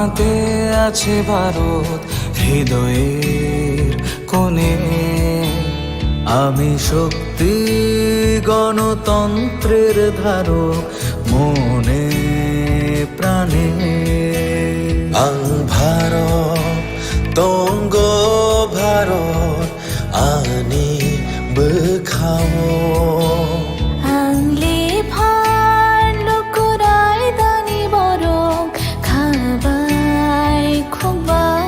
প্রান্তে আছে ভারত হৃদয়ের কোণে। আমি শক্তি গণতন্ত্রের ধারক মনে প্রাণে। আং ভারত তঙ্গ ভারত আনি বখামো। আংলে ভার লকুরাই দানি বরং খাবাই খুবাই।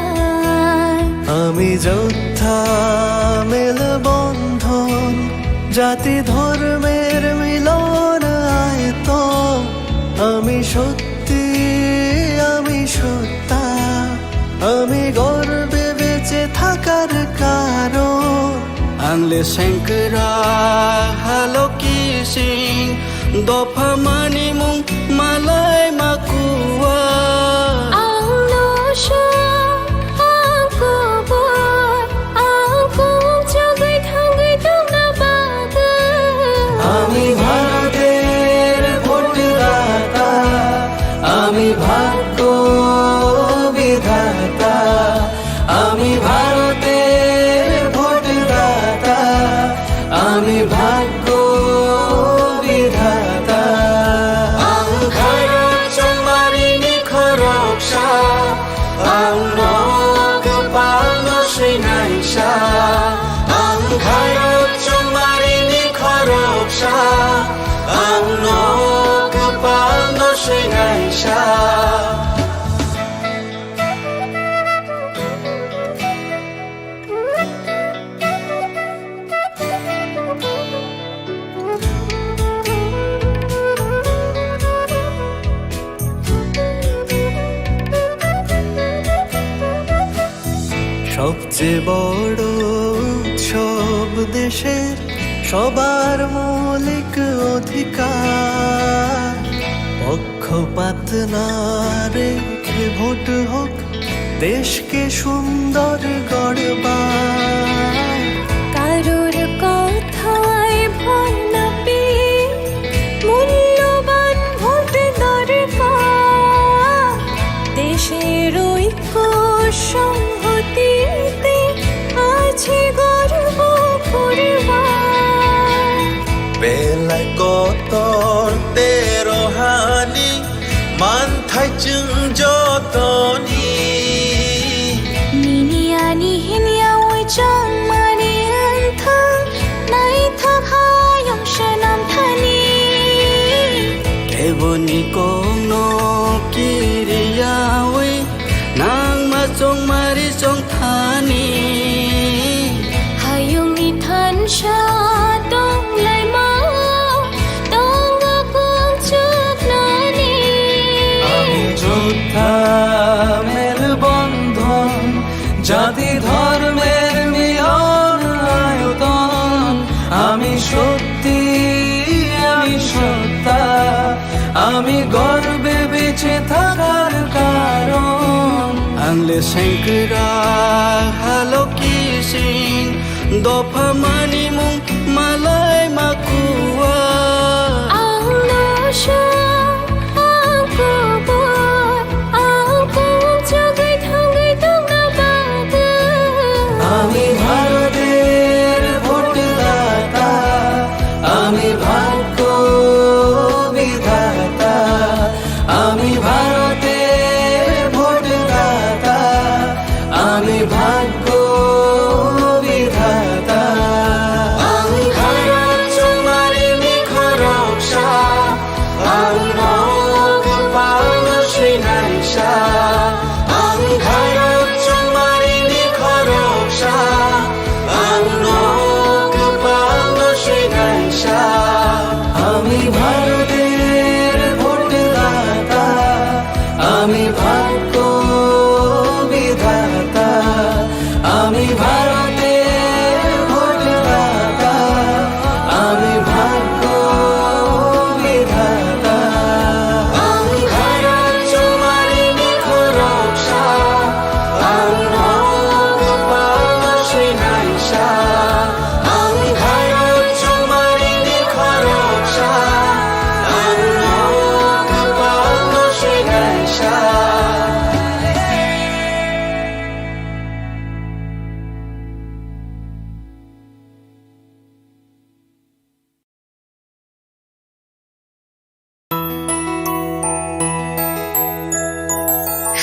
আমি যোদ্ধা মেল বন্ধন জাতি ধর্মের মিলন আয়তন। আমি সত্যি আমি সত্তা আমি গর্বে বেঁচে থাকার কারণ। আংলে শঙ্করা হালো কিসিং দফা মানিমুং মালাই মাকুয়া। আংলো সব আকবর আকুম জগৈ থাঙ্গৈ তোমরা বাদা। আমি ভারতের ভোটদাতা আমি ভাগ্য বিধাতা। আমি ভারতের ভোটদাতা আমি ভাগ্য বিধাতা। আং ভারত চমারিনি খরকসা আং নক পালন শ্রীনাইসা। আং ভারত চমারিনি খরকসা আং নক পালন শ্রীনাইসা। সবচেয়ে বড় উৎসব দেশের সবার মৌলিক অধিকার। পক্ষপাত না রেখে ভোট হোক দেশকে সুন্দর গড়বার। কারোর কথায় ভয় না পেয়ে মূল্যবান ভোট দরকার। দেশের ঐক্য সংহতিতে আছে গর্ব করবার। বেলায় কতর তেরোহানি মানথাই চুং যতনি। মিনিয়ানি হিনিয়া ওই চং মানি আন্থাং নাই থাকায়ং সনাম থানি। কেবনি কোনো কিরিয়াওই নাং মা চং মারি চং থানি। হায়ুং ইথান সা দং লাই মা দং আকুং চুক নানি। আমি যোদ্ধা মেল বন্ধন জাতি ধর্মের মিলন আয়তন। আমি সত্যি আমি সত্তা আমি গর্বে বেঁচে থাকার কারণ। আংলে শঙ্করা হালো কিসিং দফা মানিমুং মালাই মাকুয়া। আংলো সব আকবর আকুম জগৈ থাঙ্গৈ তোমরা বাদা। আমি ভারতের ভোটদাতা আমি ভাগ্য বিধাতা। আমি ভারতের ভোটদাতা আমি ভাগ্য বিধাতা। আং ভারত চমারিনি খরকসা আং নক পালন শ্রীনাইসা। আং ভারত চমারিনি খরকসা আং নক পালন শ্রীনাইসা। আমি ভারতের ভোটদাতা আমি ভাগ্য বিধাতা।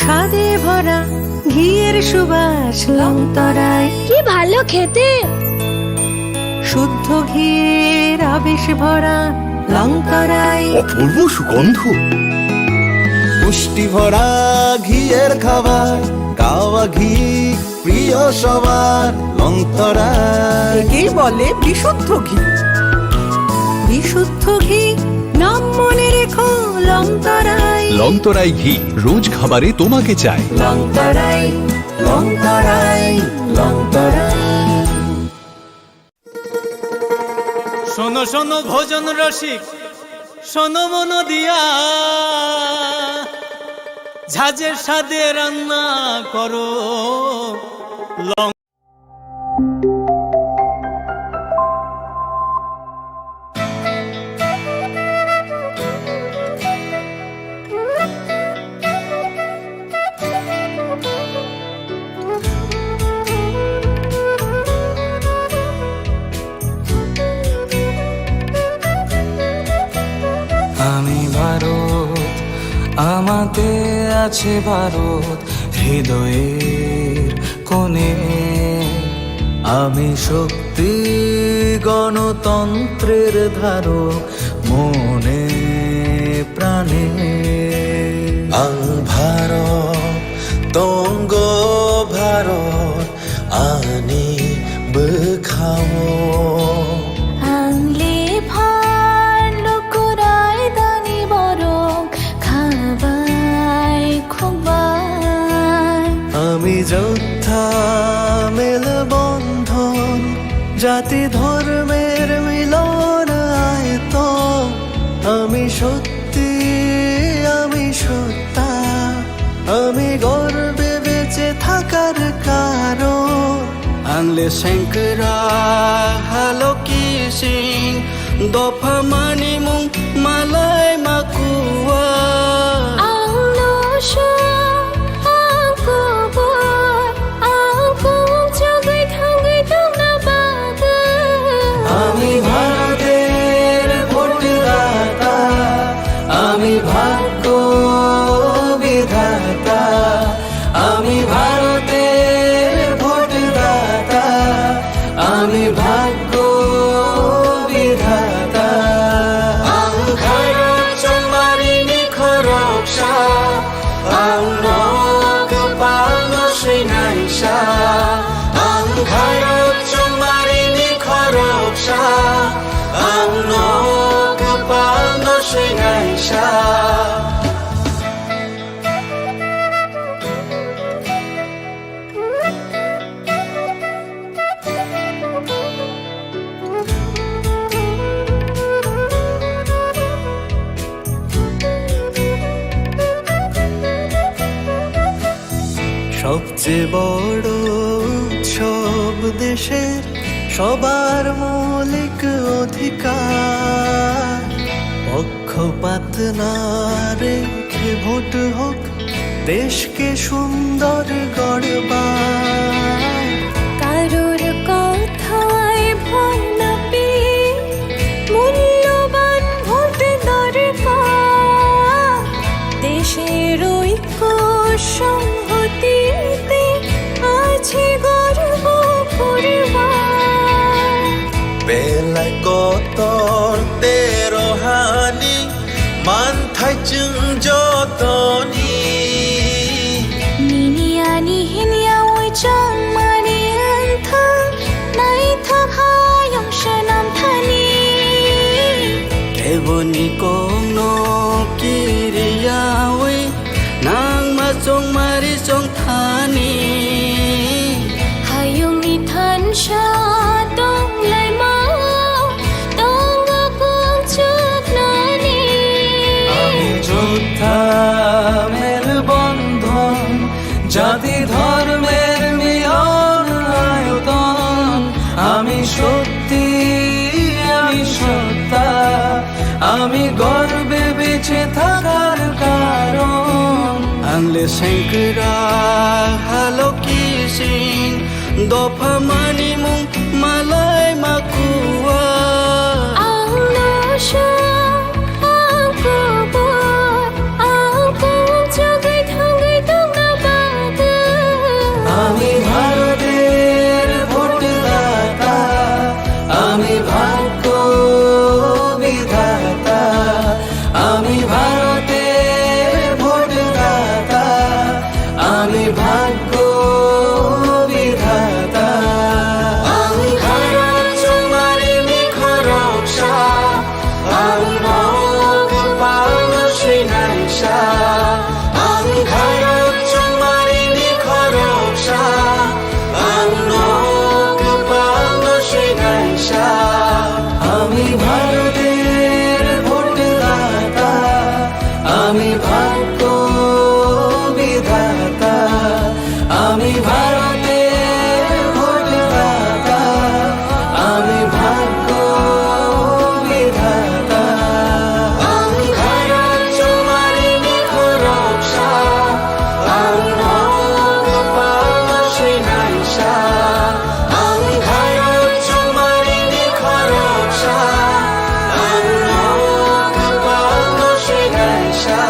স্বাদে ভরা ঘিয়ের সুবাস লংতরায়, কি ভালো খেতে। শুদ্ধ ঘিয়ের আবেশ ভরা লংতরায়, অপূর্ব সুগন্ধ। পুষ্টি ভরা ঘিয়ের খাবার, কাওয়া ঘি প্রিয় সবার লংতরা। একেই বলে বিশুদ্ধ ঘি। বিশুদ্ধ ঘি নাম মনে রেখো লংতরায়। লংতরাই ঘি রোজ খাবারে তোমাকে চাই। লংতরায়, লংতরায়, লংতরায়। শোনো শোনো ভোজন রসিক, শোনো মন দিয়া, ঝাঁঝের স্বাদে রান্না করো লং। আমি ভারত, আমাতে আছে ভারত হৃদয়ের কোণে। আমি শক্তি গণতন্ত্রের ধারক মনে প্রাণে। ভারত তঙ্গ ভারত আনি বখাও। আংলে ভালো করাই দানি বরং খাবাই খুবাই। আমি যোদ্ধা মেল বন্ধন, জাতি ধর্মের মিলন আয়তন। আমি সত্যি, আমি সত্তা, আমি গর্বে বেঁচে থাকার কারণ। আংলে শঙ্করা হালো কিসিং, দফা মানি মুং মালাই মাকুয়া। আংলো সং আংকুবর, আংকুং চগৈ থাঙ্গৈ তংনা বাগা। আমি ভারতের ভোটদাতা, আমি ভাগ্য বিধাতা। আমি ভারতের ভোটদাতা, আমি ভাগ্য বিধাতা। ভারত চৌমারিনি খরকসা, আংনক পালন শ্রীনাইসা। ভারত চৌমারিনি খরকসা, আংনক পালন শ্রীনাইসা। সবচেয়ে বড় উৎসব দেশের, সবার মৌলিক অধিকার। পক্ষপাত না রেখে ভোট হোক, দেশকে সুন্দর গড়বার। কারোর কথায় ভয় না পেয়ে মূল্যবান ভোট দরকার। দেশের ঐক্য সংহতিতে আছে গর্ব পরিবার। বেলায় কতর তেরো হানি, মান থাইচুং যতনি। মিনিয়ানি হিনিয়া ওই চংমারি আন্থাং, নাই থাকায়ং সনাম থানি। কেবনি কোনো কিরিয়াওই নাং মা চং মারি চং থানি। হায়ং ইথান সা দং লাই মা, দং আকুং চুক নানি। আমি যোদ্ধা মেল বন্ধন, জাতি ধর্মের মিলন আয়তন। আমি সত্যি, আমি সত্তা, আমি গর্বে বেঁচে থাকার কারণ। আংলে শঙ্করা হালো কিসিং, দফা মানি মুং মালাই মাকুয়া। আংলো সং আংকুবর, আংকুং চগৈ থাঙ্গৈ তংনা আমি ভারতের ভোটদাতা, আমি ভাগ্য বিধাতা, আমি ভারতের ভোটদাতা, আমি ভাগ্য বিধাতা। আমি ভারত তোমারি নিখর রক্ষা, আমি ভগবান শ্রীনাইশা, আমি ভারত তোমারি নিখর রক্ষা, আমি ভগবান শ্রীনাইশা। আমি ভারতের ভোটদাতা, আমি ভাগ্য বিধাতা, আমি ভারতের ভোটদাতা, আমি ভাগ্য বিধাতা। আমি ভারত তোমারি নিখর রক্ষা, আমি ভগবান শ্রীনাইশা, আমি ভারত তোমারি নিখর রক্ষা, আমি ভগবান শ্রীনাইশা।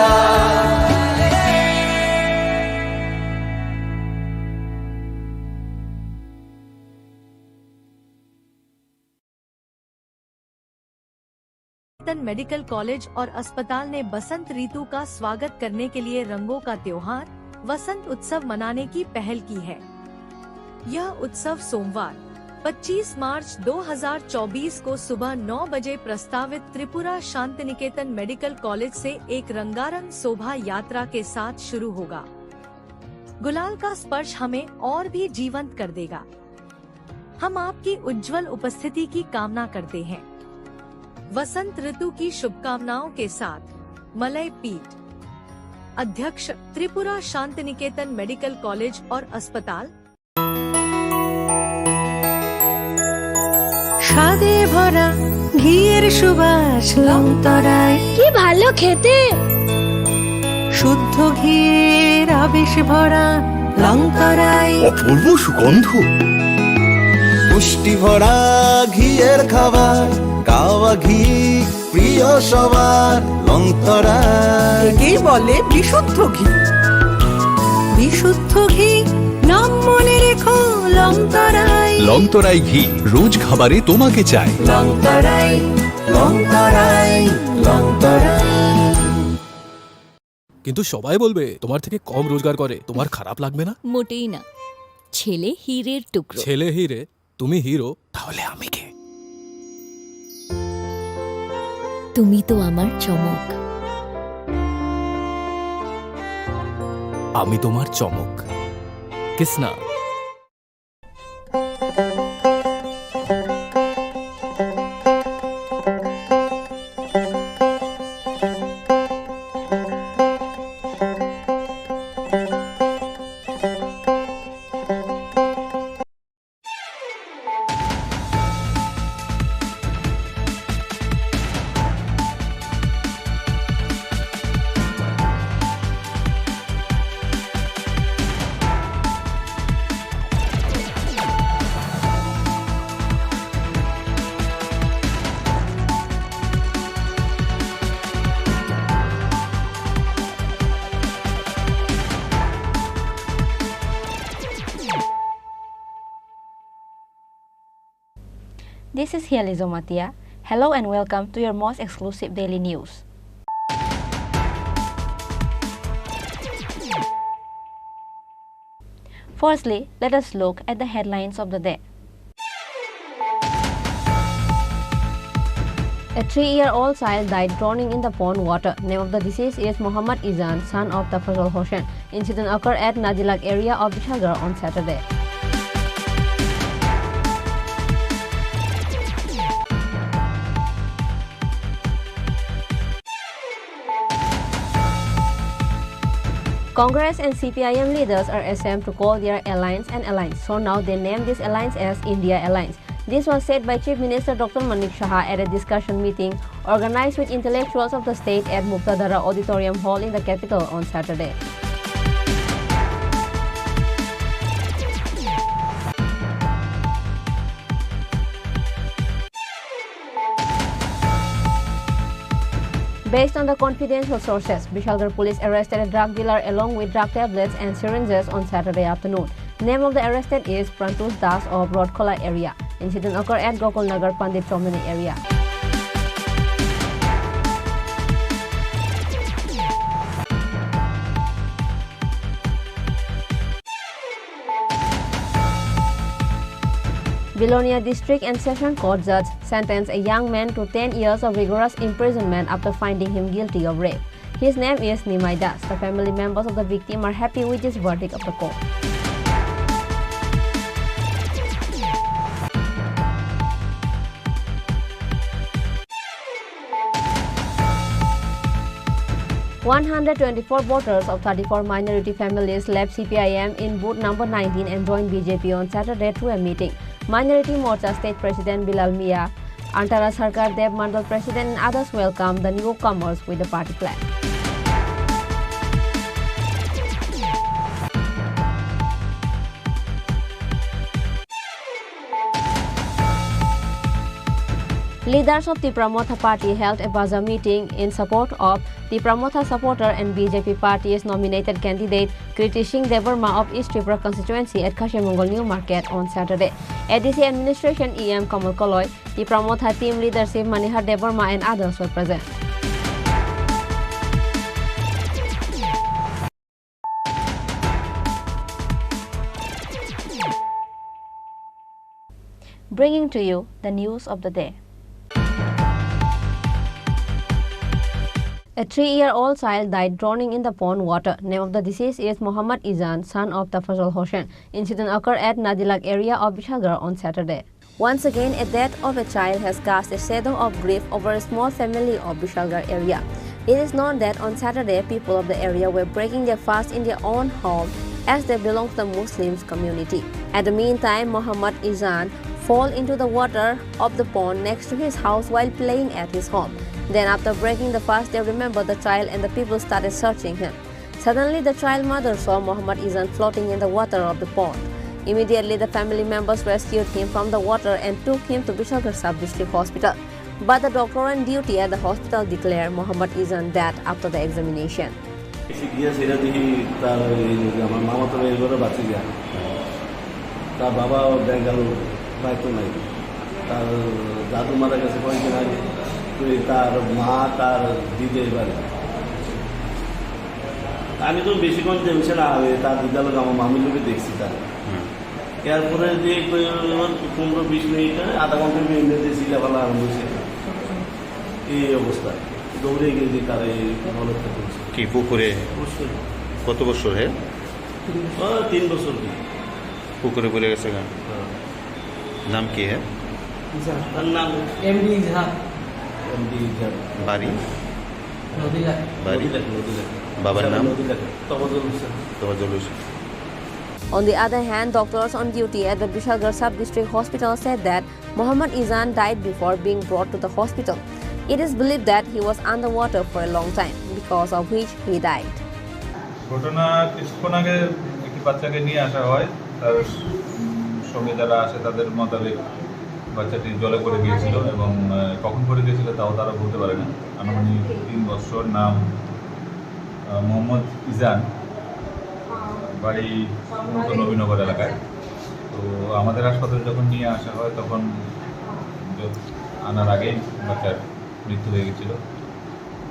मेडिकल कॉलेज और अस्पताल ने बसंत ऋतु का स्वागत करने के लिए रंगों का त्योहार वसंत उत्सव मनाने की पहल की है। यह उत्सव सोमवार 25 मार्च 2024 को सुबह 9 बजे प्रस्तावित त्रिपुरा शांतिनिकेतन मेडिकल कॉलेज से एक रंगारंग शोभा यात्रा के साथ शुरू होगा। गुलाल का स्पर्श हमें और भी जीवंत कर देगा। हम आपकी उज्जवल उपस्थिति की कामना करते हैं। वसंत ऋतु की शुभकामनाओं के साथ मलय पीठ अध्यक्ष त्रिपुरा शांतिनिकेतन मेडिकल कॉलेज और अस्पताल। স্বাদে ভরা ঘিয়ের সুবাস লংতরায়, কি ভালো খেতে। শুদ্ধ ঘিয়ের আবেশ ভরা লংতরায়, অপূর্ব সুগন্ধ। পুষ্টি ভরা ঘিয়ের খাবার, কাওয়া ঘি প্রিয় সবার লংতরায়। একেই বলে বিশুদ্ধ ঘি। বিশুদ্ধ ঘি নাম মনে রেখো লংতরায়। লংতরাই ঘি রোজ খাবারে তোমাকে চাই। লংতরায় লংতরায় লংতরায়। কিন্তু সবাই বলবে তোমার থেকে কম রোজগার করে, তোমার খারাপ লাগবে না? মোটেই না, ছেলে হীরের টুকরো। ছেলে হিরে, তুমি হিরো, তাহলে আমি কে? তুমি তো আমার চমক। আমি তোমার চমক। Kisna? This is Hializo Matia. Hello and welcome to your most exclusive daily news. Firstly, let us look at the headlines of the day. A 3-year-old child died drowning in the pond water. Name of the deceased is Muhammad Izan, son of Tafazul Hossain. Incident occurred at Najilak area of Bishalgarh on Saturday. Congress and CPIM leaders are ashamed to call their alliance an alliance, so now they name this alliance as India Alliance. This was said by Chief Minister Dr. Manik Shah at a discussion meeting organized with intellectuals of the state at Muktadara Auditorium Hall in the capital on Saturday. Based on the confidential sources, Bishalgarh police arrested a drug dealer along with drug tablets and syringes on Saturday afternoon. Name of the arrested is Prantush Das of Rodkhola area. Incident occurred at Gokulnagar Pandit Chomini area. Bilonia District and Session Court judge sentenced a young man to 10 years of rigorous imprisonment after finding him guilty of rape. His name is Nimai Das. The family members of the victim are happy with this verdict of the court. "124 voters of 34 minority families left CPIM in booth number 19 and joined BJP on Saturday through a meeting. Minority Morcha State President Bilal Mia, Antara Sarkar Dev Mandal President and others welcomed the newcomers with the party flag. Leaders of the Pramotha party held a bazaar meeting in support of the Pramotha supporter and BJP party's nominated candidate Kriti Singh Devarma of East Tripura constituency at Kashimangal New Market on Saturday. ADC administration EM Kamal Kaloy, the Pramotha team leadership Manihar Devarma and others were present. Bringing to you the news of the day. A 3-year-old child died drowning in the pond water. Name of the deceased is Muhammad Izan, son of Tafazul Hossain. Incident occurred at Nadilak area of Bishalgarh on Saturday. Once again, a death of a child has cast a shadow of grief over a small family of Bishalgarh area. It is known that on Saturday, people of the area were breaking their fast in their own home as they belong to the Muslims community. At the meantime, Muhammad Izan fell into the water of the pond next to his house while playing at his home. Then after breaking the fast, they remembered the child and the people started searching him. Suddenly, the child mother saw Muhammad Izan floating in the water of the pond. Immediately, the family members rescued him from the water and took him to Bishalgarh Sub-District Hospital. But the doctor on duty at the hospital declared Muhammad Izan dead after the examination. তার মা তার দিদির বাড়ি আমি তো বেশিক্ষণ tension হবে তার দিদালোক আমার মামির লোকে দেখছি তার এরপরে দিয়ে 15-20 মিনিট আধা ঘন্টা মিনিটে সিলাফালা আরম্ভ হয়েছে এই অবস্থা দৌড়ে গিয়ে তার এই মলত্তা করছে কি পুকুরে কত বছর হে 3 বছর পুকুরে পড়ে গেছে গা নাম কি হে তার নাম এমডি ঝা বাড়ি বাড়ি বাবার নাম Tofazzal Hossain. On the other hand, doctors on duty at the Bishalgarh Sub-District Hospital said that Muhammad Izan died before being brought to the hospital. It is believed that he was underwater for a long time, because of which he died. ঘটনা কিছুক্ষণ আগে একটি বাচ্চাকে নিয়ে আসা হয়, তার সঙ্গে যারা আসে তাদের মোতাবেক বাচ্চাটি জলে পড়ে গিয়েছিল এবং কখন পড়ে গিয়েছিল তাও তারা বলতে পারে না। আনুমানিক 3 বছর, নাম মোহাম্মদ ইজান, বাড়ি নতুন নবীনগর এলাকায়। তো আমাদের হাসপাতালে যখন নিয়ে আসা হয় তখন আনার আগেই বাচ্চার মৃত্যু হয়ে গেছিল।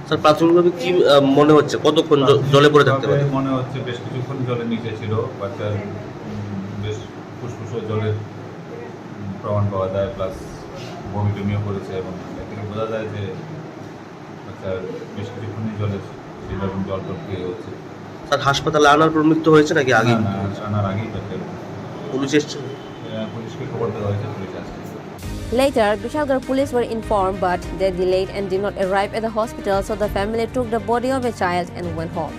স্যার প্রাথমিকভাবে কি মনে হচ্ছে কতক্ষণ জলে পড়ে থাকতে পারে? মনে হচ্ছে বেশ কিছুক্ষণ জলের নিচে ছিল। বাচ্চার বেশ ফুসফুসে জলের প্রমাণ পাওয়া যায়, প্লাস বমি টমিও করেছে এবং এর থেকে বোঝা যায় যে বাচ্চার বেশ কিছুক্ষণই জলের ছিল এবং জল টপকে হচ্ছে। স্যার হাসপাতালে আনার পর মৃত্যু হয়েছে নাকি আগে? আনার আগেই বাচ্চার পুলিশ এসছে, পুলিশকে খবর দেওয়া হয়েছে, পুলিশ আসছে। Later, Bishalgarh police were informed, but they delayed and did not arrive at the hospital, so the family took the body of a child and went home.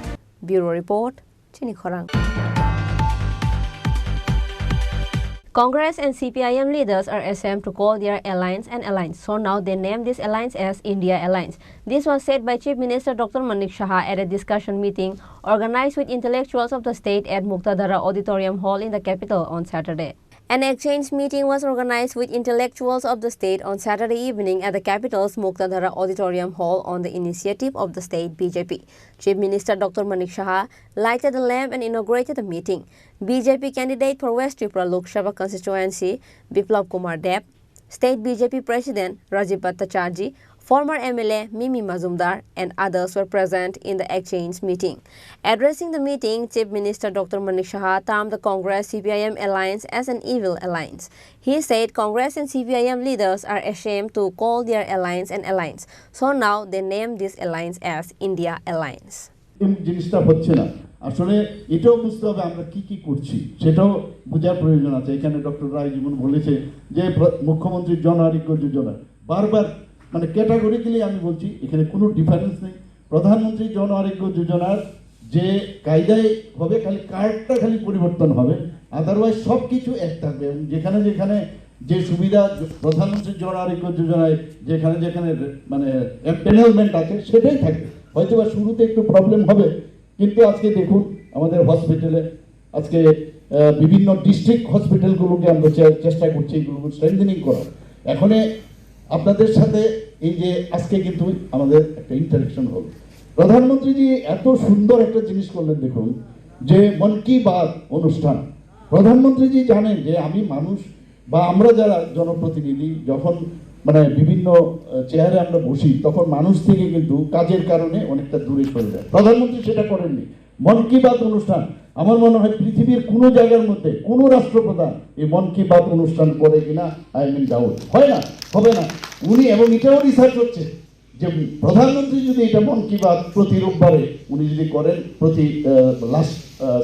Bureau Report, Chini Khorang. Congress and CPIM leaders are ashamed to call their alliance an alliance, so now they name this alliance as India Alliance. This was said by Chief Minister Dr. Manik Saha at a discussion meeting organized with intellectuals of the state at Muktadhara Auditorium Hall in the capital on Saturday. An exchange meeting was organized with intellectuals of the state on Saturday evening at the capital's Muktadhara Auditorium Hall on the initiative of the state BJP. Chief Minister Dr. Manik Saha lighted the lamp and inaugurated the meeting. BJP candidate for West Tripura Lok Sabha constituency, Biplab Kumar Deb, State BJP President Rajib Bhattacharjee, former MLA Mimi Mazumdar and others were present in the exchange meeting. Addressing the meeting, Chief Minister Dr. Manik Saha termed the Congress-CPIM alliance as an evil alliance. He said Congress and CPIM leaders are ashamed to call their alliance an alliance. So now they name this alliance as India Alliance. জিনিসটা হচ্ছে না আসলে এটাও বুঝতে হবে আমরা কি কি করছি সেটাও বোঝার প্রয়োজন আছে। এখানে ডক্টর রায় যেমন বলেছে যে মুখ্যমন্ত্রীর জন আরোগ্য যোজনা বারবার মানে ক্যাটাগরিক্যালি আমি বলছি এখানে কোনো ডিফারেন্স নেই। প্রধানমন্ত্রী জন আরোগ্য যোজনার যে কায়দায় হবে খালি কার্ডটা খালি পরিবর্তন হবে, আদারওয়াইজ সব কিছু এক থাকবে। এবং যেখানে যেখানে যে সুবিধা প্রধানমন্ত্রী জন আরোগ্য যোজনায় যেখানে যেখানে মানে এনরোলমেন্ট আছে সেটাই থাকবে। হয়তো বা শুরুতে একটু প্রবলেম হবে, কিন্তু আজকে দেখুন আমাদের হসপিটালে আজকে বিভিন্ন ডিস্ট্রিক্ট হসপিটালগুলোকে আমরা চেষ্টা করছি এগুলোকে স্ট্রেংথেনিং করার। এখন আপনাদের সাথে এই যে আজকে কিন্তু আমাদের একটা ইন্টারেকশন হলো। প্রধানমন্ত্রীজি এত সুন্দর একটা জিনিস করলেন, দেখুন যে মন কি বাত অনুষ্ঠান। প্রধানমন্ত্রীজি জানেন যে আমি মানুষ বা আমরা যারা জনপ্রতিনিধি যখন মানে বিভিন্ন চেয়ারে আমরা বসি তখন মানুষ থেকে কিন্তু কাজের কারণে অনেকটা দূরে সরে যায়। প্রধানমন্ত্রী সেটা করেননি। মন কি বাত অনুষ্ঠান আমার মনে হয় পৃথিবীর কোনো জায়গার মধ্যে কোনো রাষ্ট্রপ্রধান এই মন কি বাত অনুষ্ঠান করে কিনা আই মিন ডাউট, হয় না, হবে না। উনি এবং এটাও রিসার্চ হচ্ছে যে প্রধানমন্ত্রী যদি এটা মন কি বাত প্রতি রোববারে উনি যদি করেন প্রতি last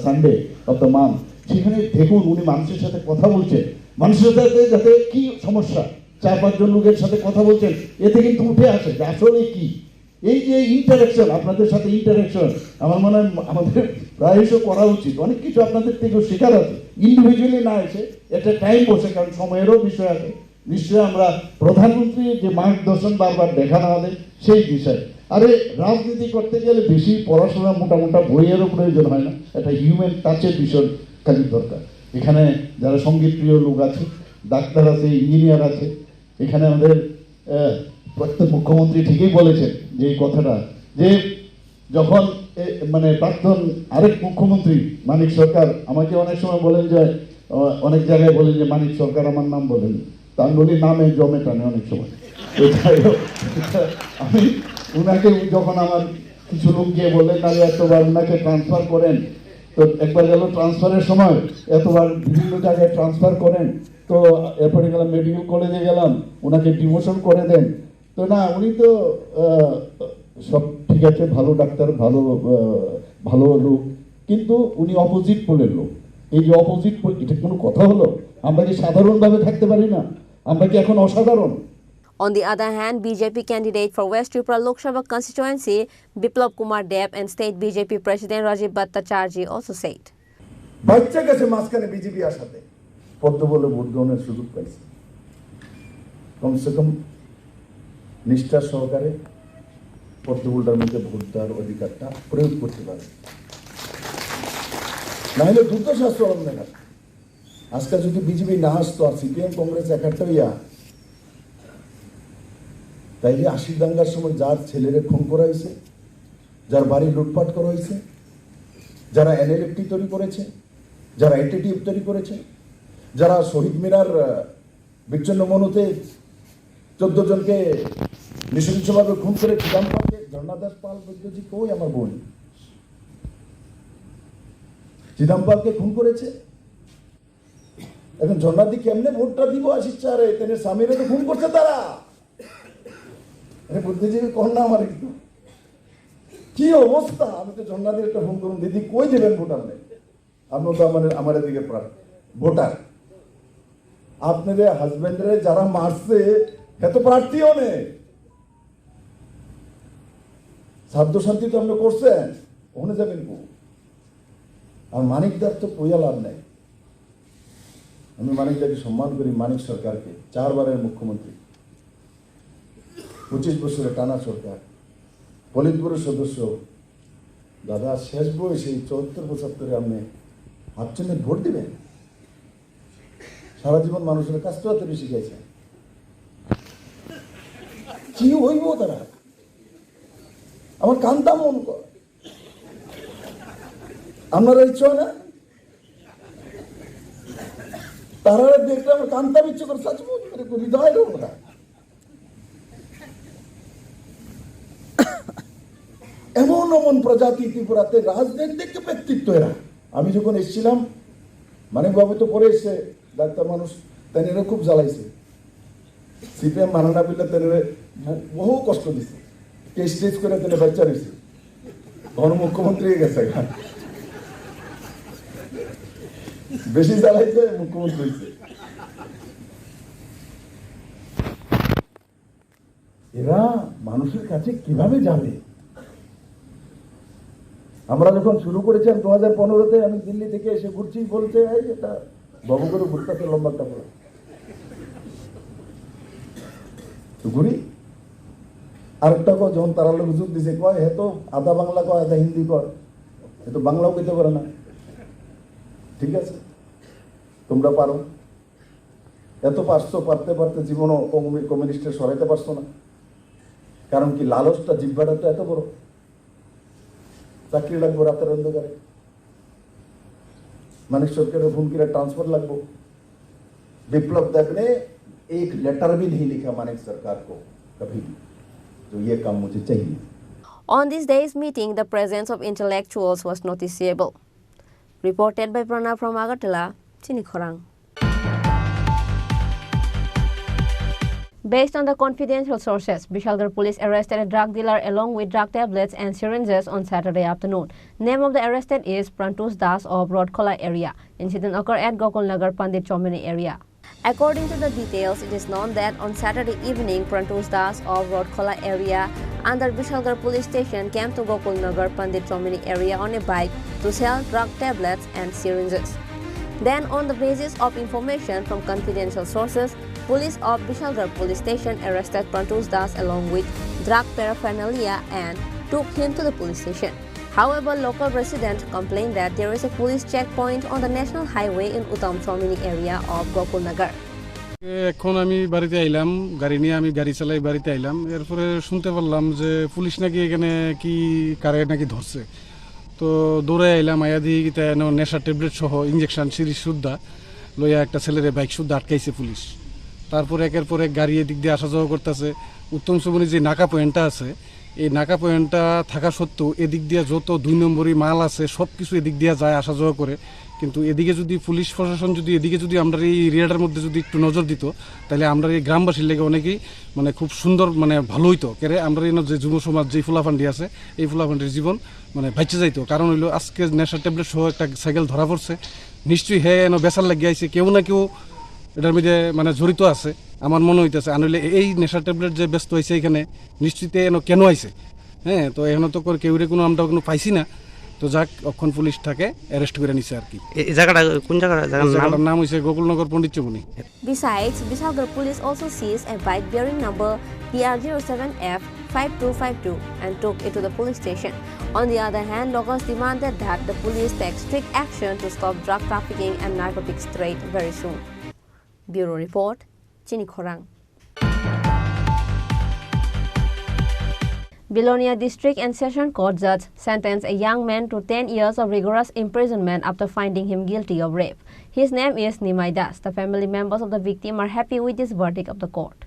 Sunday of the month, সেখানে দেখুন উনি মানুষের সাথে কথা বলছেন, মানুষের সাথে যাতে কি সমস্যা 4-5 জন লোকের সাথে কথা বলছেন, এতে কিন্তু উঠে আসে যে আসলে কি এই যে ইন্টারাকশন আপনাদের সাথে ইন্টারাকশন আমার মনে হয় আমাদের প্রায়শই করা উচিত। অনেক কিছু আপনাদের থেকেও শেখার আছে, ইন্ডিভিজুয়ালি না এসে একটা টাইম বসে, কারণ সময়েরও বিষয় আছে। নিশ্চয়ই আমরা প্রধানমন্ত্রীর যে মার্গদর্শন বারবার দেখানো আমাদের সেই বিষয়। আরে রাজনীতি করতে গেলে বেশি পড়াশোনা মোটামোটা বইয়েরও প্রয়োজন হয় না, একটা হিউম্যান টাচের বিষয় খালি দরকার। এখানে যারা সঙ্গীত প্রিয় লোক আছে, ডাক্তার আছে, ইঞ্জিনিয়ার আছে, এখানে আমাদের প্রত্যেক মুখ্যমন্ত্রী ঠিকই বলেছেন যে এই কথাটা যে যখন মানে প্রাক্তন আরেক মুখ্যমন্ত্রী মানিক সরকার আমাকে অনেক সময় বলেন যে অনেক জায়গায় বলেন যে মানিক সরকার আমার নাম বলেন, তার বলি নামে জমে টানে অনেক সময়। আমি উনাকে যখন আমার কিছু লোক গিয়ে বললেন না এতবার উনাকে ট্রান্সফার করেন, তো একবার গেল ট্রান্সফারের সময় এতবার বিভিন্ন জায়গায় ট্রান্সফার করেন, তো এরপরে গেলাম মেডিকেল কলেজে গেলাম ওনাকে ডিমোশন করে দেন। তো না উনি তো সব ঠিক আছে, ভালো ডাক্তার, ভালো ভালো লোক, কিন্তু উনি অপোজিট পোলের লোক। এই যে অপোজিট পোল, এটা কোনো কথা হলো? আমরা কি সাধারণভাবে থাকতে পারি না? আমরা কি এখন অসাধারণ? On the other hand, BJP candidate for West Tripura Lok Sabha constituency, Biplab Kumar Deb and State BJP President Rajib Bhattacharjee also said. বাচ্চা গেছে মাঝখানে বিজেপি আসাতে পদ্ম বলে ভোট গ্রহণের সুযোগ পাইছে। কমসে কম নিষ্ঠা সহকারে পদ্মবুলটার মধ্যে ভোট দেওয়ার অধিকারটা প্রয়োগ করতে পারে, না হলে দ্রুত শাস্তি অবলম্বন দেখা। আজকাল যদি বিজেপি না আসতো আর সিপিএম কংগ্রেস একটা ইয়া, তাইলে 80 দাঙ্গার সময় যার ছেলেরে খুন করা হয়েছে, যার বাড়ি লুটপাট করা হয়েছে, যারা এনএলএফটি তৈরি করেছে, যারা এটিটিভ তৈরি করেছে, যারা শহীদ মিনার বিচ্ছিন্ন মনুতে 14 জনকে নৃশংসভাবে খুন করে চিদাম্বরকে, ঝর্ণাদাস পাল বৈদ্যজি কই আমার বোন চিদাম্বরকে খুন করেছে। এখন ঝর্ণাদি কেমনে ভোটটা দিব আসিচ্ছে? আরে তেনে স্বামীরা তো খুন করছে তারা। বুদ্ধিজীবী কন না আমার একটু কি অবস্থা? আমি তো ঝর্ণাদি একটা ফোন করুন, দিদি কই দেবেন ভোটার নেই? আপনি তো আমার এদিকে ভোটার, আপনাদের হাজবেন্ডরে যারা মারছে এত প্রার্থীও নেই, সাধ্য শান্তি তো আপনি করছেন, ওখানে যাবেন কো? আর মানিকদার তো পইয়া লাভ নেই। আমি মানিকদাকে সম্মান করি, মানিক সরকারকে, 4 বারের মুখ্যমন্ত্রী, 25 বছরের টানা সরকার, পলিটব্যুরোর সদস্য। দাদা শেষ বয়সে 74-75 আপনি ভাবছেন ভোট দিবেন? সারা জীবন মানুষের কাজ তো এত শিখাইছে, কি হইব তারা? আমার কান্তা মন কর, আপনারা ইচ্ছা হয় না? তারা দেখলে আমার কান্তা ইচ্ছে করে, সাচমুচ করে হৃদয় ওরা। এমন এমন প্রজাতি ত্রিপুরাতে রাজনৈতিক ব্যক্তিত্ব এরা। আমি যখন এসেছিলাম, মানিকবাবু তো পরে এসছে, ডাক্তার মানুষ, তাই এরা খুব জ্বালাইছে। সিপিএম মানা না পেলে তেনে বহু কষ্ট দিছে, কেস টেস করে তেনে বাচ্চা রয়েছে, ঘন মুখ্যমন্ত্রী হয়ে গেছে, বেশি জ্বালাইছে মুখ্যমন্ত্রী হয়েছে। এরা মানুষের কাছে কিভাবে যাবে? আমরা যখন শুরু করেছিলাম 2015-তে, আমি দিল্লি থেকে এসে ঘুরছি, বলছে এটা বাবু করে ঘুরতেছে লম্বাটা পড়া ঘুরি। আরেকটা কয়, যখন তারা লোক যুগ দিছে, কয় হে তো আধা বাংলা কয়, আধা হিন্দি কয়, এ তো বাংলাও কইতে পারে না। ঠিক আছে, তোমরা পারো, এত পারছো, পারতে পারতে জীবনও কমিউনিস্টের সরাইতে পারছো না। কারণ কি, লালসটা, জিহ্বাটা তো এত বড়। চাকরি লাগবো রাতের অন্ধকারে, मानिक सरकार फोन किया ट्रांसफर लगभग विप्लव देव ने एक लेटर भी नहीं लिखा मानिक सरकार को कभी भी, तो ये काम मुझे चाहिए। On this day's meeting, the presence of intellectuals was noticeable. Reported by Pranav from Agartala, Chinikhorang. Based on the confidential sources, Bishalgarh police arrested a drug dealer along with drug tablets and syringes on Saturday afternoon. Name of the arrested is Prantus Das of Rodkola area. Incident occurred at Gokulnagar Pandit Chomini area. According to the details, it is known that on Saturday evening, Prantus Das of Rodkola area under Bishalgarh police station came to Gokulnagar Pandit Chomini area on a bike to sell drug tablets and syringes. Then, on the basis of information from confidential sources, police of Bishalgarh police station arrested Prantus Das along with drug paraphernalia and took him to the police station. However, local residents complained that there is a police checkpoint on the national highway in Uttam Chomini area of Gokulnagar. এখন আমি বাড়িতে আইলাম, গাড়ি নিয়ে আমি গাড়ি চালাই বাড়িতে আইলাম, এরপরে শুনতে পারলাম যে পুলিশ নাকি এখানে কি কারে নাকি ধরছে। তো দৌড়ে আইলাম, আয়া দিয়ে নেশা ট্যাবলেট সহ ইঞ্জেকশন সিরিজ সুদ্ধা লইয়া একটা ছেলের বাইক সুদ্ধা আটকাইছে পুলিশ। তারপরে একের পর এক গাড়ি এদিক দিয়ে আসা যাওয়া করতেছে। উত্তম চৌমনি যে নাকা পয়েন্টটা আছে, এই নাকা পয়েন্টটা থাকা সত্ত্বেও এদিক দিয়ে যত 2 নম্বরই মাল আছে সব কিছু এদিক দিয়ে যায়, আসা যাওয়া করে। কিন্তু এদিকে যদি পুলিশ প্রশাসন যদি এদিকে যদি আমরা এই এরিয়াটার মধ্যে যদি একটু নজর দিত, তাহলে আমরা এই গ্রামবাসীর লেগে অনেকেই মানে খুব সুন্দর মানে ভালো হইতো। কেরে আমরা এই যে যুব সমাজ যে ফুলাফান্ডি আছে, এই ফুলাফান্ডির জীবন মানে বাইচে যাইতো। কারণ হইলো আজকে নেশার ট্যাবলেট সহ একটা সাইকেল ধরা পড়ছে, নিশ্চয়ই হ্যাঁ এনে বেচার লাগিয়ে আইছে, কেউ না কেউ এটার মধ্যে মানে জড়িত আছে আমার মনে হইতেছে। আনলে এই নেশার ট্যাবলেট যে ব্যস্ত হয়েছে এখানে নিশ্চিত এনে কেন আইছে, হ্যাঁ। তো এখন তো কেউ কোনো আমরা কোনো পাইছি না, তো যাক অক্ষণ পুলিশ থাকে অ্যারেস্ট করে নিছে আর কি। এই জায়গাটা কোন জায়গাটার নাম হইছে গোকুলনগর পণ্ডিত Chaumoni. Besides, Bishalgarh police also seized a bike bearing number PR07F5252 and took it to the police station. On the other hand, locals demanded that the police take strict action to stop drug trafficking and narcotics trade very soon. Bureau Report, Chinikhorang. Bilonia District and Session Court judge sentenced a young man to 10 years of rigorous imprisonment after finding him guilty of rape. His name is Nimai Das. The family members of the victim are happy with this verdict of the court.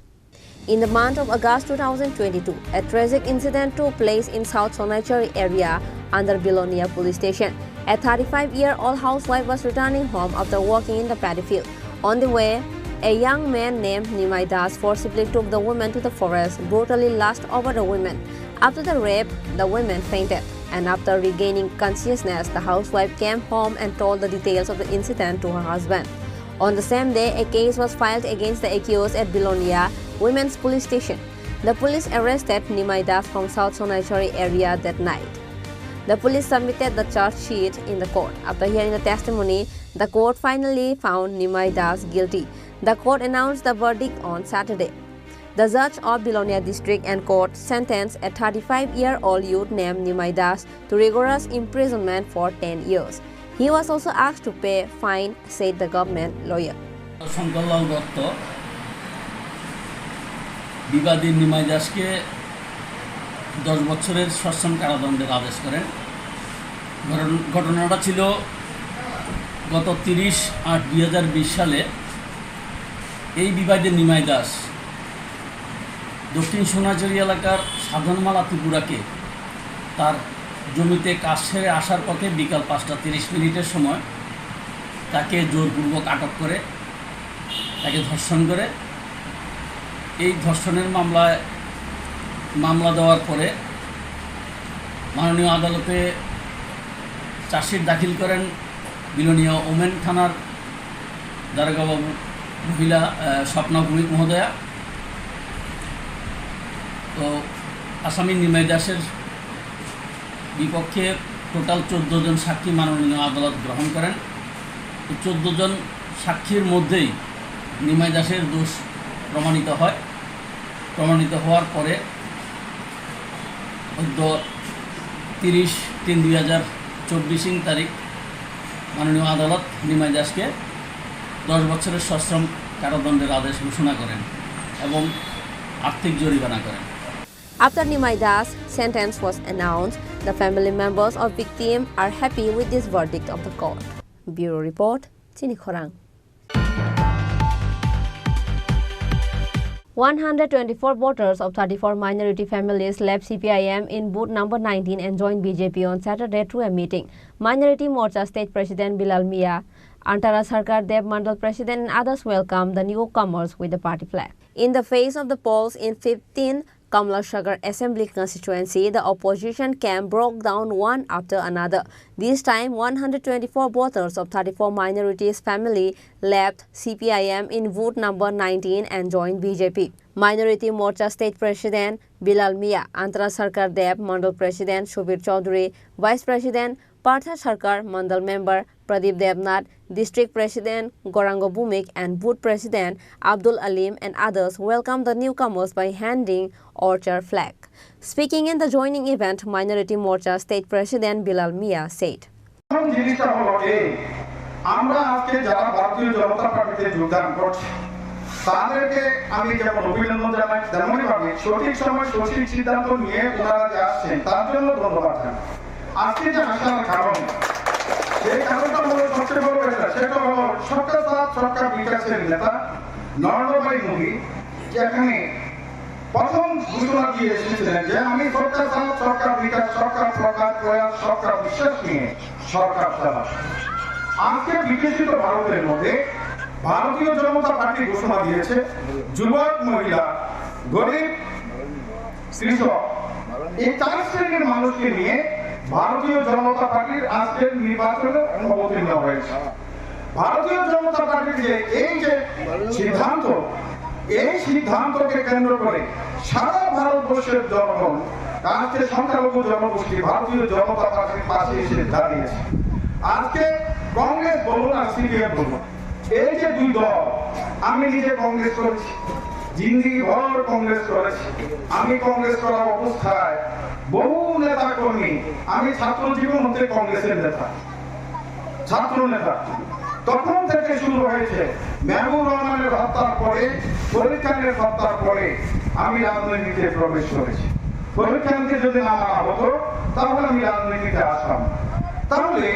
In the month of August 2022, a tragic incident took place in South Sonaichari area under Bilonia police station. A 35-year-old housewife was returning home after working in the paddy field. On the way, a young man named Nimai Das forcibly took the woman to the forest, brutally lusted over the woman. After the rape, the woman fainted, and after regaining consciousness, the housewife came home and told the details of the incident to her husband. On the same day, a case was filed against the accused at Bilonia Women's Police Station. The police arrested Nimai Das from South Sonaichari area that night. The police submitted the charge sheet in the court. After hearing the testimony, the court finally found Nimai Das guilty. The court announced the verdict on Saturday. The judge of Bilonia District and Court sentenced a 35-year-old youth named Nimai Das to rigorous imprisonment for 10 years. He was also asked to pay fine, said the government lawyer. Shankarlal Dutta বিবাদী নিমাই দাসকে 10 বছরের সশ্রম কারাদণ্ডের আদেশ করেন। ঘটনাটা ছিল গত 30/8/2020 সালে। এই বিবাদী নিমাই দাস দক্ষিণ সোনাঝুরি এলাকার সাধনমালা ত্রিপুরাকে তার জমিতে কাজ সেরে আসার পথে বিকাল 5:30 সময় তাকে জোরপূর্বক আটক করে তাকে ধর্ষণ করে। এই ধর্ষণের মামলা দেওয়ার পরে মাননীয় আদালতে চার্জশিট দাখিল করেন বিলোনিয়া ওমেন থানার দারোগাবাবু মহিলা স্বপ্না ভৌমিক মহোদয়া। তো আসামি নিমাই দাসের বিপক্ষে টোটাল 14 জন সাক্ষী মাননীয় আদালত গ্রহণ করেন। 14 জন সাক্ষীর মধ্যেই নিমাই দাসের দোষ প্রমাণিত হয়। প্রমাণিত হওয়ার পরে 30/3/2024 তারিখ মাননীয় আদালত নিমাই দাসকে 10 বছরের সশ্রম কারাদণ্ডের আদেশ ঘোষণা করেন এবং আর্থিক জরিমানা করেন। After Nimai Das' sentence was announced, the family members of victim are happy with this verdict of the court. Bureau Report, Chini Khorang. 124 voters of 34 minority families left CPIM in booth number 19 and joined BJP on Saturday through a meeting. Minority Morcha State President Bilal Mia, Antara Sarkar Dev Mandal President and others welcomed the newcomers with the party flag. In the face of the polls in 15 Kamlasagar Assembly constituency, the opposition camp broke down one after another. This time, 124 voters of 34 minorities family left CPIM in vote number 19 and joined BJP. Minority Morcha State President Bilal Mia, Antara Sarkar Dev Mandal President Shubir Chaudhary, Vice President Partha Sarkar, Mandal Member Pradeep Devnath, District President Gorango Bhumik and Booth President Abdul Alim and others welcomed the newcomers by handing orchard flag. Speaking in the joining event, Minority Morcha State President Bilal Mia said, আমরা আজকে যারা ভারতীয় জনতা পার্টিতে যোগদান করছি তাদেরকে আমি যেমন অভিনন্দন জানাই, তেমনই ভাবে সঠিক সময় সঠিক সিদ্ধান্ত নিয়ে ওনারা যে আসছেন তার জন্য ধন্যবাদ জানাই। আজকে যে আসার কারণ, এই কারণটা হলো সবচেয়ে বড় এটা, সেটা হলো সরকার সাথ সরকার বিকাশের নেতা নরেন্দ্রভাই মোদী, যেখানে প্রথম ঘোষণা দিয়ে এসেছিলেন যে আমি সরকার সাথ সরকার বিকাশ, সরকার প্রকাশ প্রয়াস, সরকার বিশ্বাস নিয়ে সরকার চালাব। আজকে বিকশিত ভারতের মধ্যে ভারতীয় জনতা পার্টি ঘোষণা দিয়েছে যুবক, মহিলা, গরিব, কৃষক, এই 4 শ্রেণীর মানুষকে নিয়ে ভারতীয় জনতা পার্টির আজকের নির্বাচনে অবতীর্ণ হয়েছে। ভারতীয় জনতা পার্টির যে এই যে সিদ্ধান্ত, এই সিদ্ধান্তকে কেন্দ্র করে সারা ভারতবর্ষের জনগণ, আজকে সংখ্যালঘু জনগোষ্ঠী ভারতীয় জনতা পার্টির পাশে এসে দাঁড়িয়েছে। আজকে কংগ্রেস বলুন আর সিপিএম বলুন, এই যে দুই দল, আমি নিজে কংগ্রেস করেছি, জিন্দিগি ভর কংগ্রেস করেছি। আমি কংগ্রেস করা অবস্থায় বহু নেতা কর্মী, আমি ছাত্র জীবন হতে কংগ্রেসের নেতা, ছাত্র নেতা, তখন থেকে শুরু হয়েছে। মেহবুব রহমানের হত্যার পরে, ফরিদ খানের হত্যার পরে আমি রাজনীতিতে প্রবেশ করেছি। ফরিদ খানকে যদি না মারা হতো তাহলে আমি রাজনীতিতে আসতাম। তাহলে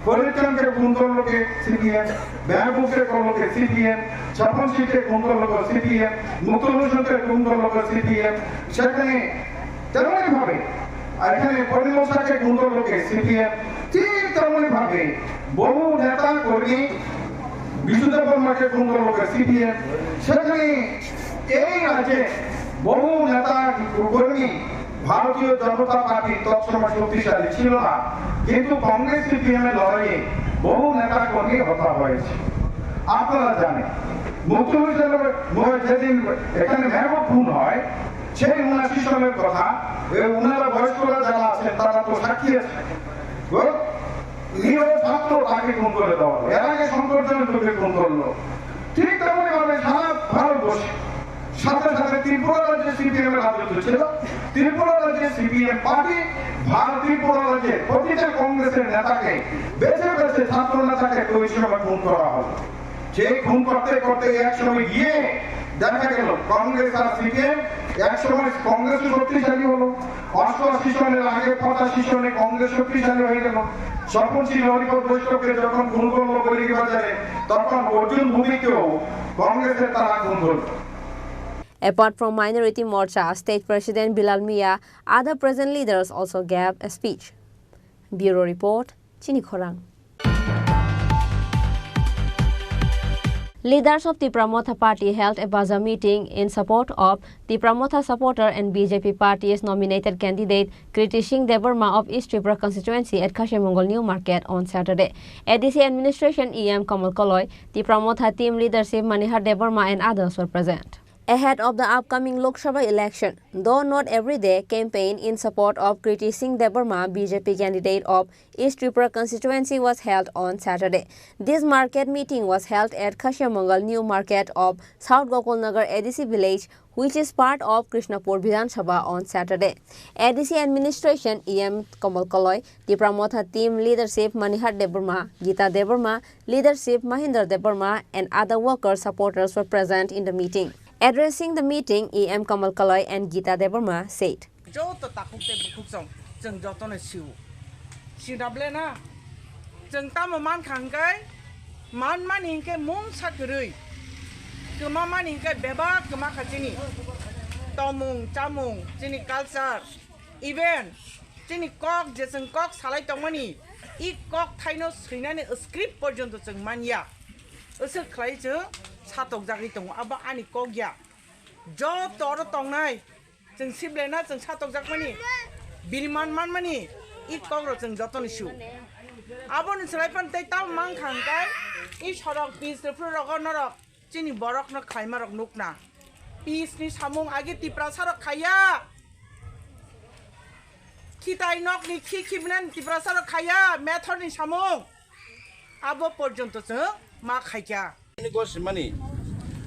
ফরিদ খানকে খুন করলো কে? সিপিএম। মেহবুবকে করলো কে? সিপিএম। স্বপন সিংকে খুন করলো কে? সিপিএম। মুকুল হোসেনকে খুন করলো কে? সিপিএম। সেখানে তেমনই ভাবে এখানে পরিমশাকে খুন করলো কে? সিপিএম। ঠিক তেমনই ভাবে বহু নেতা কর্মী, বিশুদেব বর্মাকে খুন করলো কে? সিপিএম। সেখানে এই রাজ্যে বহু নেতা কর্মী ভারতীয় জনতা পার্টি তৎসময় শক্তিশালী ছিল না, কিন্তু কংগ্রেস সিপিএম এর লড়াইয়ে বহু নেতা কর্মী হত্যা হয়েছে। আপনারা জানেন মুকুল হোসেন যেদিন এখানে মেহবুব খুন হয়, সেই 79 সালের কথা, ওনারা বয়স্করা যারা আছেন তারা তো সাক্ষী আছে, ছাত্র তাকে খুন করে দেওয়া হলো। এর আগে শঙ্করজনের লোকে খুন করলো। ঠিক তেমনই ভাবে সারা ভারতবর্ষে, সাথে সাথে ত্রিপুরা রাজ্যে সিপিএম এর রাজত্ব ছিল। ত্রিপুরা রাজ্যে সিপিএম পার্টি ত্রিপুরা রাজ্যে প্রতিটা কংগ্রেসের নেতাকে বেছে বেছে ছাত্র নেতাকে ওই সময় খুন করা হলো। সেই খুন করতে করতে একসময় গিয়ে দেখা গেল কংগ্রেস আর সিপিএম একসময় কংগ্রেস শক্তিশালী হলো, 88 সনের আগে 85 সনে কংগ্রেস শক্তিশালী হয়ে গেল। স্বপন সিং হরিপদ বৈষ্ণবকে যখন খুন করলো বৈরিক বাজারে, তখন অর্জুন ভূমিকেও কংগ্রেসের তারা খুন করলো। Apart from Minority Morcha, State President Bilal Mia, other present leaders also gave a speech. Bureau Report, Chini Khorang. Leaders of the Pramotha Party held a bazaar meeting in support of the Pramotha supporter and BJP party's nominated candidate Kriti Singh Debarma of East Tripura constituency at Kashimangal New Market on Saturday. ADC administration EM Kamal Kaloy, the Pramotha team leadership Manihar Debarma and others were present. Ahead of the upcoming Lok Sabha election, though not everyday campaign in support of Kriti Singh Debarma, BJP candidate of East Tripura constituency was held on Saturday. This market meeting was held at Kashimangal New Market of South Gokulnagar ADC village, which is part of Krishnapur Vidhan Sabha on Saturday. ADC administration EM Kamal Kaloy, the Pramotha team leadership Manihar Debarma, Geeta Debarma, leadership Mahinder Debarma and other worker supporters were present in the meeting. Addressing the meeting, EM Kamal Kaloy and Geeta Debarma said, 사톡 자기 동 아바 아니 꼭이야 저 또로 동나이 정 십레나 정 사톡 작마니 비리만 만마니 이 꼭으로 정 저토니 슈 아버는 슬라이판 때따 망칸가이 이 서럭 비스 프로럭 너럭 찌니 버럭 너 칼마럭 녹나 비스니 사몽 아게 띠프라 사럭 가야 키다이 넉니 키키브난 띠프라 사럭 가야 메터니 사몽 아버 পর্যন্ত 마 খাইয়া Gosimani,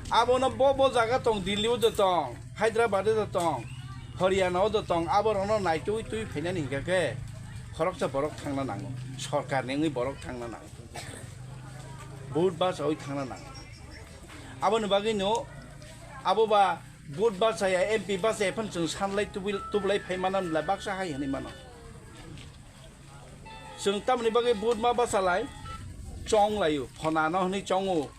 abono bobo jaga tong Delhi do tong, Hyderabad do tong, Haryana do tong, abono nai tui phena ni ke, khorok cha borok thangna nango, sarkar ni borok thangna nango, boat bus oi thangna nango. Abono bagi no, abo ba boat bus saya MP bus ya pun jeng sanlai tubilai phaimanan la baksa hai ni mano. Jeng tam ni bagi boat ma bus alai, chong layu, phona no ni chongo.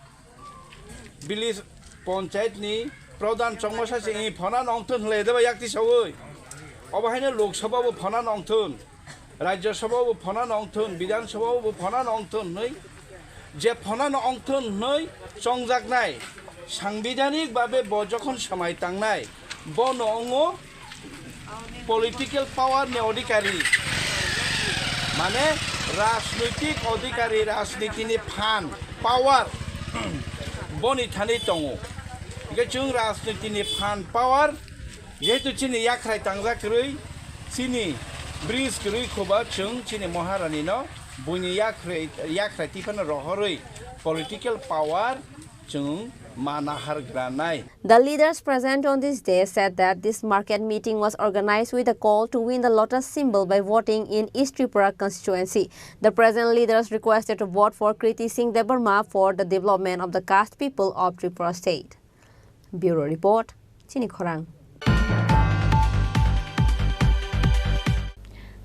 Bilis panchayat ni প্রধান সমস্যা এই ফনান অংথন হলে দেবা একটি সবই অবহাইনে লোকসভাও ফনান অংথন রাজ্যসভাও ফনান অংথন বিধানসভাও ফনান অংথন নই যে ফনান অংথন নই সংজাগনাই সাংবিধানিকভাবে যখন সময় টাংনাই বন অঙ্গ পলিটিক্যাল পাওয়ার নে অধিকারী মানে রাজনৈতিক অধিকারী রাজনীতিনি ফান পাওয়ার বনি থানি দङ जों राजनीतिनि फान पावार जेहेतु चिनि याख्राय तांजाख्रै चिनि ब्रिज ग्रुइ खोबा जों चिनि महारानी न बुनि याख्राय तिफान रहरै पॉलिटिकल पावर जों मानाहार ग्रानाय. The leaders present on this day said that this market meeting was organized with a call to win the lotus symbol by voting in East Tripura constituency. The present leaders requested to vote for Kriti Singh Debarma for the development of the caste people of Tripura state. Bureau Report, Chini Khorang.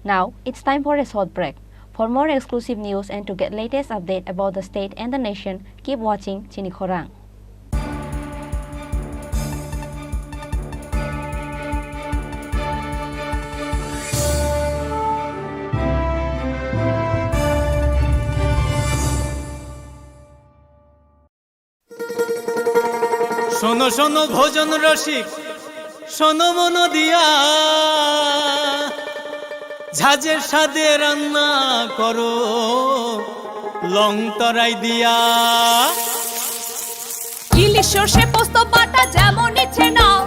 Now, it's time for a short break. For more exclusive news and to get latest update about the state and the nation, keep watching Chini Khorang. শোনো শোনো ভোজন রসিক শোনো মন দিয়া ঝাঁঝের স্বাদে রান্না করো লং তরাই দিয়া ইলিশ সর্ষে পোস্ত বাটা যেমন ইচ্ছে নাও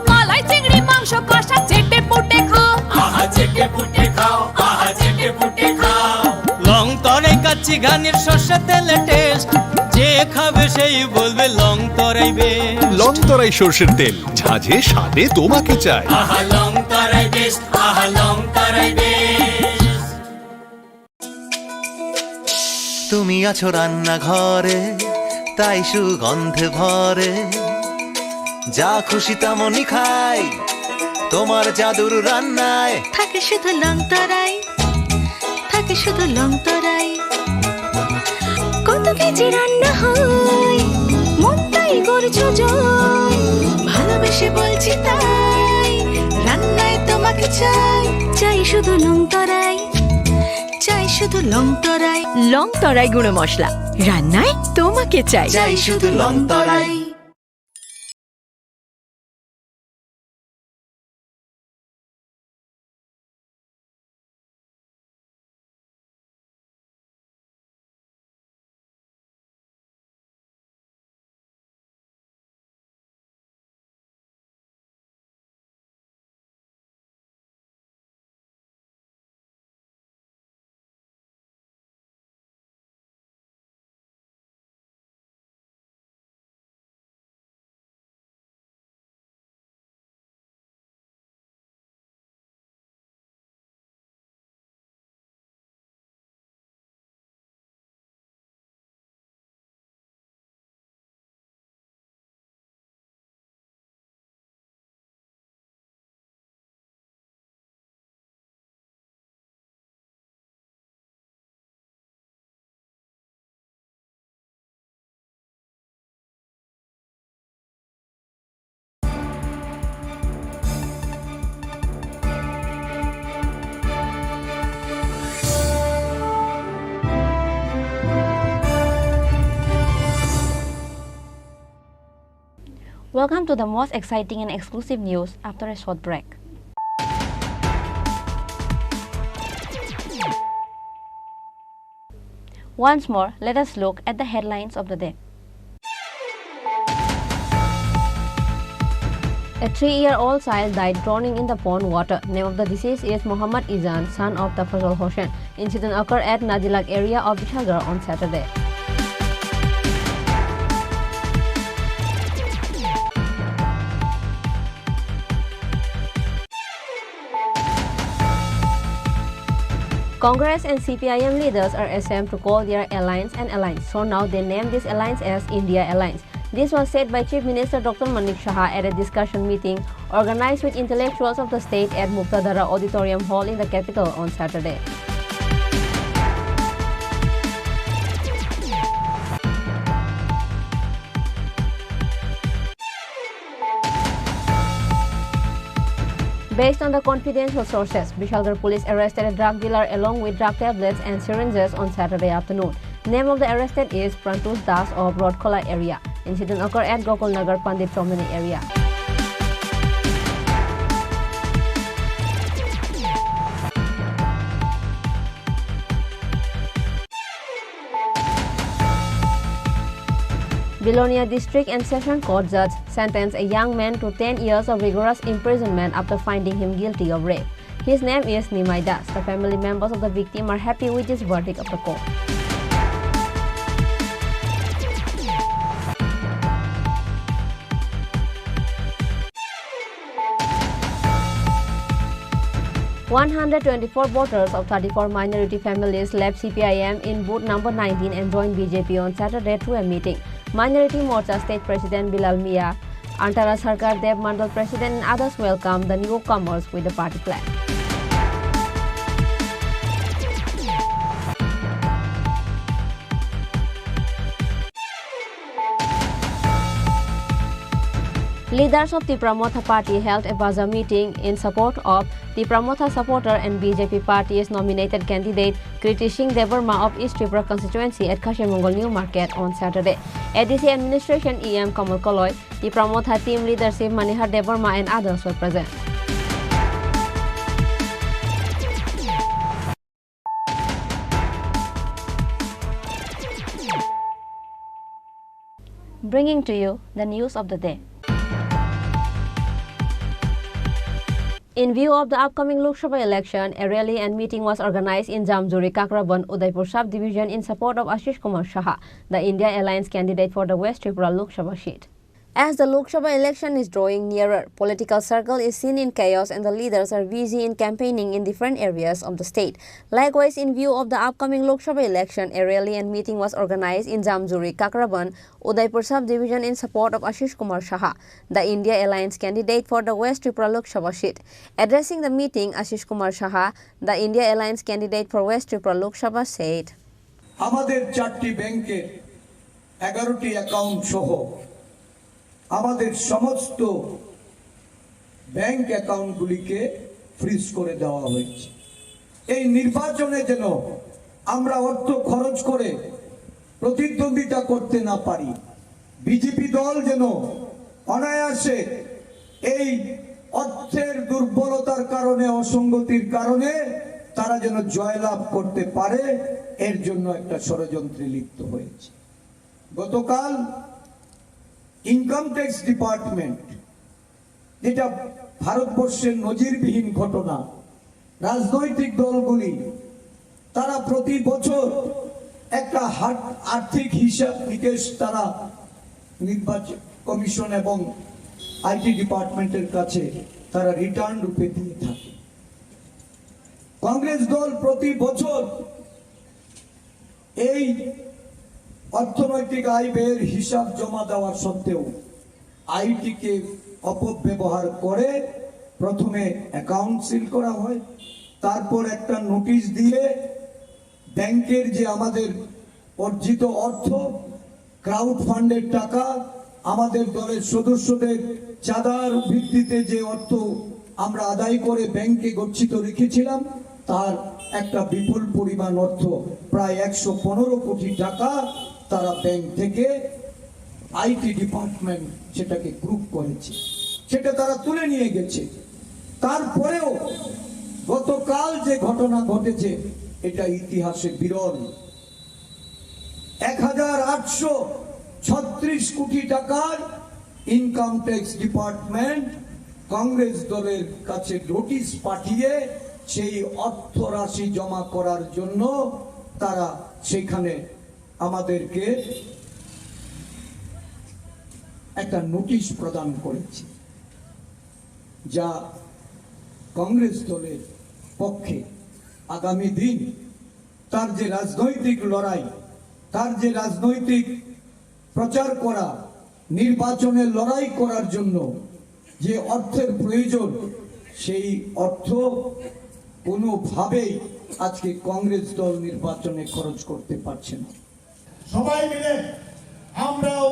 মালাই চিংড়ি মাংস কষা চেটে পুটে খাও আহা চেটে পুটে খাও আহা চেটে পুটে খাও লং তরাই কাচ্চি ঘানির সর্ষে তেলে টেস্ট যে খাবে সেই বলবে লং তরাই বেশ লং তরাই সরষের তেল ঝাঁঝে স্বাদে তোমাকে চাই আহা লং তরাই বেশ আহা লং তরাই বেশ তুমি আছো রান্না ঘরে তাই সুগন্ধে ভরে যা খুশি তেমনই খাই তোমার জাদুর রান্নায় থাকে শুধু লং তরাই থাকে শুধু লং তরাই কত কেজি রান্না হয় মন তাই করছো জয় ভালোবেসে বলছি তাই রান্নায় তোমাকে চাই চাই শুধু লং তরাই চাই শুধু লং তরাই লং তরাই গুঁড়ো মশলা রান্নায় তোমাকে চাই চাই শুধু long Terai Welcome to the most exciting and exclusive news after a short break. Once more, let us look at the headlines of the day. A 3-year-old child died drowning in the pond water. Name of the deceased is Muhammad Izan, son of Tafazul Hossain. Incident occurred at Nadilak area of Bishalgarh on Saturday. Congress and CPIM leaders are ashamed to call their alliance an alliance, so now they name this alliance as India Alliance. This was said by Chief Minister Dr. Manik Shah at a discussion meeting organized with intellectuals of the state at Muktadara Auditorium Hall in the capital on Saturday. Based on the confidential sources, Bishalgarh police arrested a drug dealer along with drug tablets and syringes on Saturday afternoon. Name of the arrested is Prantush Das of Rodkola area. Incident occurred at Gokul Nagar Pandit Chomini area. Bilonia District and Session Court judge sentenced a young man to 10 years of rigorous imprisonment after finding him guilty of rape. His name is Nimai Das. The family members of the victim are happy with this verdict of the court. "124 voters of 34 minority families left CPIM in booth number 19 and joined BJP on Saturday through a meeting. Minority Morcha State President Bilal Mia, Antara Sarkar Dev Mandal President and others welcomed the newcomers with the party flag. Leaders of the Pramotha party held a bazaar meeting in support of the Pramotha supporter and BJP party's nominated candidate Kriti Singh Devarma of East Tripura constituency at Kashimangal New Market on Saturday. ADC administration EM Kamal Kaloy, the Pramotha team leadership Manihar Devarma and others were present. Bringing to you the news of the day. In view of the upcoming Lok Sabha election, a rally and meeting was organized in Jamjuri, Kakraban, Udaipur sub-division in support of Ashish Kumar Shah, the India Alliance candidate for the West Tripura Lok Sabha seat. As the Lok Sabha election is drawing nearer, political circle is seen in chaos and the leaders are busy in campaigning in different areas of the state. Likewise, in view of the upcoming Lok Sabha election, a rally and meeting was organized in Jamjuri, Kakraban, Udaipur sub-division in support of Ashish Kumar Saha, the India Alliance candidate for the West Tripura Lok Sabha seat. Addressing the meeting, Ashish Kumar Saha, the India Alliance candidate for West Tripura Lok Sabha, said, আমাদের 4টি ব্যাংকে 11টি account সহ আমাদের সমস্ত bank অ্যাকাউন্টগুলিকে fridge করে দেওয়া হয়েছে। এই নির্বাচনে যেন আমরা অর্থ খরচ করে প্রতিদ্বন্দ্বিতা করতে না পারি, বিজেপি দল যেন অনায়াসে এই অর্থের দুর্বলতার কারণে, অসঙ্গতির কারণে তারা যেন জয়লাভ করতে পারে, এর জন্য একটা ষড়যন্ত্রে লিপ্ত হয়েছে। গতকাল ইনকাম ট্যাক্স ডিপার্টমেন্ট, যেটা ভারতবর্ষের নজিরবিহীন ঘটনা, রাজনৈতিক দলগুলি তারা প্রতি বছর একটা আর্থিক হিসাব নিকেশ তারা নির্বাচন কমিশন এবং আইটি ডিপার্টমেন্টের কাছে তারা রিটার্ন রূপে দিয়ে থাকে। কংগ্রেস দল প্রতি বছর এই অর্থনৈতিক আয় ব্যয়ের হিসাব জমা দেওয়ার সত্ত্বেও আইটিকে অপব্যবহার করে প্রথমে অ্যাকাউন্ট সিল করা হয়, তারপর একটা নোটিশ দিয়ে ব্যাংকের যে আমাদের অর্জিত অর্থ, ক্রাউড ফান্ডের টাকা, আমাদের দলের সদস্যদের চাঁদার ভিত্তিতে যে অর্থ আমরা আদায় করে ব্যাংকে গচ্ছিত রেখেছিলাম, তার একটা বিপুল পরিমাণ অর্থ প্রায় 115 কোটি টাকা তারা ব্যাংক থেকে আইটি ডিপার্টমেন্ট সেটাকে গ্রুপ করেছে, সেটা তারা তুলে নিয়ে গেছে। তারপরেও গতকাল যে ঘটনা ঘটেছে এটা ইতিহাসে বিরল। 1836 কোটি টাকার ইনকাম ট্যাক্স ডিপার্টমেন্ট কংগ্রেস দলের কাছে নোটিশ পাঠিয়ে সেই অর্থ রাশি জমা করার জন্য তারা সেখানে আমাদেরকে একটা নোটিশ প্রদান করেছে, যা কংগ্রেস দলের পক্ষে আগামী দিন তার যে রাজনৈতিক লড়াই, তার যে রাজনৈতিক প্রচার করা, নির্বাচনের লড়াই করার জন্য যে অর্থের প্রয়োজন, সেই অর্থ কোনোভাবেই আজকে কংগ্রেস দল নির্বাচনে খরচ করতে পারছে না। সবাই মিলে আমরাও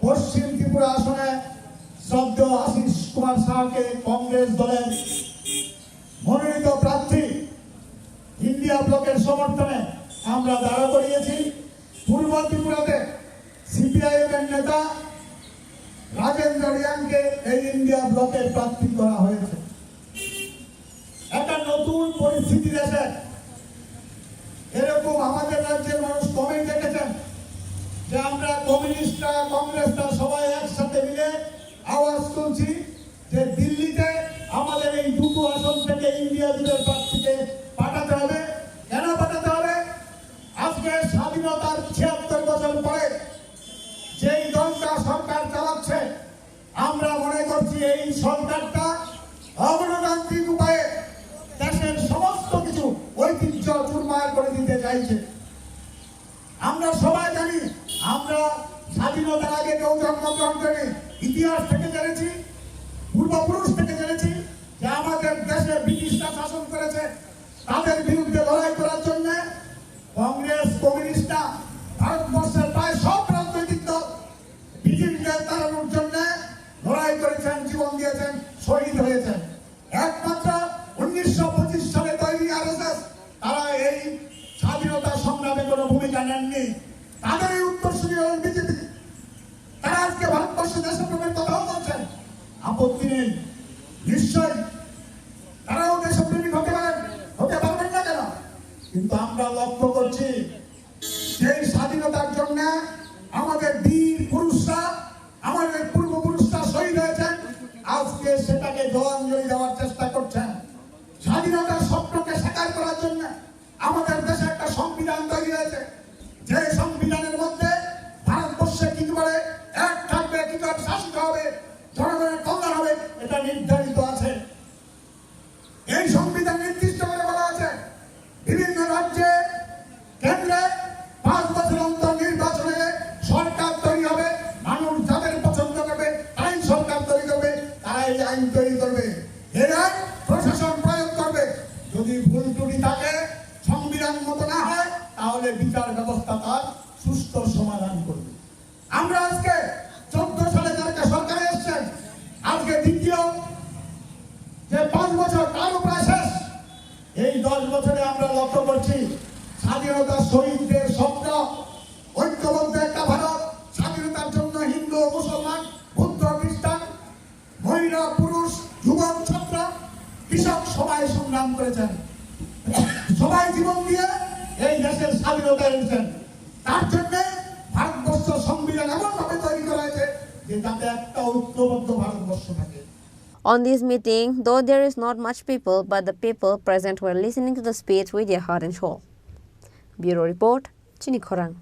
পশ্চিম ত্রিপুরা আসনে শ্রদ্ধ আশিস কুমার সাহাকে কংগ্রেস দলের মনোনীত প্রার্থী ইন্ডিয়া ব্লকের সমর্থনে আমরা দাঁড়া করিয়েছি। পূর্ব ত্রিপুরাতে সিপিআইএম এর নেতা রাজেন্দ্র রিয়াংকে এই ইন্ডিয়া ব্লকের প্রার্থী করা হয়েছে। একটা নতুন পরিস্থিতি দেশে, এরকম আমাদের রাজ্যের মানুষ কমেন্ট দেখেছেন যে আমরা কমিউনিস্টরা, কংগ্রেসরা সবাই একসাথে মিলে আওয়াজ তুলছি যে দিল্লিতে আমাদের এই দুটো আসন থেকে ইন্ডিয়া জুটের প্রার্থীকে পাঠাতে হবে। কেন পাঠাতে হবে? আজকে স্বাধীনতার ৭৬ বছর পরে যেই দলটা সরকার চালাচ্ছে, আমরা মনে করছি এই সরকারটা অগণতান্ত্রিক উপায়ে দেশের সমস্ত কিছু ঐতিহ্য চুরমার করে দিতে চাইছে। আমরা সবাই জানি, আমরা স্বাধীনতার আগে কেউ জন্মগ্রহণ করি, ইতিহাস থেকে জেনেছি, পূর্বপুরুষ থেকে জেনেছি যে আমাদের দেশে ব্রিটিশরা শাসন করেছে। তাদের বিরুদ্ধে লড়াই করার জন্য কংগ্রেস, কমিউনিস্টরা, ভারতবর্ষের প্রায় সব রাজনৈতিক দল ব্রিটিশদের তাড়ানোর জন্য লড়াই করেছেন, জীবন দিয়েছেন, শহীদ হয়েছেন। একমাত্র 1925 সালে তৈরি আরএসএস, তারা এই স্বাধীনতা সংগ্রামে কোনো ভূমিকা নেননি। তাদের এই উত্তরসূরি হলেন বিজেপি। তারা আজকে ভারতবর্ষে দেশপ্রেমের কথাও বলছেন, আপত্তি নেই। নিশ্চয়ই তারাও দেশপ্রেমিক হতে পারেন, হতে পারবেন না কেন? কিন্তু আমরা লক্ষ্য করছি সেই স্বাধীনতার জন্য আমাদের বীর পুরুষরা, আমাদের পূর্বপুরুষরা শহীদ হয়েছেন। আজকে সেটাকে জলাঞ্জলি দেওয়ার চেষ্টা করছেন। স্বাধীনতার স্বপ্নকে সাকার করার জন্য আমাদের দেশে একটা সংবিধান তৈরি হয়েছে, যে সংবিধানের মধ্যে ভারতবর্ষে কি করে এক থাকবে, কি করে শাসিত হবে, জনগণের কল্যাণ হবে, এটা নির্ধারিত আছে। এই সংবিধান নির্দিষ্ট করে বলা আছে বিভিন্ন রাজ্যে কেন্দ্রে 5 বছর অন্তর নির্বাচনে সরকার তৈরি হবে, মানুষ যাদের পছন্দ করবে তাই সরকার তৈরি করবে, তারা এই আইন তৈরি করবে, এই আইন প্রশাসন প্রয়োগ করবে। যদি ভুল ত্রুটি থাকে, সংবিধান মতো না হয়, তাহলে বিচার ব্যবস্থা তার সুষ্ঠু সমাধান করবে। আমরা আজকে 14 সালে যারা সরকারে এসছেন, আজকে দ্বিতীয় যে 5 বছর তারও প্রায় শেষ। এই 10 বছরে আমরা লক্ষ্য করছি স্বাধীনতার শহীদদের স্বপ্ন, ঐক্যবদ্ধ একটা ভারত, স্বাধীনতার জন্য হিন্দু মুসলমান বুদ্ধ খ্রিস্টান মহিলা পুরুষ যুবক ছাত্র কৃষক সবাই সংগ্রাম করেছেন, সবাই জীবন দিয়ে এই দেশের স্বাধীনতা এনেছেন। তার জন্য ভারতবর্ষ সংবিধান এমন ভাবে তৈরি করা হয়েছে যে যাতে একটা ঐক্যবদ্ধ ভারতবর্ষ থাকে। On this meeting, though there is not much people, but the people present were listening to the speech with their heart and soul. Bureau Report, Chinikhorang.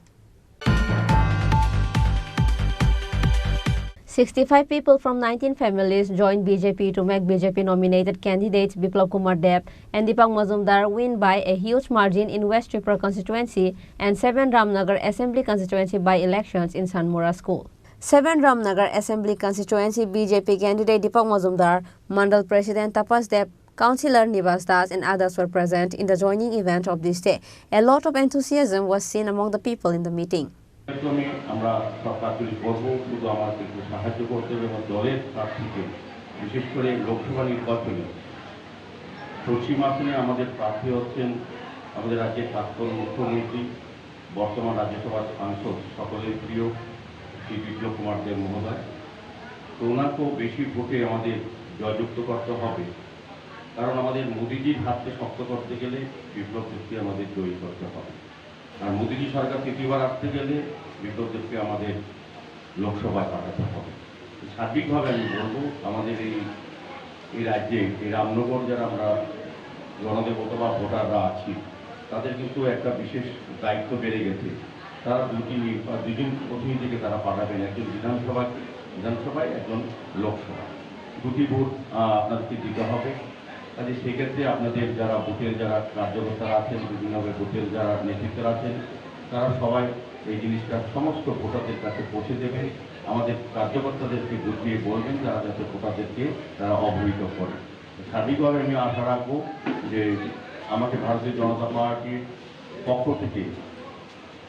65 people from 19 families joined BJP to make BJP-nominated candidates Biplab Kumar Deb and Deepak Mazumdar win by a huge margin in West Tripura constituency and 7 Ramnagar Assembly constituency by-elections in Sanmora School. 7 Ramnagar Assembly constituency BJP candidate Deepak Mazumdar, Mandal President Tapas Deb, Councillor Nivas Das and others were present in the joining event of this day. A lot of enthusiasm was seen among the people in the meeting. আমরা সরকারগুলি করব, শুধু আমাদেরকে সাহায্য করতে হবে এবং দলের প্রার্থীকে বিশেষ করে লোকসভা নির্বাচনে পশ্চিম আসনে আমাদের প্রার্থী হচ্ছেন আমাদের রাজ্যের প্রাক্তন মুখ্যমন্ত্রী, বর্তমান রাজ্যসভার সাংসদ, সকলের প্রিয় শ্রী বিপ্লব কুমার দেব মহোদয়। তো ওনাকেও বেশি ভোটে আমাদের জয়যুক্ত করতে হবে, কারণ আমাদের মোদিজির হাতকে শক্ত করতে গেলে বিপ্লব দেবকে আমাদের জয়ী করতে হবে। আর মোদিজি সরকার তৃতীয়বার আসতে গেলে বিপ্লবদেবকে আমাদের লোকসভায় পাঠাতে হবে। সার্বিকভাবে আমি বলবো আমাদের এই রাজ্যে এই রামনগর যারা আমরা গণদেবতা বা ভোটাররা আছি, তাদের কিন্তু একটা বিশেষ দায়িত্ব বেড়ে গেছে। তারা দুজন প্রতিনিধিকে তারা পাঠাবেন, একজন বিধানসভায় একজন লোকসভায়। 2টি ভোট আপনাদেরকে দিতে হবে। কাজে সেক্ষেত্রে আপনাদের যারা বুথের যারা কার্যকর্তারা আছেন, বিভিন্নভাবে বুথের যারা নেতৃত্বরা আছেন, তারা সবাই এই জিনিসটা সমস্ত ভোটারদের কাছে পৌঁছে দেবেন। আমাদের কার্যকর্তাদেরকে বুঝিয়ে বলবেন যারা যাতে ভোটারদেরকে তারা অবহিত করে। সার্বিকভাবে আমি আশা রাখবো যে আমাকে ভারতীয় জনতা পার্টির পক্ষ থেকে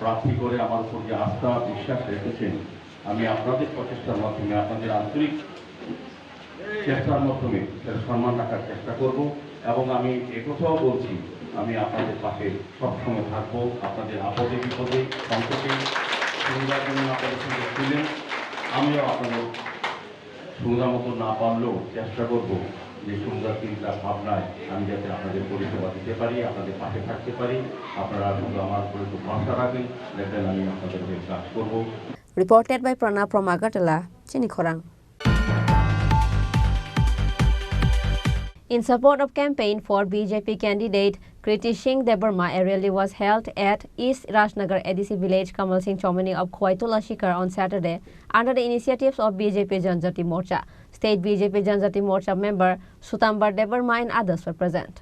প্রার্থী করে আমার উপর যে আস্থা বিশ্বাস রেখেছেন, আমি আপনাদের প্রচেষ্টার মাধ্যমে আপনাদের আন্তরিক চেষ্টার মাধ্যমে সম্মান রাখার চেষ্টা করব এবং আমি একথাও বলছি আমি আপনাদের পাশে সবসময় থাকবো। আপনাদের আপদে বিপদে সংকটে সুবিধার জন্য আপনাদের সঙ্গে ছিলেন, আমিও আপনাদের সুবিধা মতো না পারলেও চেষ্টা করব যে সুন্দর চিন্তা ভাবনায় আমি যাতে আপনাদের পরিষেবা দিতে পারি, আপনাদের পাশে থাকতে পারি। আপনারা শুধু আমার উপরে একটু ভরসা রাখবেন, দেখবেন আমি আপনাদের হয়ে কাজ করব। Reported by Pranav from Agartala, Chinikhorang. In support of campaign for BJP candidate Kriti Singh Debarma, a rally was held at East Rajnagar ADC village Kamal Singh Chomani of Khwaitula Shikar on Saturday under the initiatives of BJP Janjati Morcha. State BJP Janjati Morcha member Sutambar Debarma and others were present.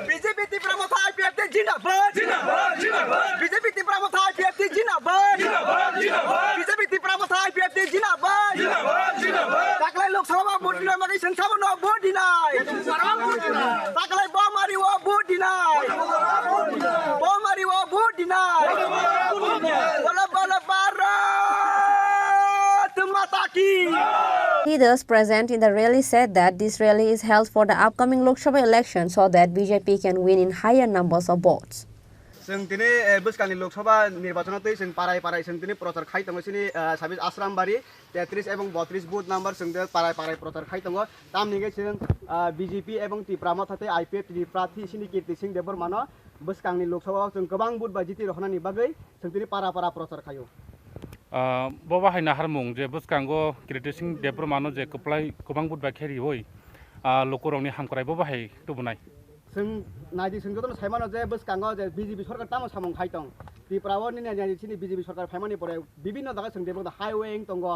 BJP Tipramotha IPFT Jindabad Jindabad Jindabad BJP Tipramotha IPFT Jindabad Jindabad Jindabad BJP Tipramotha IPFT Jindabad Jindabad Jindabad Taklai Lok Sabha vote dinai mari Sansabha no vote dinai Taklai Bomari wo vote dinai Bomari wo vote dinai Bola bola Bharat Mata ki. Leaders present in the rally said that this rally is held for the upcoming Lok Sabha election so that BJP can win in higher numbers of votes. जों दिनै बोसोरनि लोकसभा निर्वाचनाव जों पाराय पाराय जों दिनै प्रचार खाइ दङ सिनि 26 आश्रामबारी 33 एवं 32 बुथ नम्बर जों पाराय पाराय प्रचार खाइ दङ तामनिगे जों बीजेपी एवं तिप्रामथाते आईपीएफ नि प्रार्थी सिनि कीर्ति सिंह देबरमानो बोसोरनि लोकसभायाव जों गोबां बुथ बाजिति रखनानि बागै जों दिनै पारा पारा प्रचार खायो बाहायना हारमुं जे बोसकांगो कीर्ति सिंह देबरमानो जे गोबां बुथ बा खेरि होय लोकरंनि हामखरायबो बाहाय तबनाय जों नायदि जों जतन साइमानो जे बसकांगो जे बीजेपी सरकार तामो सामं खाइतों त्रिपुराओ नि नायदि सिनि बीजेपी सरकार फाइमानि परे विभिन्न दागा जों देबो हाइवे तंगो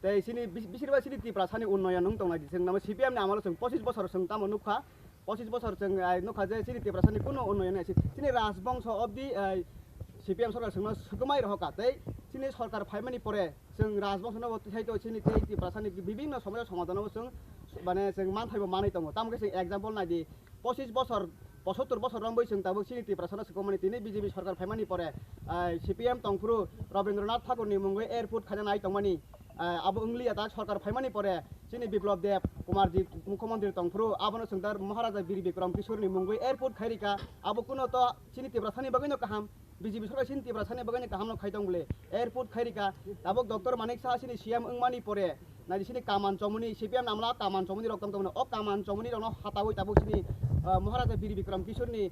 ते सिनि बिसिरबा सिनि त्रिपुरा सानि उन्नयन नों तंनायदि जों नाम सीपीएम नि आमालो जों 25 बोसोर जों तामो नुखा 25 बोसोर जों नुखा जे सिनि त्रिपुरा सानि कुनो उन्नयन सिनि राजबंश अफ दि सीपीएम सरकार जों सुकुमाय रहका ते सिनि सरकार फाइमानि परे जों राजबंश न थाइतो सिनि त्रिपुरा सानि विभिन्न समस्या समाधान जों माने जों मानथाइबो मानै दङ तामके जों एग्जाम्पल नायदि 25 बोसोर 75 बोसोर रंबै जों दाबो सिनि त्रिपुरा साना सुकुमानि तिनि बीजेपी सरकार फाइमानि परे सीपीएम तंफ्रु रवीन्द्रनाथ ठाकुरनि मुंगै एयरपोर्ट खाजानाय तंमानि अब इंलिया दा सरकार फाइमानि परे सिनि बिप्लब देव कुमार जी मुख्यमंत्री तंफ्रु आबनो सुंदर महाराजा वीर विक्रम किशोरनि मुंगै एयरपोर्ट खैरिका अब कुनो तो सिनि त्रिपुरा सानि बगैनो काहाम बीजेपी सरकार सिनि त्रिपुरा सानि बगैनो काहामनो खाइतों बोले एयरपोर्ट खैरिका दाबो डॉक्टर मानिक साहा सिनि सीएम अंगमानि परे नादि सिनि कामान चमुनि सीपीएम नामला कामान चमुनि रक्तम तमनो अ कामान चमुनि रनो हातावै ताबो सिनि महाराजा वीर विक्रम किशोरनि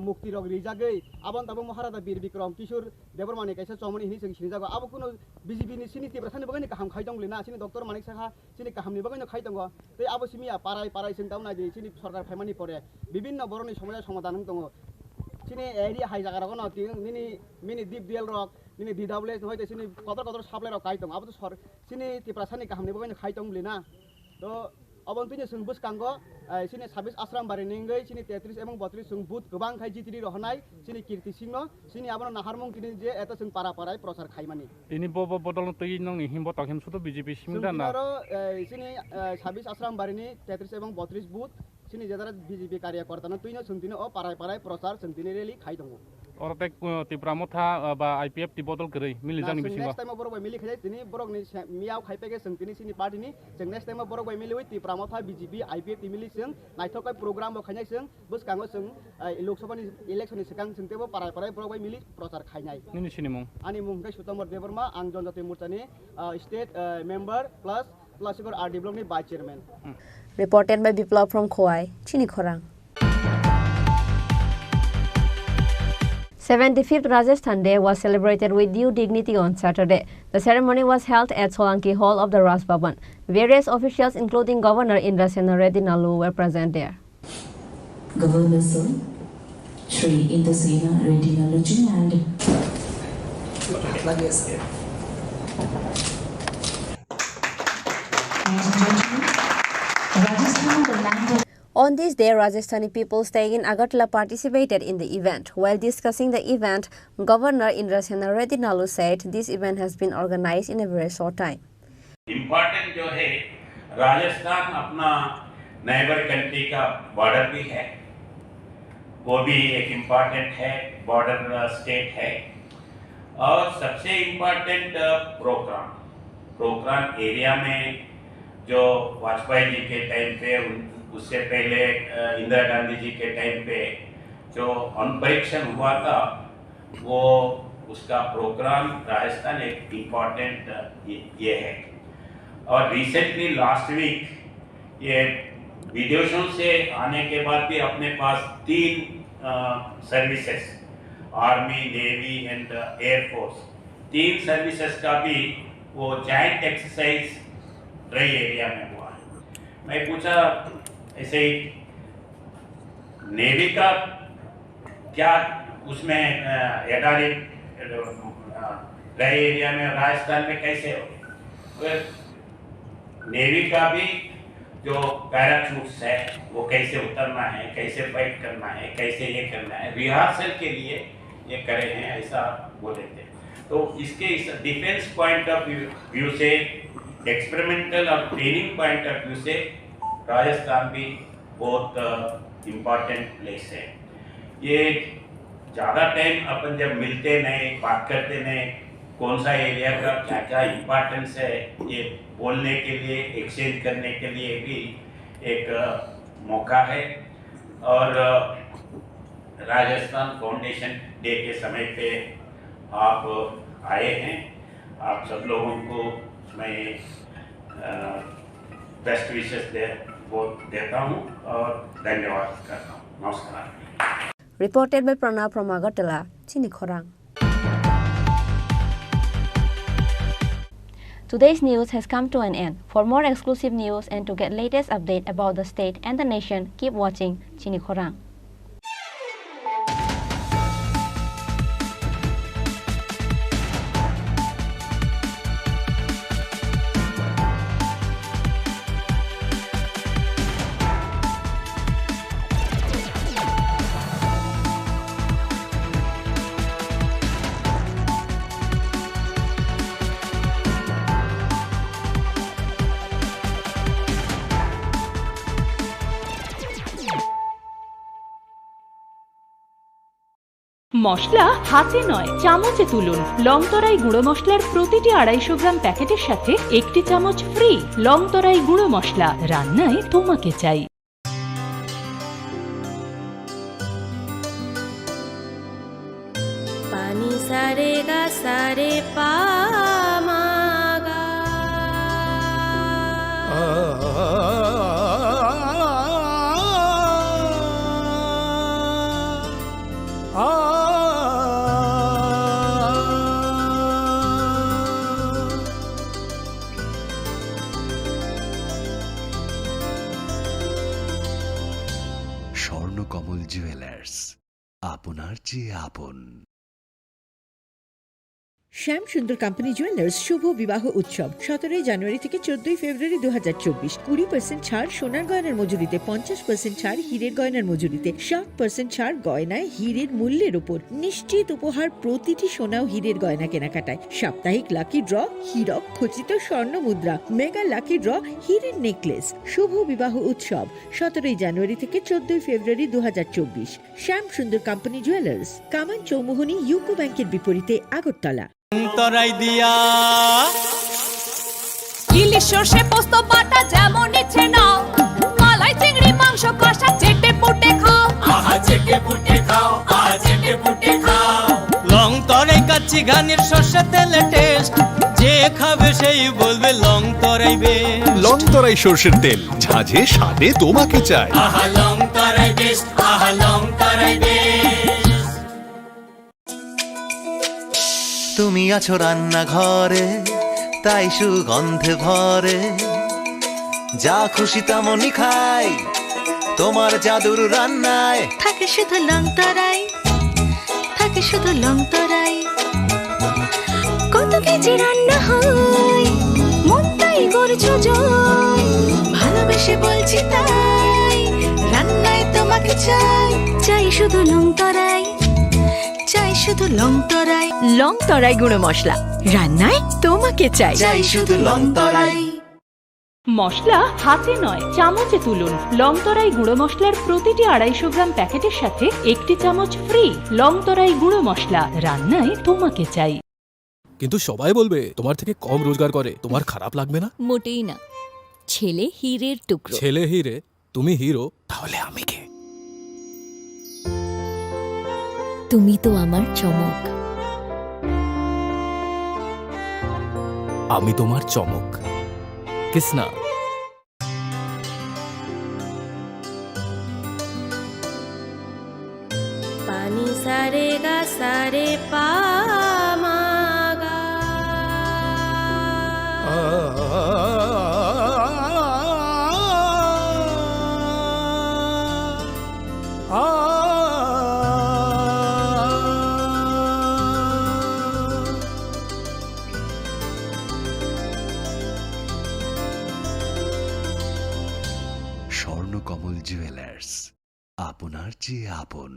मुक्ति रग रिजागै आबन ताबो महाराजा वीर विक्रम किशोर देबरमानि कैसे चमुनि हिनि जों सिनि जागो अब कुनो बीजेपी नि सिनि त्रिपुरा सानि बगैनो काहाम खाइतों बोले ना सिनि डॉक्टर मानिक साहा सिनि काहामनि बगैनो खाइतों ते अब सिमिया पाराय पाराय जों दाउ नादि सिनि सरकार फाइमानि परे विभिन्न बरनि समस्या समाधान दङ सिनि एरिया हाइ जागारागो न निनि मिनि दीप दियल रक निनि डीडब्ल्यूएस होय सिनि कतर कतर साप्लाइ रक खाइतों अब तो सर सिनि त्रिपुरा सानि काहामनि बगैनो खाइतों बोले ना तो अब तुनि जों बसकांगो सिनि 26 आश्रम बारि निंगै सिनि 33 एवं 32 जों बुथ गोबां खाइ जितिरि रहनाय सिनि कीर्ति सिंह सिनि आबनो नाहारमं किनि जे एत जों पारा पाराय प्रचार खाइमानि इनि बदल तै नंनि हिमबो ताखिम सुतो बीजेपी सिमदा ना सिनि 26 आश्रम बारिनि 33 एवं 32 बुथ सिनि जेदारा बीजेपी कार्यकर्ता न तुइनो सुंतिनो अ पाराय पाराय प्रचार सुंतिनि रेली खाइ दङ और ते त्रिपुरा मथा बा आईपीएफ ति बदल करै मिलि जानि बिसिङा नेक्स्ट टाइम बरक बाय मिलि खाइ दिनि बरक नि मियाव खाइपेगे सुंतिनि सिनि पार्टीनि जों नेक्स्ट टाइम बरक बाय मिलि बै त्रिपुरा मथा बीजेपी आईपीएफ ति मिलि जों नायथकाय प्रोग्राम बो खाइनाय जों बसकांगो जों लोकसभानि इलेक्शननि सिगां जोंतेबो पाराय पाराय बरक बाय मिलि प्रचार खाइनाय निनि सिनि मुं आनि मुंखै सुतमर देबरमा आं जनजाति मोर्चानि स्टेट मेम्बर प्लस सिगर आर डेभलपनि vice chairman Reported by Biplav from Khowai, Chini Khorang. 75th Rajasthan Day was celebrated with due dignity on Saturday. The ceremony was held at Solanki Hall of the Raj Bhavan. Various officials, including Governor Indrasena Reddy Nalu, were present there. Governor Sir, Shri Indrasena Reddy Nalu and On this day, Rajasthani people staying in Agartala participated in the event. While discussing the event, Governor Indrasena Reddy Nalu said this event has been organized in a very short time. Important जो है राजस्थान अपना neighbour country का border भी है, वो भी एक important है, बॉर्डर स्टेट है। और सबसे इम्पोर्टेंट प्रोग्राम एरिया में जो वाजपेयी जी के टाइम पे, उससे पहले इंदिरा गांधी जी के टाइम पे जो अणुपरीक्षण हुआ था, वो उसका प्रोग्राम राजस्थान एक इम्पोर्टेंट ये है। और रिसेंटली लास्ट वीक ये विदेशों से आने के बाद भी अपने पास 3 services, army, navy and air force, 3 services का भी वो जॉइंट एक्सरसाइज रही एरिया में हुआ है। मैं पूछा ऐसे ही नेवी का क्या उसमें एडारी रही एरिया में राजस्थान में कैसे हो, नेवी का भी जो पैराशूट्स है वो कैसे उतरना है, कैसे फाइट करना है, कैसे ये करना है, रिहर्सल के लिए ये करे हैं, ऐसा बोले थे। तो इसके इस डिफेंस पॉइंट ऑफ व्यू से, एक्सपेरिमेंटल और ट्रेनिंग पॉइंट ऑफ व्यू से राजस्थान भी बहुत इम्पॉर्टेंट प्लेस है। ये ज़्यादा टाइम अपन जब मिलते नहीं, बात करते नहीं, कौन सा एरिया का क्या क्या इम्पोर्टेंस है, ये बोलने के लिए, एक्सचेंज करने के लिए भी एक मौका है। और राजस्थान फाउंडेशन डे के समय पे आप आए हैं, आप सब लोगों को मैं बेस्ट विशेस देता हूँ और धन्यवाद करता हूँ। नमस्कार। Reported by Pranav from Agartala, Chini Khorang. Today's news has come to an end. For more exclusive news and to get latest update about the state and the nation, keep watching Chini Khorang. মশলা হাতে নয় চামচে তুলুন। লংতরাই গুঁড়ো মশলার প্রতিটি 250 গ্রাম প্যাকেটের সাথে 1টি চামচ ফ্রি। লংতরাই গুঁড়ো মশলা, রান্নায় তোমাকে চাই। পানি সারে গা সারে পা মা গা। স্বর্ণকমল জুয়েলার্স, আপনার চেয়ে আপন। শ্যাম সুন্দর কোম্পানি জুয়েলার্স শুভ বিবাহ উৎসব 17 জানুয়ারি থেকে 14 ফেব্রুয়ারি 2024। 20% ছাড় সোনার গয়নার মজুরিতে, 50% ছাড় হীরের গয়নার মজুরিতে, 60% ছাড় গয়নায় হীরের মূল্যের উপর, নিশ্চিত উপহার প্রতিটি সোনা ও হীরের গয়না কেনাকাটায়, সাপ্তাহিক লাকি ড্র, হীরক খচিত স্বর্ণ মুদ্রা, মেগা লাকি ড্র, হীরের নেকলেস। শুভ বিবাহ উৎসব 17 জানুয়ারি থেকে 14 ফেব্রুয়ারি 2024। শ্যাম সুন্দর কোম্পানি জুয়েলার্স, কামান চৌমুহনী ইউকো ব্যাংকের বিপরীতে, আগরতলা। তরাই দিয়া ইলিশ সর্ষে পোস্ত বাটা যেমন ইচ্ছে নাও, মালাই চিংড়ি মাংস কষা চেটে পুটে খাও। আহা চেটে পুটে খাও, আহা চেটে পুটে খাও। লং তরাই কাচ্চি ঘানির সর্ষে তেলে টেস্ট, যে খাবে সেই বলবে লং তরাই বেশ। লং তরাই সর্ষের তেল, ঝাঁঝে স্বাদে তোমাকে চাই। আহা লং তরাই বেশ, আহা লং তরাই বেশ। তুমি আছো রান্নাঘরে, তাই সুগন্ধে ভরে, যা খুশি তেমনই খাই, তোমার জাদুর রান্নায় থাকে শুধু লংতরাই, থাকে শুধু লংতরাই। কত কেজি রান্না হয়, মনটাই গড়ছো জয়, ভালোবেসে বলছি তাই, রান্নায় তোমাকে চাই, চাই শুধু লংতরাই, চাই শুধু লংতরাই। লংতরাই গুঁড়ো মশলা, রান্নায় তোমাকে চাই। চাই শুধু লংতরাই। মশলা হাতে নয় চামচে তুলুন। লংতরাই গুঁড়ো মশলার প্রতিটি 250 গ্রাম প্যাকেটের সাথে 1টি চামচ ফ্রি। লংতরাই গুঁড়ো মশলা, রান্নায় তোমাকে চাই। কিন্তু সবাই বলবে তোমার থেকে কম রোজগার করে, তোমার খারাপ লাগবে না? মোটেই না, ছেলে হীরের টুকরো। ছেলে হিরে, তুমি হিরো, তাহলে আমি কে? তুমি তো আমার চমক। আমি তোমার চমক। কিসনা? পানি সারে গা সারে পা মা গা। স্বর্ণকমল জুয়েলার্স, আপনার চেয়ে আপন।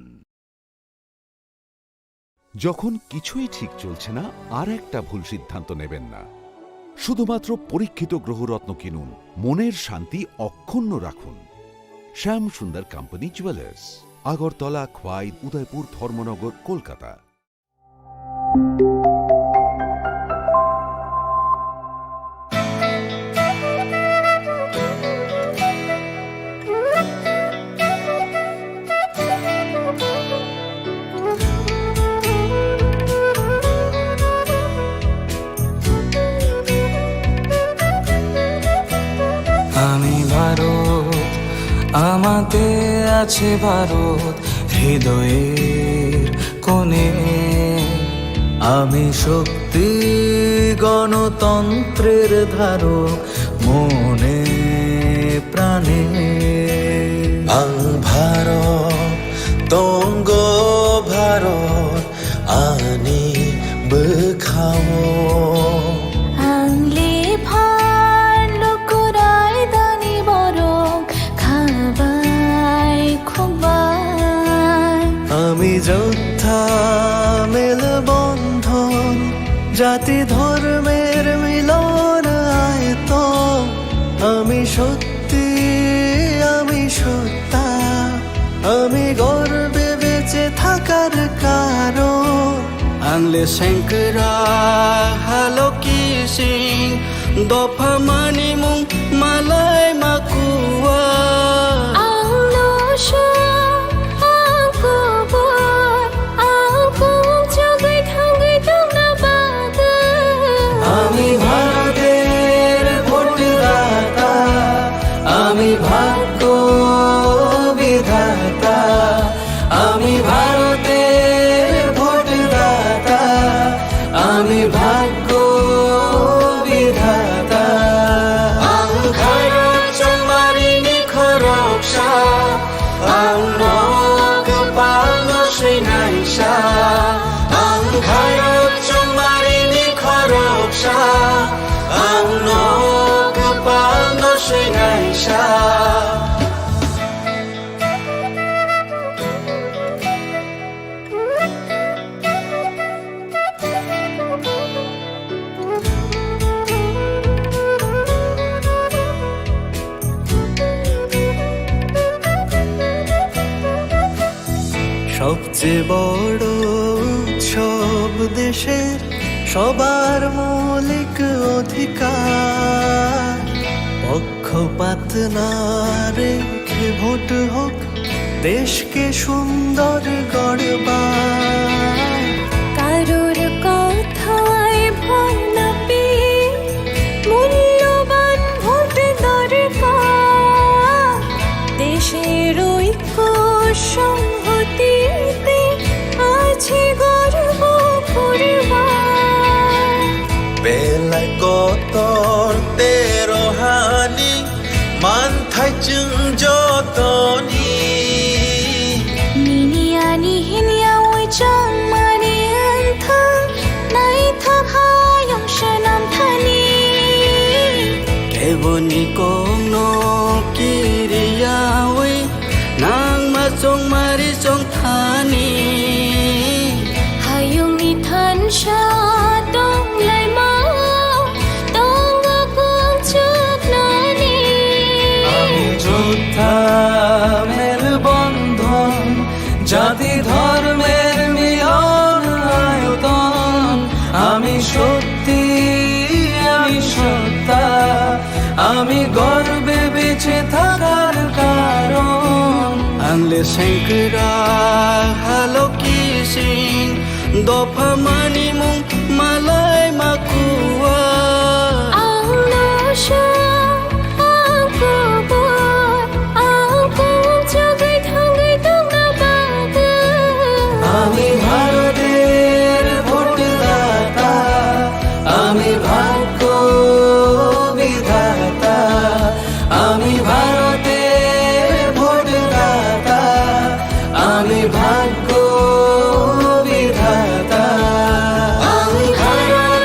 যখন কিছুই ঠিক চলছে না, আর একটা ভুল সিদ্ধান্ত নেবেন না। শুধুমাত্র পরীক্ষিত গ্রহরত্ন কিনুন, মনের শান্তি অক্ষুণ্ণ রাখুন। শ্যাম সুন্দর কোম্পানি জুয়েলার্স, আগরতলা, খোয়াই, উদয়পুর, ধর্মনগর, কলকাতা। আমি ভারত, আমাদের আছে ভারত হৃদয়ের কোণে। আমি শক্তি গণতন্ত্রের ধারক মনে প্রাণে আং ভারত তঙ্গ ভারত আনি বখাও আংলে ভার লকুরাই দানি বরং খাবাই খুবাই আমি যোদ্ধা মেলবন্ধন জাতি ধর্মের মিলন আয়তন আমি সত্যি আমি সত্তা আমি গর্বে বেঁচে থাকার কারণ আংলে শঙ্করা হালো কি সিং দফা মানি মুং মালাই মাকুয়া আমি ভারতের ভোটদাতা আমি ভাগ্য বিধাতা আমি ভারতের ভোটদাতা আমি ভাগ্য বিধাতা ভারত চমারিনি খরকসা আংনক পালন শ্রীনাইসা ভারত চমারিনি খরকসা আংনক পালন শ্রীনাইসা সবচেয়ে বড় উৎসব দেশের সবার মৌলিক অধিকার পক্ষপাত না রেখে ভোট হোক দেশকে সুন্দর গড়বার কারোর কথায় ভয় না পেয়ে মূল্যবান ভোট দরকার দেশের ঐক্য সংহতিতে আছে গর্ব পরিবার বেলায় কতর তেরোহানি মান থাইচুং যতনি মিনিয়ানি হিনিয়া ওই চাং মানি আন্থাং নাই থাকায়ং সনাম থানি কেবনি কোনো কিরিয়া ওই নাং মা চং মারি চং Thani hayung ni than sha dong lai ma dong ga kong chuk na ni আমি যোদ্ধা মেলবন্ধন জাতি ধর্মের মিলন আয়তন আমি সত্যি আমি সত্তা আমি গর্বে বেঁচে থাকার কারণ আংলে শঙ্করা হালো কি সিং দফা মানি মুং মালাই মাকুয়া anglo sha angko boy angko jagai thangai dong na baga আমি ভারতের ভোটদাতা আমি ভাগ্য বিধাতা আমি ভারতের ভোটদাতা আমি ভাগ্য বিধাতা আমি ভারত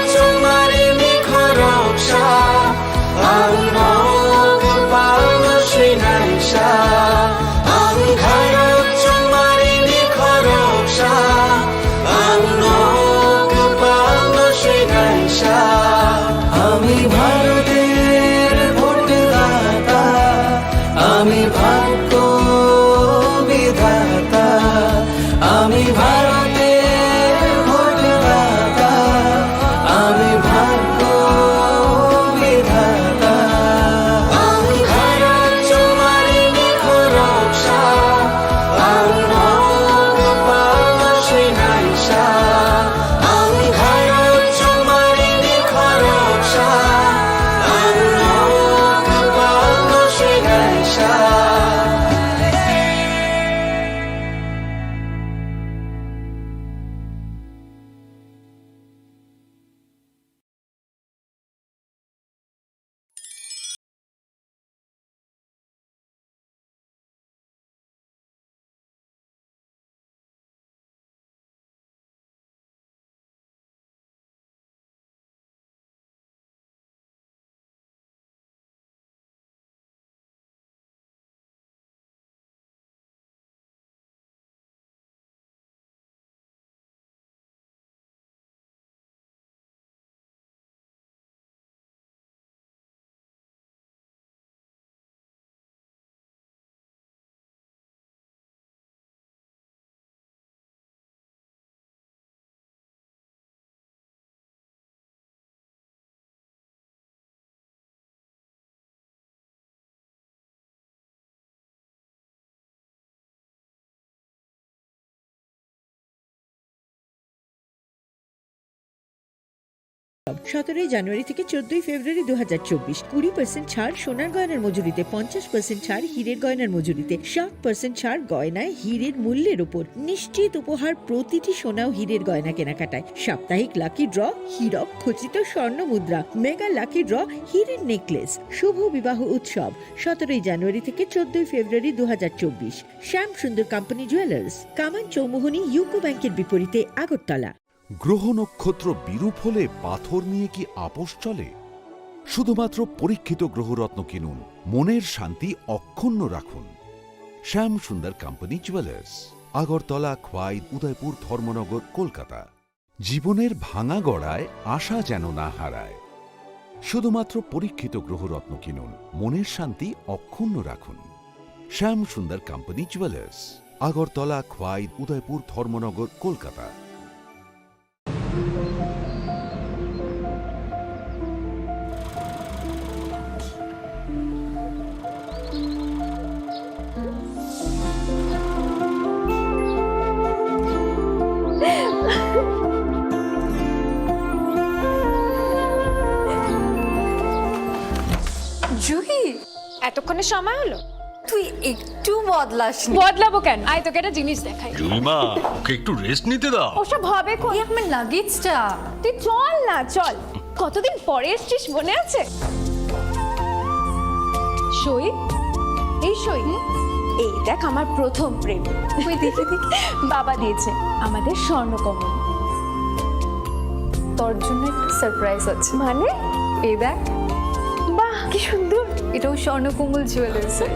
17 জানুয়ারি থেকে 14 ফেব্রুয়ারি 2024 20% ছাড় সোনার গয়নার মজুরিতে, 50% ছাড় হীরের গয়নার মজুরিতে, 60% ছাড় গয়নায় হীরের মূল্যের উপর, নিশ্চিত উপহার প্রতিটি সোনা ও হীরের গয়না কেনাকাটায়, সাপ্তাহিক লাকি ড্র, হীরক খচিত স্বর্ণ মুদ্রা, মেগা লাকি ড্র, হীরের নেকলেস। শুভ বিবাহ উৎসব 17 জানুয়ারি থেকে 14 ফেব্রুয়ারি 2024 শ্যাম সুন্দর কোম্পানি জুয়েলার্স, কামান চৌমুহনী ইউকো ব্যাংকের বিপরীতে, আগরতলা। গ্রহ নক্ষত্র বিরূপ হলে পাথর নিয়ে কি আপোষ চলে? শুধুমাত্র পরীক্ষিত গ্রহরত্ন কিনুন, মনের শান্তি অক্ষুণ্ণ রাখুন। শ্যাম সুন্দর কোম্পানি জুয়েলার্স, আগরতলা, খোয়াই, উদয়পুর, ধর্মনগর, কলকাতা। জীবনের ভাঙা গড়ায় আশা যেন না হারায়। শুধুমাত্র পরীক্ষিত গ্রহরত্ন কিনুন, মনের শান্তি অক্ষুণ্ণ রাখুন। শ্যাম সুন্দর কোম্পানি জুয়েলার্স, আগরতলা, খোয়াই, উদয়পুর, ধর্মনগর, কলকাতা। জুহি, এতক্ষণে সময় হলো? তুই একটু বদলাস। বদলাবো কেন? আয় তোকে একটা জিনিস দেখাই। জুলিমা, ওকে একটু রেস্ট নিতে দাও। ওসব হবে কোন? এই আমার লাগেজটা। তুই চল না, চল। কতদিন পরে এসেছিস, মনে আছে? সই, এই সই, এই দেখ আমার প্রথম প্রেম। তুই দেখে দেখি বাবা দিয়েছে আমাদের স্বর্ণকমল। তোর জন্য একটা সারপ্রাইজ আছে। মানে? এই দেখ। বাহ, কি সুন্দর। এটাও স্বর্ণকমল জুয়েলার্সের।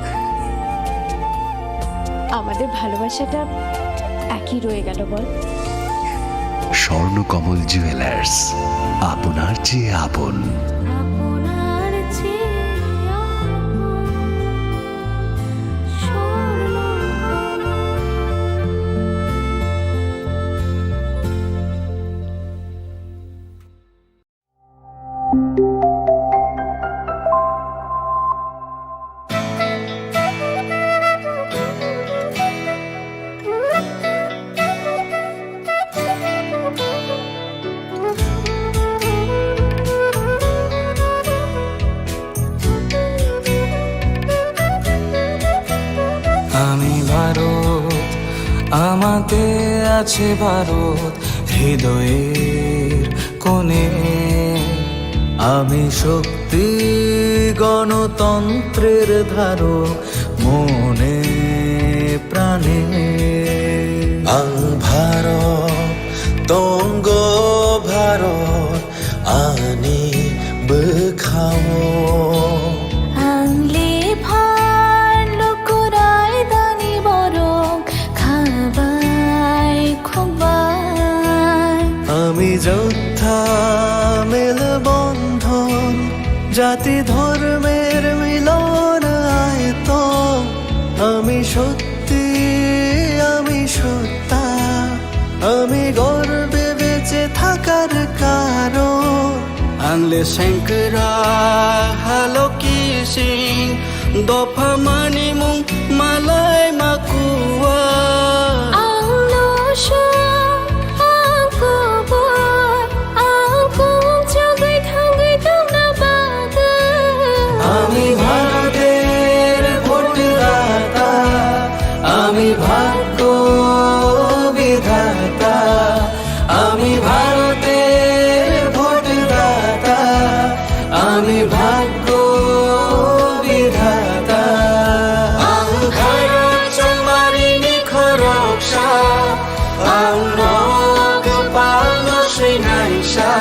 আমাদের ভালোবাসাটা একই রয়ে গেল বল। স্বর্ণকমল জুয়েলার্স, আপনার চেয়ে আপন। আমি ভারত, আমাতে আছে ভারত হৃদয়ের কোণে। আমি শক্তি গণতন্ত্রের ধারক মনে প্রাণে। ভারত তঙ্গ ভারত আনি বেখাও। আনলে ভার লোকরাই দানি বরং খাবাই খুবাই। আমি যোদ্ধা মেল বন্ধন, জাতি ধর্মের মিলন আয়তন। আমি সত্যি, আমি সত্তা, আমি গর্বে বেঁচে থাকার কারণ। আনলে শঙ্করা হালো কি সিং, দফা মানি মুং মালাই মাকুয়া। আলো সব আকবর, আকবর জগাই থাঙ্গাই তোমরা বাদা। আমি ভারতের ভোটদাতা, আমি ভাগ্য বিধাতা। আমি ভারতের ভোটদাতা, আমি ভাগ্য বিধাতা। ভারত চমারিনি খরকসা, আংনক পালন শ্রীনাইসা।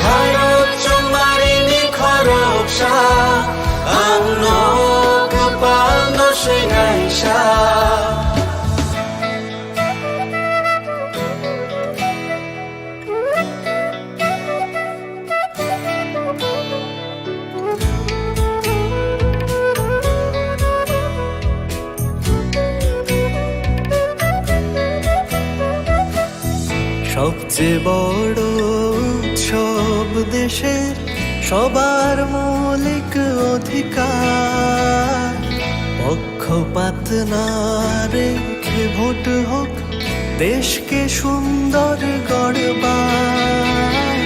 ভারত চমারিনি খরকসা, আংনক পালন শ্রীনাইসা। সবচেয়ে বড় উৎসব দেশের, সবার মৌলিক অধিকার। পক্ষপাত না রেখে ভোট হোক, দেশকে সুন্দর গড়বার।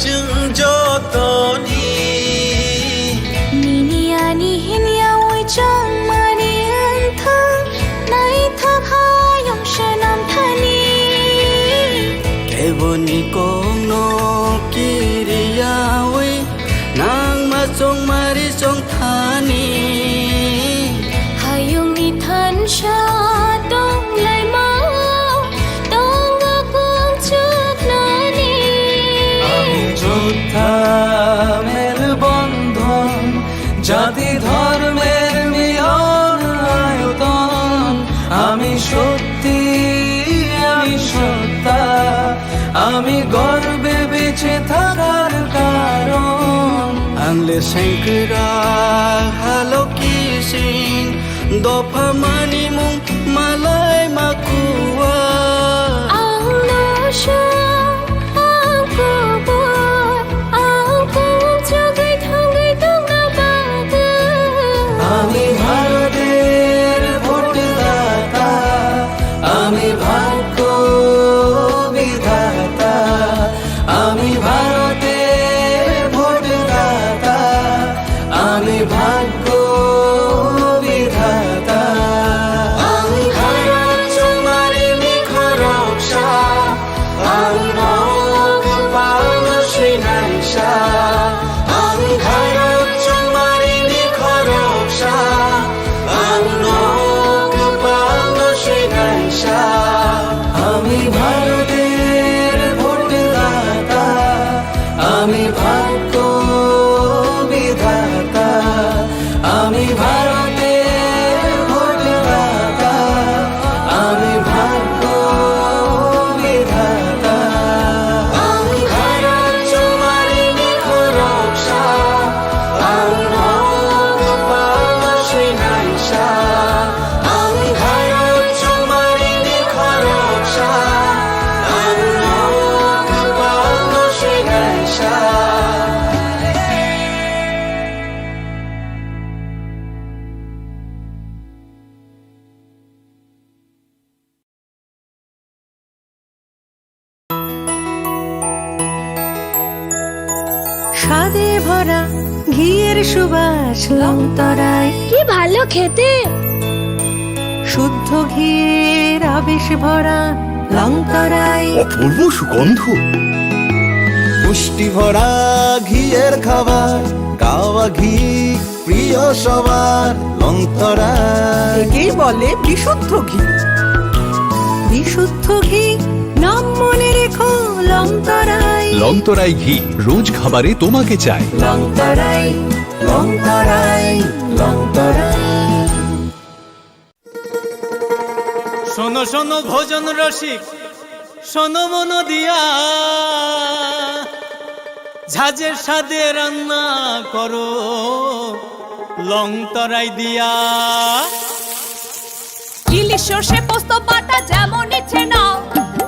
จึงযতনি 니니아니 히니아 오이정 마니안타 나이타 하용샤남 타니 কেবনি কোনো কিরিয়াওই নাং মাচং মারি চং থানি 하용니 탄샤 똥লাই 마오 똥가 공축나니 আমি যোদ্ধা মের বন্ধন জাতি ধর্মের মিলন আয়তন আমি সত্যি আমি সত্তা আমি গর্বে বেঁচে থাকার কারণ আংলে সেঙ্করা হালো কিসিং দফা মানি মুং মালাই মাকুয়া আউনাশা আমি ভারতের ভোটদাতা আমি ভাগ্য বিধাতা আমি ভারতের ভোটদাতা আমি ভাগ্য বিধাতা আমি ভারত তোমারি নিখরকশা আমি নগ পাল শ্রীনাইশা আমি ভারত তোমারি নিখরকশা আমি নগ পাল শ্রীনাইশা আমি ভারতের ভোটদাতা আমি ভাগ্য বিধাতা আমি ভারতের ভোটদাতা আমি ভাগ্য বিধাতা আমি ভারত তোমারি নিখরকশা আমি নগ পাল শ্রীনাইশা আমি ভারত তোমারি নিখরকশা আমি নগ পাল শ্রীনাইশা স্বাদে ভরা ঘিয়ের সুবাস লংতরায় কি ভালো খেতে শুদ্ধ ঘিয়ের আবেশ ভরা লংতরায় অপূর্ব সুগন্ধ। পুষ্টি ভরা ঘিয়ের খাবার কাওয়া ঘি প্রিয় সবার লংতরা একেই বলে বিশুদ্ধ ঘি। বিশুদ্ধ ঘি নাম মনে রেখো লংতরায় লংতরাই ঘি রোজ খাবারে তোমাকে চাই। লংতরায় লংতরায় লংতরায় শোনো শোনো ভোজন রসিক শোনো মন দিয়া ঝাঁঝের স্বাদে রান্না করো লং তরাই দিয়া ইলিশ সর্ষে পোস্ত বাটা যেমন ইচ্ছে নাও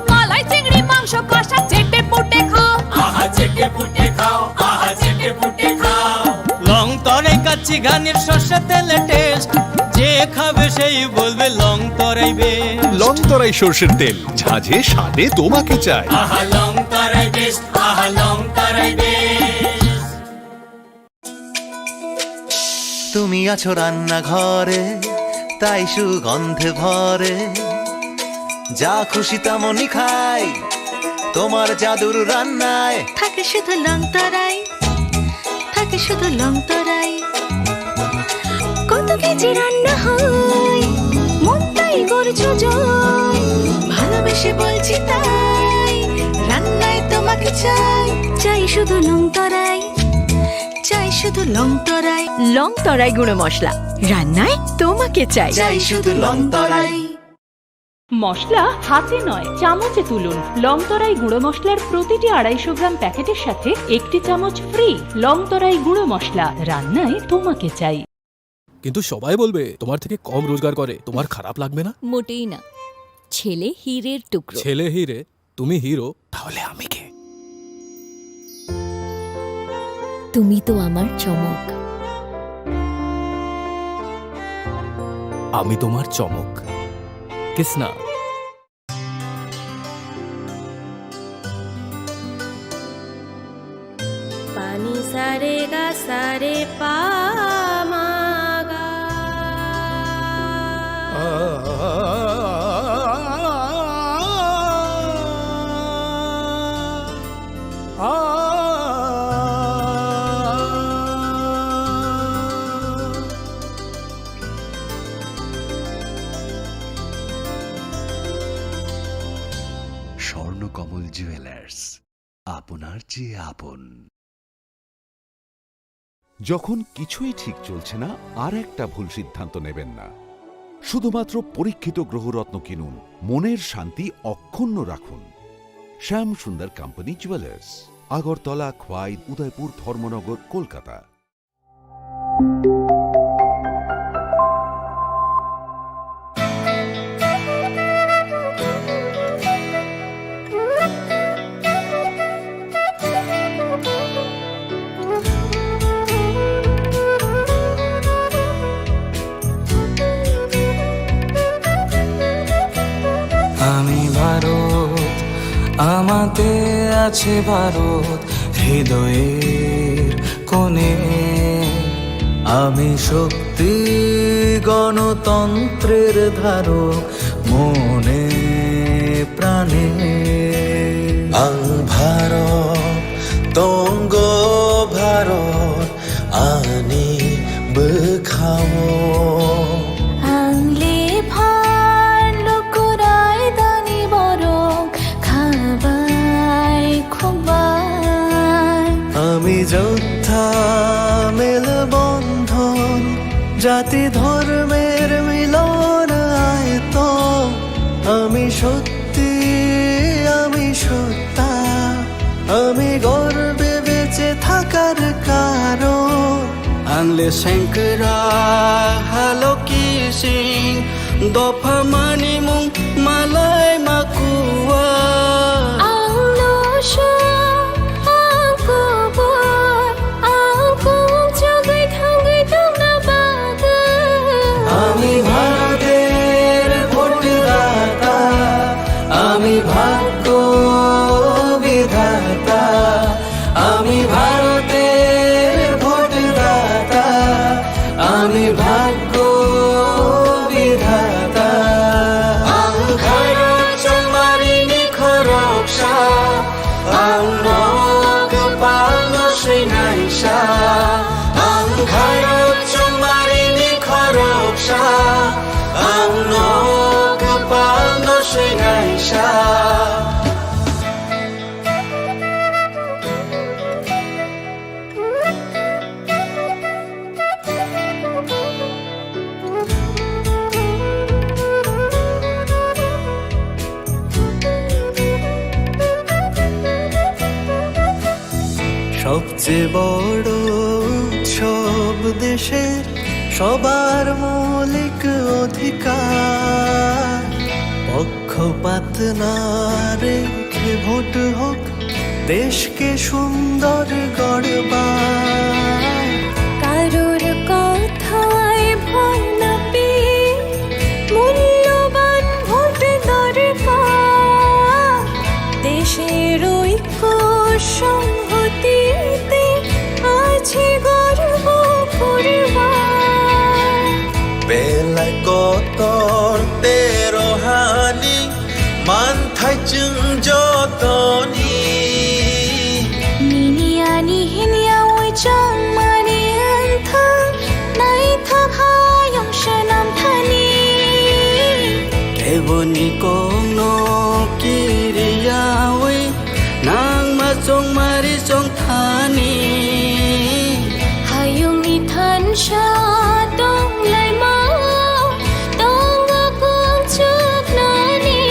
মালাই চিংড়ি মাংস কষা চেটে পুটে খাও আহা চেটে পুটে খাও আহা চেটে পুটে খাও লং তরাই কাচ্চি ঘানির সর্ষে তেলে টেস্ট যে খাবে সেই বলবে লং তরাই বেশ। লংতরাই সর্ষের তেল ঝাঁঝে স্বাদে তোমাকে চাই। আহা লং তরাই বেশ আহা লং তরাই বেশ। তুমি আছো রান্নাঘরে তাই সুগন্ধে ভরে যা খুশি তেমনই খাই তোমার জাদুর রান্নায় থাকে শুধু লংতরাই থাকে শুধু লংতরাই কত কেজি রান্না হয় মনটাই করছো জয় ভালোবেসে বলছি তাই রান্নায় তোমাকে চাই চাই শুধু লংতরাই চাই শুধু লংতরাই লংতরাই গুঁড়ো মশলা রান্নায় তোমাকে চাই। চাই শুধু লংতরাই মশলা হাতে নয় চামচে তুলুন লংতরাই গুঁড়ো মশলার প্রতিটি 250 গ্রাম প্যাকেটের সাথে একটি চামচ ফ্রি। লংতরাই গুঁড়ো মশলা রান্নায় তোমাকে চাই। কিন্তু সবাই বলবে তোমার থেকে কম রোজগার করে, তোমার খারাপ লাগবে না? মোটেই না। ছেলে হীরের টুকরো। ছেলে হিরে, তুমি হিরো, তাহলে আমি কে? তুমি তো আমার চমক। আমি তোমার চমক। কিসনা रे गा सा रे पा मा गा স্বর্ণকমল জুয়েলার্স, আপনার চেয়ে আপন। যখন কিছুই ঠিক চলছে না, আর একটা ভুল সিদ্ধান্ত নেবেন না। শুধুমাত্র পরীক্ষিত গ্রহরত্ন কিনুন, মনের শান্তি অক্ষুণ্ণ রাখুন। শ্যাম সুন্দর কোম্পানি জুয়েলার্স, আগরতলা, খোয়াই, উদয়পুর, ধর্মনগর, কলকাতা। আমি ভারত, আমাতে আছে ভারত হৃদয়ের কোণে। আমি শক্তি গণতন্ত্রের ধারক মনে প্রাণে। আং ভারত তঙ্গ ভারত আনি বখাও। আংলে ভার লোকরাই দানি বরং খাবাই খুবাই। আমি যোদ্ধা মেল বন্ধন, জাতি ধর্মের মিলন আয়ত। আমি সত্যি, আমি সত্তা, আমি গর্বে বেঁচে থাকার কারণ। আনলে শঙ্করা হালো কি সিং দফা মানি মুং মালাই মাকুয়া। আংলো আমি ভারতের ভোটদাতা, আমি ভাগ্য বিধাতা। আমি ভারতের ভোটদাতা, আমি ভাগ্য বিধাতা। আং ভারত চমারিনি খরকসা, আং নগ পালন শ্রীনাইসা। আং ভারত চমারিনি খরকসা, আং নগ পালন শ্রীনাইসা। সবচেয়ে বড় উৎসব দেশের সবার মৌলিক অধিকার। পক্ষপাত না রেখে ভোট হোক, দেশকে সুন্দর গড়বার। কারোর কথায় ভয় না পেয়ে মূল্যবান ভোট দরকার। দেশের ঐক্য সংহতিতে আছে গর্ব করবার। বেলায় কতর তেরো হানি মান থাইচুং যতনি। নিনিয়ানি হিনিয়া ওই চাং মানি আন্থাং নাই থাকায়ং সনাম থানি। কেবনি কোনো কিরিয়াওই নাং মাচং মারি চং থানি। হায়ং নিথান সা দং লাই মা দং আকুং চুক নানি।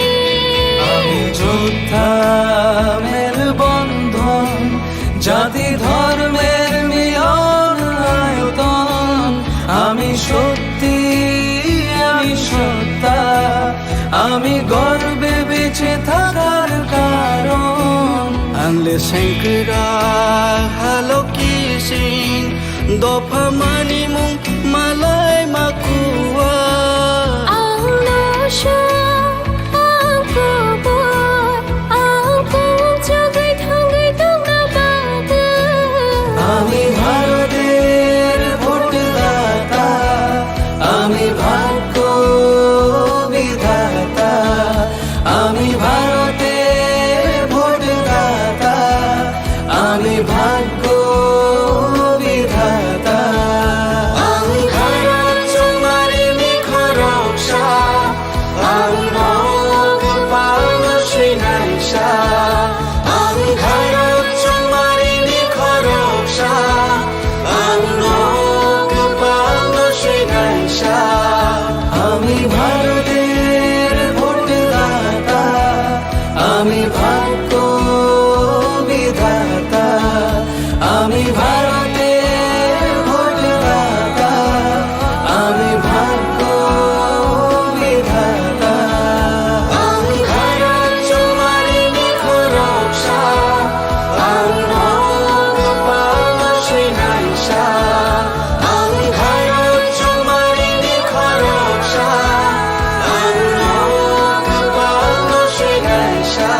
আমি যোদ্ধা মেল বন্ধন, জাতি ধর্মের মিলন আয়তন। আমি সত্যি, আমি সত্তা, আমি গর্বে বেঁচে থাকার কারণ। আনলে শঙ্করা হালো কি সিং দফা মানি মুং মালাই মাকুয়া। আংলো আমি আমি ভাগ্য বিধাতা আমি ভারতের ভোটদাতা আমি ভাগ্য বিধাতা আমি ভারত তোমারি নিখরক্ষা আমি ভগবান শ্রীনাইশা আমি ভারত তোমারি নিখরক্ষা আমি ভগবান শ্রীনাইশা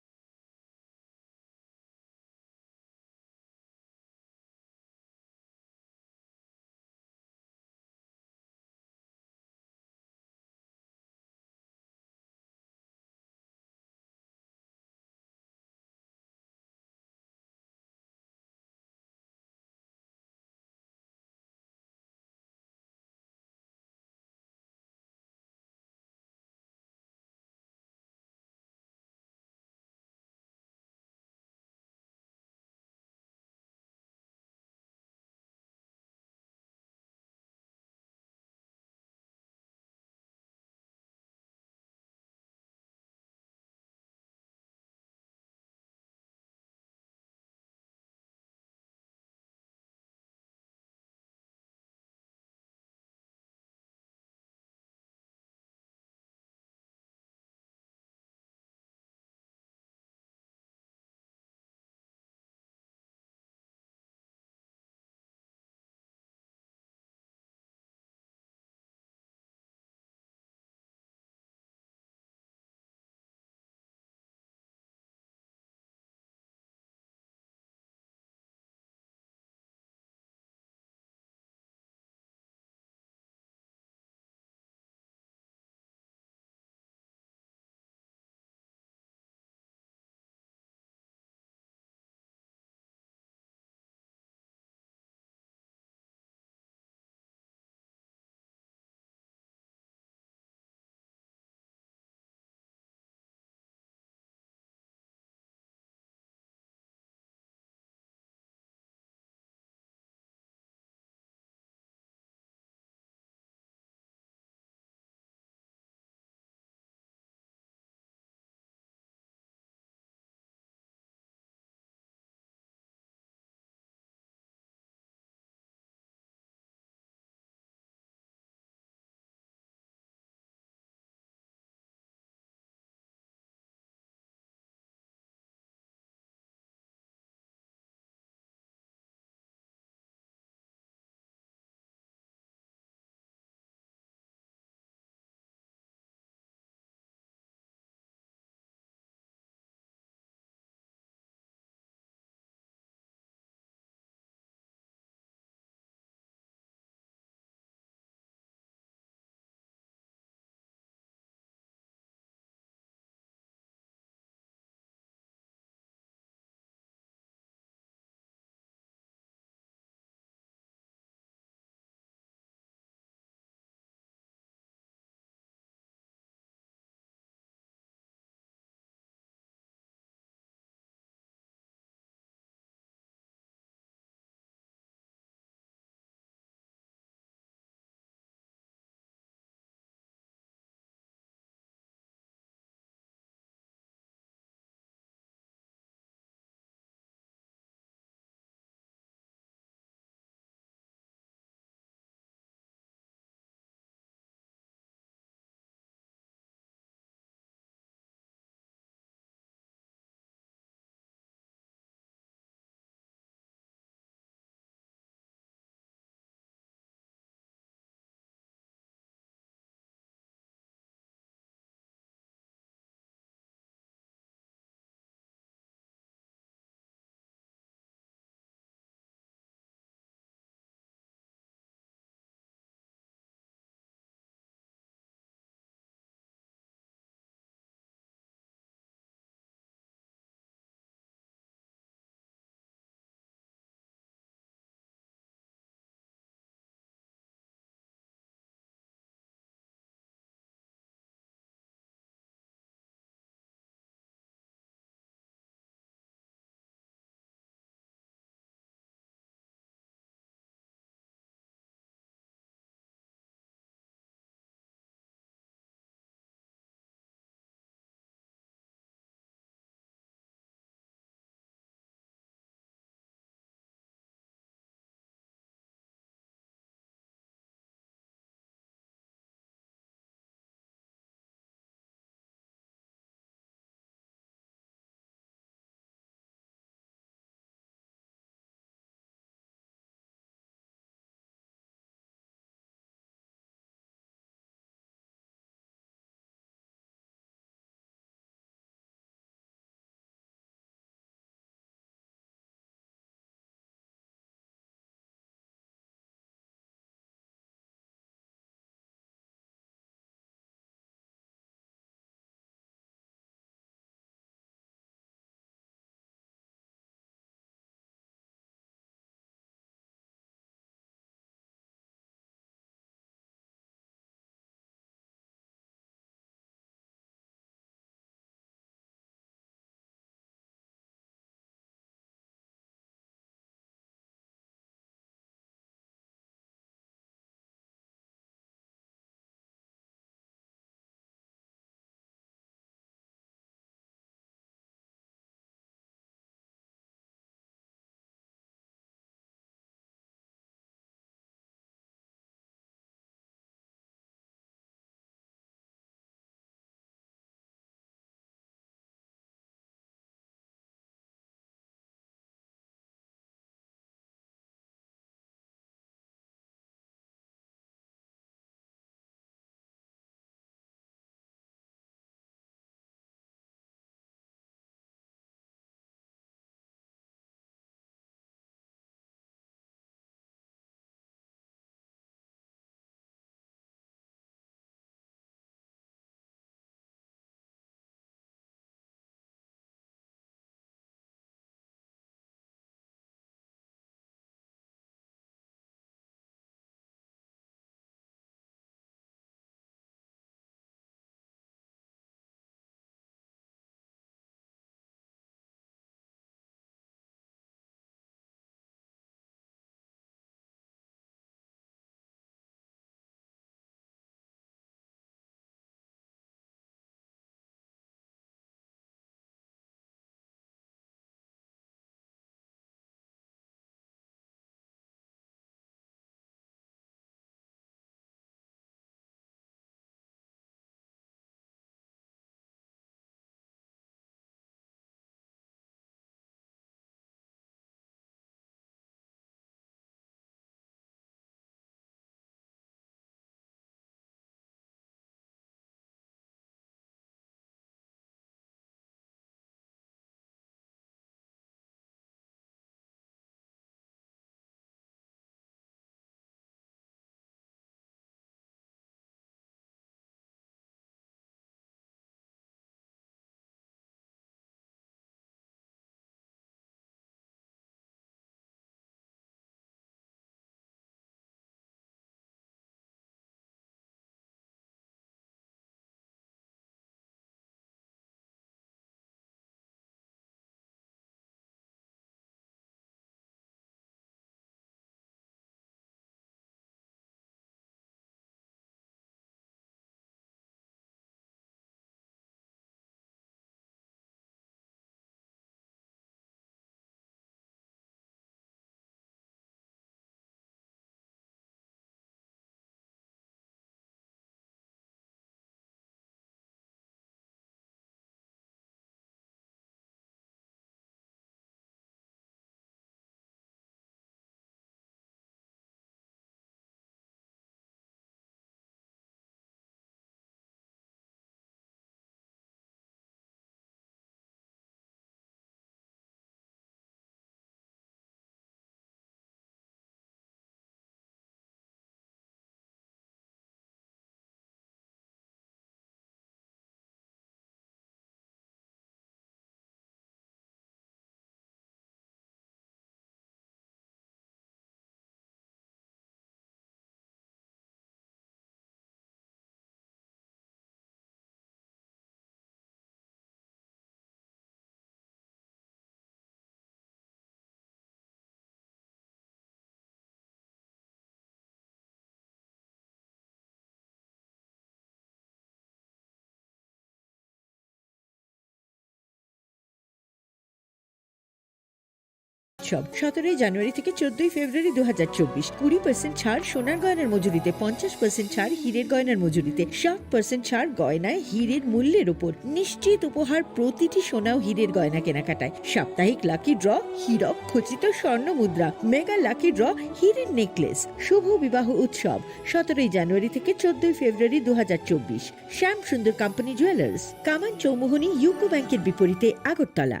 উৎসব 17 জানুয়ারি থেকে 14 ফেব্রুয়ারি 2024। 20% ছাড় সোনার গয়নার মজুরিতে, 50% ছাড় হীরের গয়নার মজুরিতে, 60% ছাড় গয়নায় হীরের মূল্যের উপর, নিশ্চিত উপহার প্রতিটি সোনা ও হীরের গয়না কেনাকাটায়, সাপ্তাহিক লাকি ড্র, হীরক খচিত স্বর্ণ মুদ্রা, মেগা লাকি ড্র, হীরের নেকলেস। শুভ বিবাহ উৎসব 17 জানুয়ারি থেকে 14 ফেব্রুয়ারি 2024। শ্যাম সুন্দর কোম্পানি জুয়েলার্স, কামান চৌমুহনী ইউকো ব্যাংকের বিপরীতে, আগরতলা।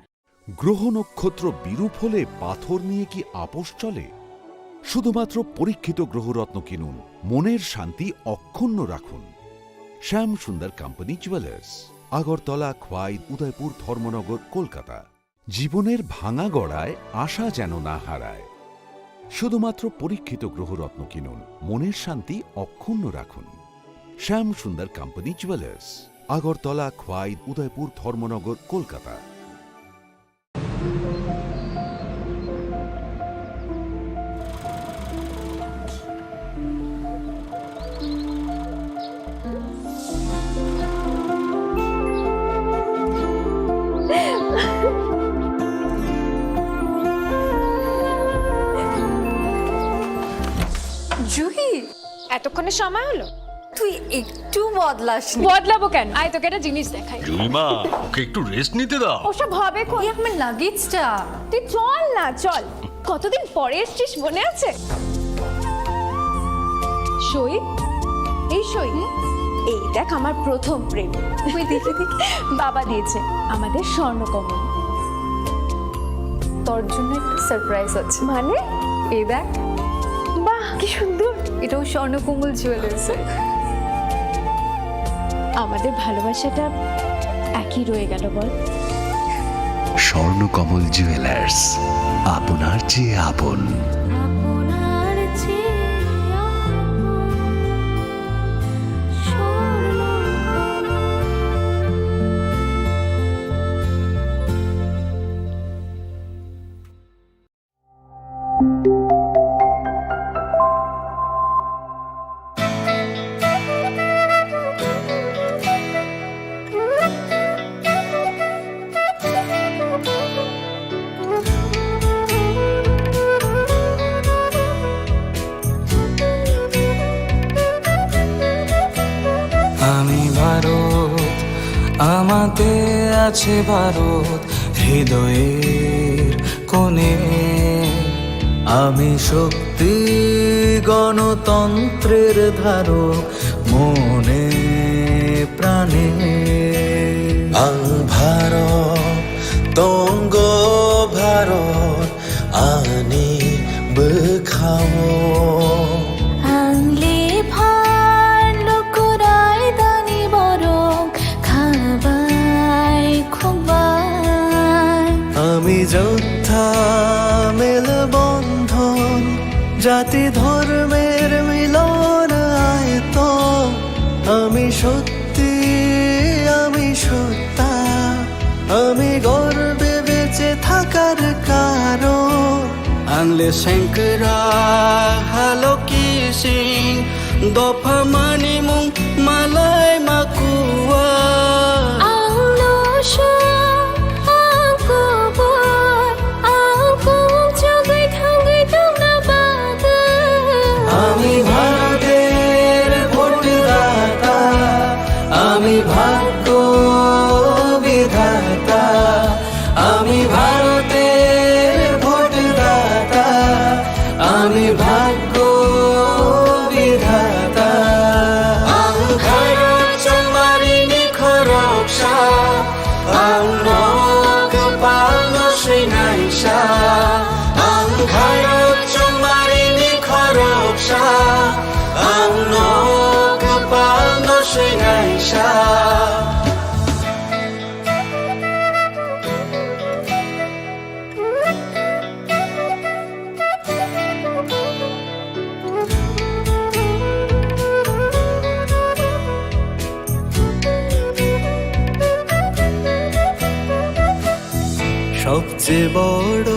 গ্রহ নক্ষত্র বিরূপ হলে পাথর নিয়ে কি আপোষ চলে? শুধুমাত্র পরীক্ষিত গ্রহরত্ন কিনুন, মনের শান্তি অক্ষুণ্ণ রাখুন। শ্যাম সুন্দর কোম্পানি জুয়েলার্স, আগরতলা, খোয়াই, উদয়পুর, ধর্মনগর, কলকাতা। জীবনের ভাঙা গড়ায় আশা যেন না হারায়। শুধুমাত্র পরীক্ষিত গ্রহরত্ন কিনুন, মনের শান্তি অক্ষুণ্ণ রাখুন। শ্যাম সুন্দর কোম্পানি জুয়েলার্স, আগরতলা, খোয়াই, উদয়পুর, ধর্মনগর, কলকাতা। জুহি, এতক্ষণে সময় হলো? তুই একটু বদলাস। বদলাবো কেন? আয় তোকে একটা জিনিস দেখাই। জুইমা, ওকে একটু রেস্ট নিতে দাও। ওসব হবে কোন? আমার লাগেজটা। তুই চল না, চল। কতদিন পরে এসছিস, মনে আছে? সই, এই সই, এই দেখ আমার প্রথম প্রেম। তুই দেখে দেখ, বাবা দিয়েছে আমাদের স্বর্ণকমল। তোর জন্য একটা সারপ্রাইজ আছে। মানে? এই দেখ। বাহ, কি সুন্দর। এটাও স্বর্ণকমল জুয়েলার্সে। আমাদের ভালোবাসাটা একই রয়ে গেল বল। স্বর্ণকমল জুয়েলার্স, আপনার চেয়ে আপন। আমি ভারত, আমাতে আছে ভারত হৃদয়ের কোণে। আমি শক্তি গণতন্ত্রের ধারক মনে প্রাণে। ভারত তঙ্গ ভারত আনি বখাও। আংলে ভার লোকরাই দানি বরং খাবাই খুবাই। আমি যোদ্ধা মেলবন্ধন, জাতি ধর্মের মিলন আয়ত। আমি সত্যি, আমি সত্তা, আমি গর্বে বেঁচে থাকার কারণ। আংলে শঙ্করা হালো কি সিং, দফা মানি মুং মালাই মাকুয়া। আংলো আমি ভারতের ভোটদাতা, আমি ভাগ্য বিধাতা। আমি ভারতের ভোটদাতা, আমি ভাগ্য বিধাতা। ভারত চমারিনি খরকসা, আংনক পালন শ্রীনাইসা। ভারত চমারিনি খরকসা, আংনক পালন শ্রীনাইসা। সবচেয়ে বড়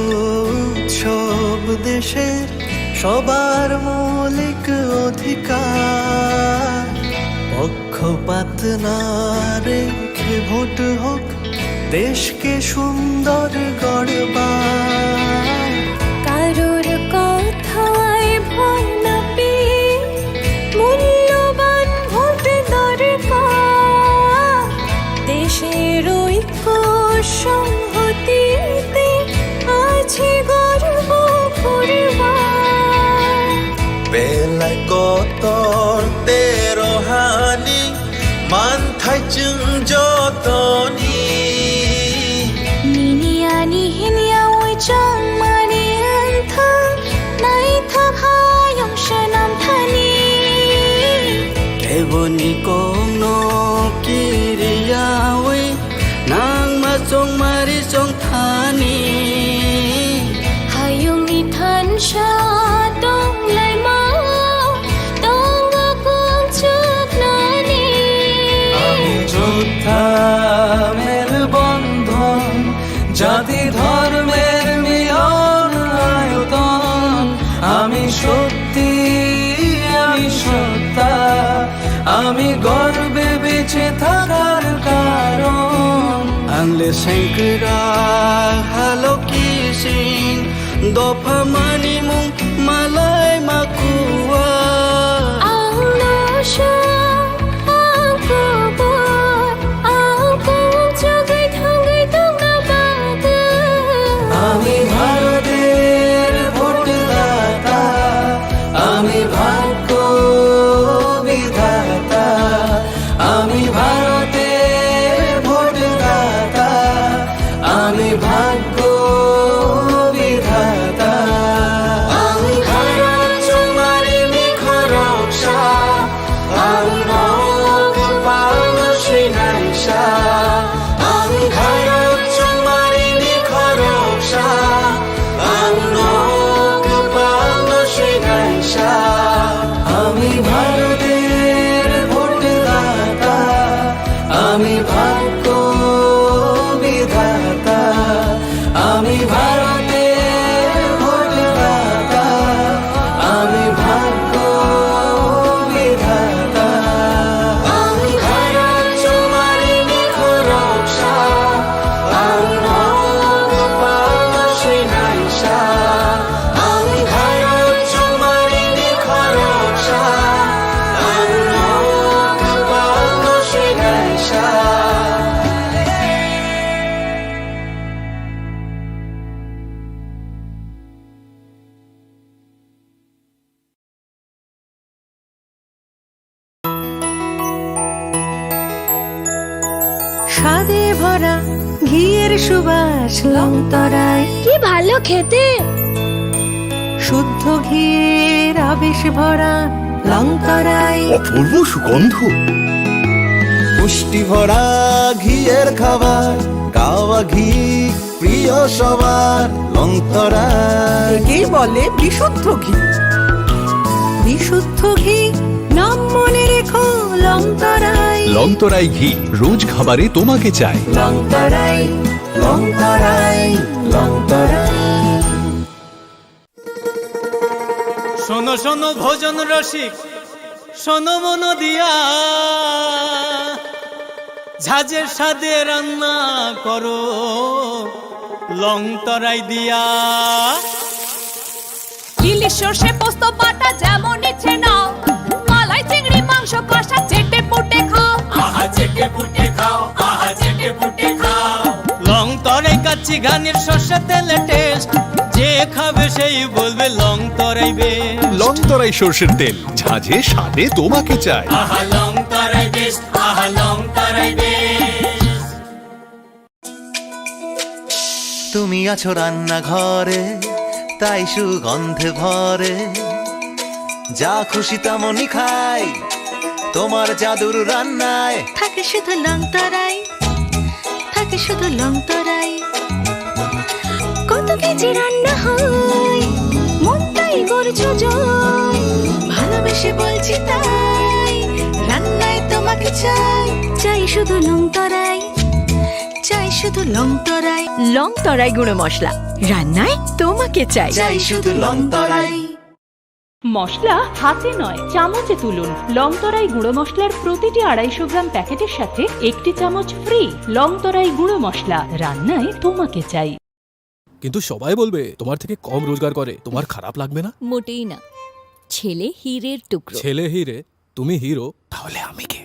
উৎসব দেশের, সবার মৌলিক অধিকার। পক্ষপাত না রেখে ভোট হোক, দেশকে সুন্দর গড়বার। দেশের ঐক্য সংহতিতে আছে গর্ব করবার। বেলায় কতর তেরোহানি মান থাইচুং যতনি নিনিয়ানি হিনিয়া ওই চাংমানি আন্থাং নাই থাভায়ং সনাম থানি কেবনি কোনো কিরিয়াওই নাং মাচং মারি চং থানি হায়ুং ইথান সা দং লাই মাও দং গকুং চুক নানি আমি যোদ্ধা মের বন্ধন জাতি ধর্মের মিলন আয়তন আমি সত্যি আমি সত্তা আমি গর্বে বেঁচে থাকার কারণ আংলে সেংকরা হালো কিসিং দফা মানি মুং মালাই মাকুয়া আং নশা আং কবর আং কুং চুগাই থাঙ্গাই দং না বাদু আমি ভারতের ভোটদাতা আমি ভাগ্য বিধাতা আমি ভারতের ভোটদাতা আমি ভাগ্য বিধাতা আমি ভারত তোমারি নিখরকশা আমি রঙ পালন শ্রীনাইশা আমি ভারত তোমারি নিখরকশা আমি রঙ পালন শ্রীনাইশা আমি ভারতের ভোটদাতা আমি ভাগ্য বিধাতা আমি ভারতের ভোটদাতা আমি ভাগ্য বিধাতা আমি ভারত তোমারি নিখরকশা আমি রঙ পালন শ্রীনাইশা আমি ভারত তোমারি নিখরকশা আমি রঙ পালন শ্রীনাইশা স্বাদে ভরা ঘিয়ের সুবাস লংতরায় কি ভালো খেতে শুদ্ধ ঘিয়ের আবেশ ভরা লংতরায় অপূর্ব সুগন্ধ। পুষ্টি ভরা ঘিয়ের খাবার গাওয়া ঘি প্রিয় সবার লংতরা কি বলে বিশুদ্ধ ঘি। বিশুদ্ধ ঘি নাম মনে রেখো লংতরায় লংতরাই ঘি রোজ খাবারে তোমাকে চাই। লংতরাই লংতরাই লংতরাই। শোনো শোনো ভোজন রসিক শোনো মন দিয়া ঝাঁঝের স্বাদে রান্না করো লংতরাই দিয়া। ইলিশ সর্ষে পোস্ত বাটা যেমন ইচ্ছে নাও মালাই চিংড়ি মাংস কষা চেটে পুটে খাও আহা চেটে পুটে খাও আহা চেটে পুটে খাও। লংতরাই কাচ্চি ঘানির সর্ষে তেলে টেস্ট যে খাবে সেই বলবে লংতরাই বেশ। লংতরাই সর্ষের তেল ঝাঁঝে স্বাদে তোমাকে চাই। আহা লংতরাই বেশ আহা লংতরাই বেশ। তুমি আছো রান্নাঘরে তাই সুগন্ধে ভরে যা খুশি তেমনই খাই তোমার জাদুর রান্নায় থাকে শুধু লংতরাই থাকে শুধু লংতরাই। কত কেজি রান্না হয় মনটাই করছো জয় ভালোবেসে বলছি তাই রান্নায় তোমাকে চাই চাই শুধু লংতরাই চাই শুধু লংতরাই। লংতরাই গুঁড়ো মশলা রান্নায় তোমাকে চাই। চাই শুধু লংতরাই। মশলা হাতে নয় চামচে তুলুন। লংতরাই গুঁড়ো মশলার প্রতিটি 250 গ্রাম প্যাকেটের সাথে 1টি চামচ ফ্রি। লংতরাই গুঁড়ো মশলা রান্নায় তোমাকে চাই। কিন্তু সবাই বলবে তোমার থেকে কম রোজগার করে, তোমার খারাপ লাগবে না? মোটেই না। ছেলে হীরের টুকরো। ছেলে হিরে, তুমি হিরো, তাহলে আমি কে?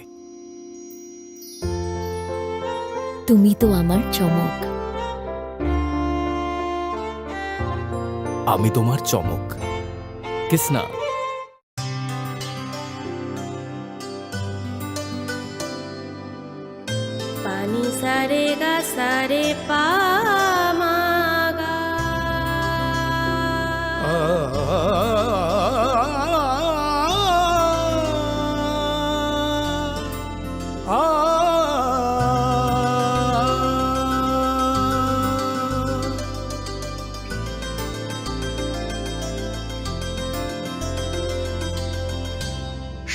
তুমি তো আমার চমক। আমি তোমার চমক। কিসনা পানি সারে গা সারে পা মা গা।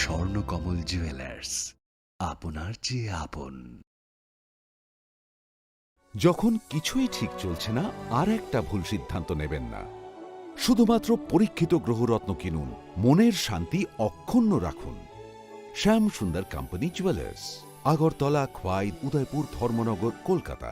স্বর্ণকমল জুয়েলার্স, আপনার চেয়ে আপন। যখন কিছুই ঠিক চলছে না, আর একটা ভুল সিদ্ধান্ত নেবেন না। শুধুমাত্র পরীক্ষিত গ্রহরত্ন কিনুন, মনের শান্তি অক্ষুণ্ণ রাখুন। শ্যাম সুন্দর কোম্পানি জুয়েলার্স, আগরতলা, খোয়াই, উদয়পুর, ধর্মনগর, কলকাতা।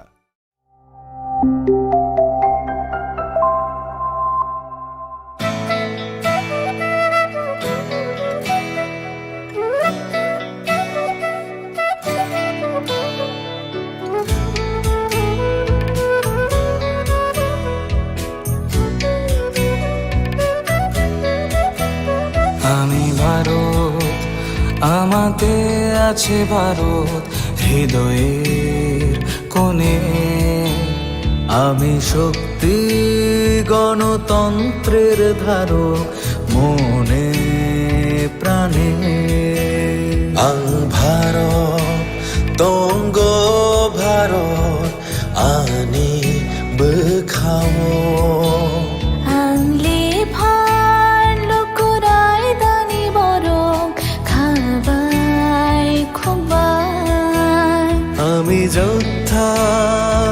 আমি ভারত, আমাতে আছে ভারত হৃদয়ের কোণে। আমি শক্তি গণতন্ত্রের ধারক মনে প্রাণে। ভারত তঙ্গ ভারত আনি বেখাও। আংলে ভার লোকরাই দানি বরং খাবাই খোবাই। আমি যোদ্ধা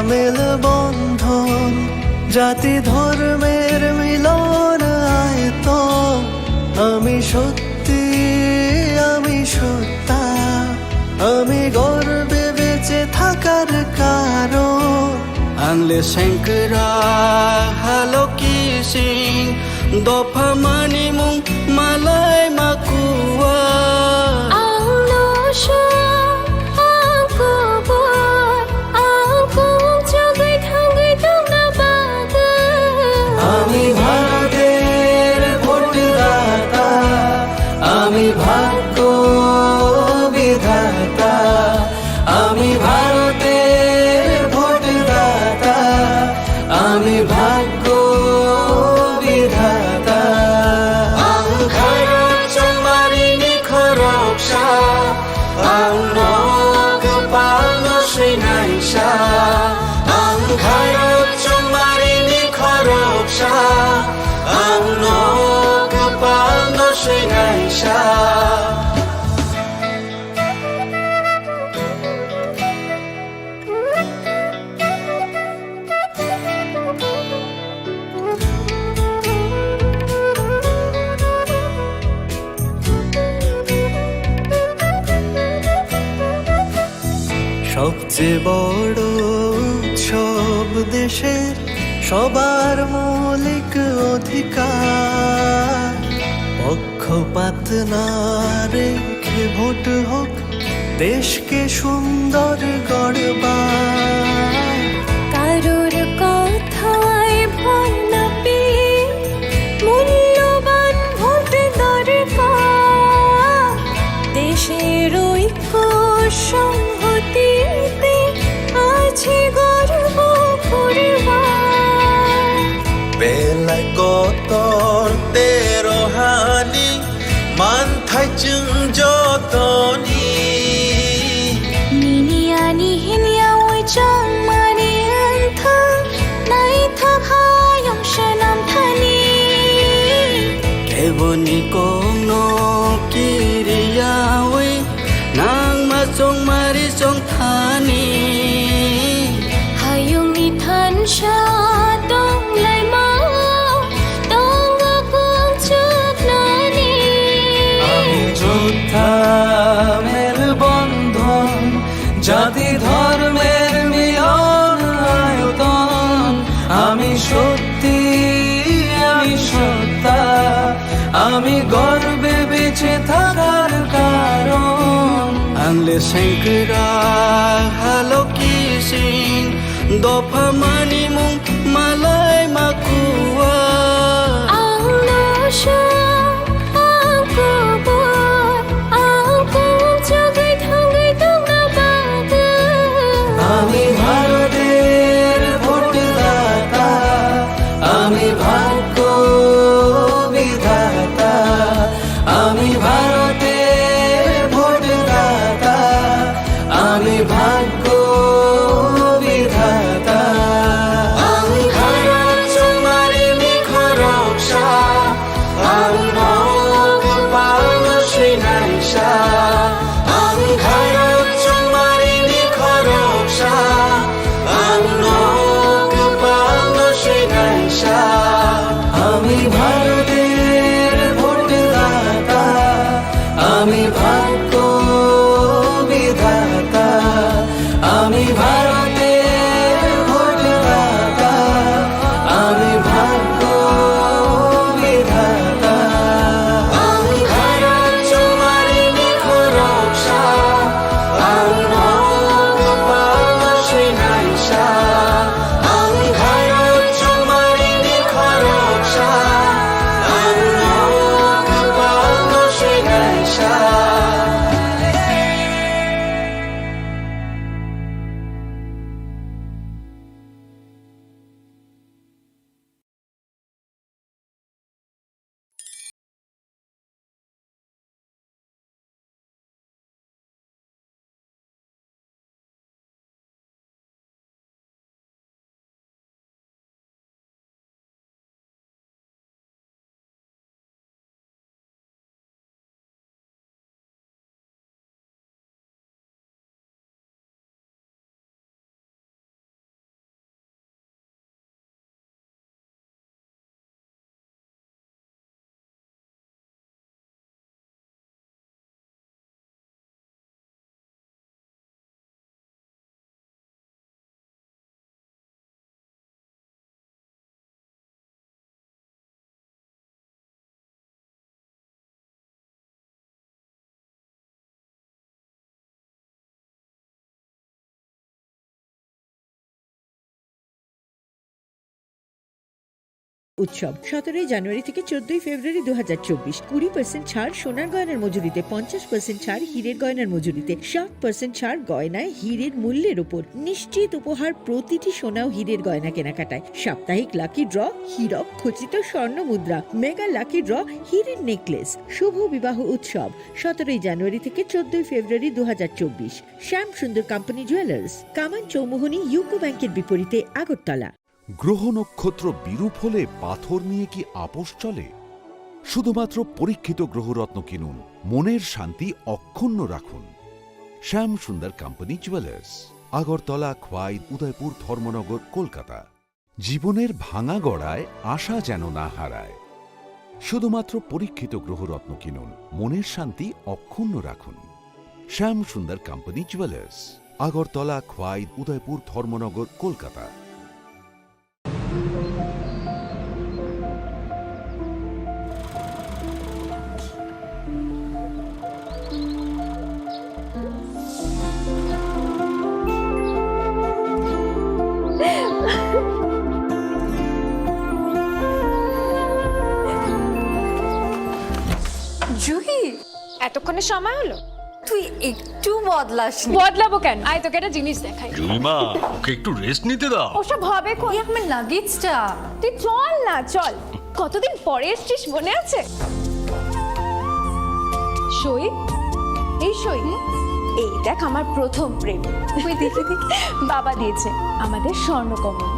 মেল বন্ধন, জাতি ধর্মের মিলন আয়তন। আমি সত্যি, আমি সত্তা, আমি গর্বে বেঁচে থাকার কারণ। আংলে শঙ্করা হালো কি সিং দফা মানি মুং মালাই মাকুয়া। আংলো আমি ভারতের ভোটদাতা, আমি ভাগ্য বিধাতা। আমি ভারতের ভোটদাতা, আমি ভাগ্য বিধাতা। ভারত চমারিনি খরকসা, আংনক পালন শ্রীনাইসা। ভারত চমারিনি খরকসা, আংনক পালন শ্রীনাইসা। সবচেয়ে বড় উৎসব দেশের, সবার মৌলিক অধিকার। পক্ষপাত না রেখে ভোট হোক, দেশকে সুন্দর গড়বার। কারোর কথায় ভয় না পেয়ে মূল্যবান ভোট দরকার। দেশের ঐক্য সংহতিতে আছে গর্ব করবার। বেলায় কতর তেরোহানি মানথায় চুং যতনি। নিনিয়ানি হিনিয়া ওই চং মানি আন্থা নাই থাকায়ং সেনাম থানি। কেবনি কোনো কিরিয়া ওই নাং মা চং মারি চং থানি। হায়ুং ইথান সা দং লাই মা দং আকুং চুক নানি। আমি যোদ্ধা মেল বন্ধন, জাতি ধর্মের মিলন আয়তন। আমি সত্যি, আমি সত্তা, আমি গর্বে বেঁচে থাকার কারণ। আংলে শঙ্করা হালো কি sin dopa mani mung malay makuwa ang nosya ang kubot ang kumchagay thangay tong nabada ami bharater bhotdata ami bhagyo vidhata ami bharater bhotdata ami bhagyo vidhata ami bharat somari mikhoraksha ami bhagopal srinaisha ami bharat somari mikhoraksha ami bhagopal srinaisha ami bharater bhotdata ami bhagyo vidhata আমি ভারতের ভোটদাতা আমি ভাগ্য বিধাতা আমি ভারত তোমারি নিখরক্ষা আমি ভগবান শ্রীনাইশা আমি ভারত তোমারি নিখরক্ষা আমি ভগবান শ্রীনাইশা উৎসব 17 জানুয়ারি থেকে 14 ফেব্রুয়ারি 2024 20% ছাড় সোনার গয়নার মজুরিতে 50% ছাড় হীরের গয়নার মজুরিতে 60% ছাড় গয়নায় হীরের মূল্যের উপর নিশ্চিত উপহার প্রতিটি সোনা ও হীরের গয়না কেনাকাটায় সাপ্তাহিক লাকি ড্র হীরক খচিত স্বর্ণ মুদ্রা মেগা লাকি ড্র হীরের নেকলেস শুভ বিবাহ উৎসব 17 জানুয়ারি থেকে 14 ফেব্রুয়ারি 2024 শ্যাম সুন্দর কোম্পানি জুয়েলার্স কামান চৌমুহনী ইউকো ব্যাংকের বিপরীতে আগরতলা গ্রহ নক্ষত্র বিরূপ হলে পাথর নিয়ে কি আপোষ চলে? শুধুমাত্র পরীক্ষিত গ্রহরত্ন কিনুন, মনের শান্তি অক্ষুণ্ণ রাখুন। শ্যাম সুন্দর কোম্পানি জুয়েলার্স, আগরতলা, খোয়াই, উদয়পুর, ধর্মনগর, কলকাতা। জীবনের ভাঙা গড়ায় আশা যেন না হারায়। শুধুমাত্র পরীক্ষিত গ্রহরত্ন কিনুন, মনের শান্তি অক্ষুণ্ণ রাখুন। শ্যাম সুন্দর কোম্পানি জুয়েলার্স, আগরতলা, খোয়াই, উদয়পুর, ধর্মনগর, কলকাতা। জুহি, এতক্ষণে সময় হলো? তুই একটু বদলাসনি। বদলাবো কেন? আয় তোকে একটা জিনিস দেখাই। জুইমা, ওকে একটু রেস্ট নিতে দাও। ওসব হবে কোন? আমার লাগেজটা। তুই চল না, চল। কতদিন পরে এসেছিস, মনে আছে? সই, এই সই, এই দেখ আমার প্রথম প্রেম। তুই দেখে দেখ, বাবা দিয়েছে আমাদের স্বর্ণকমল।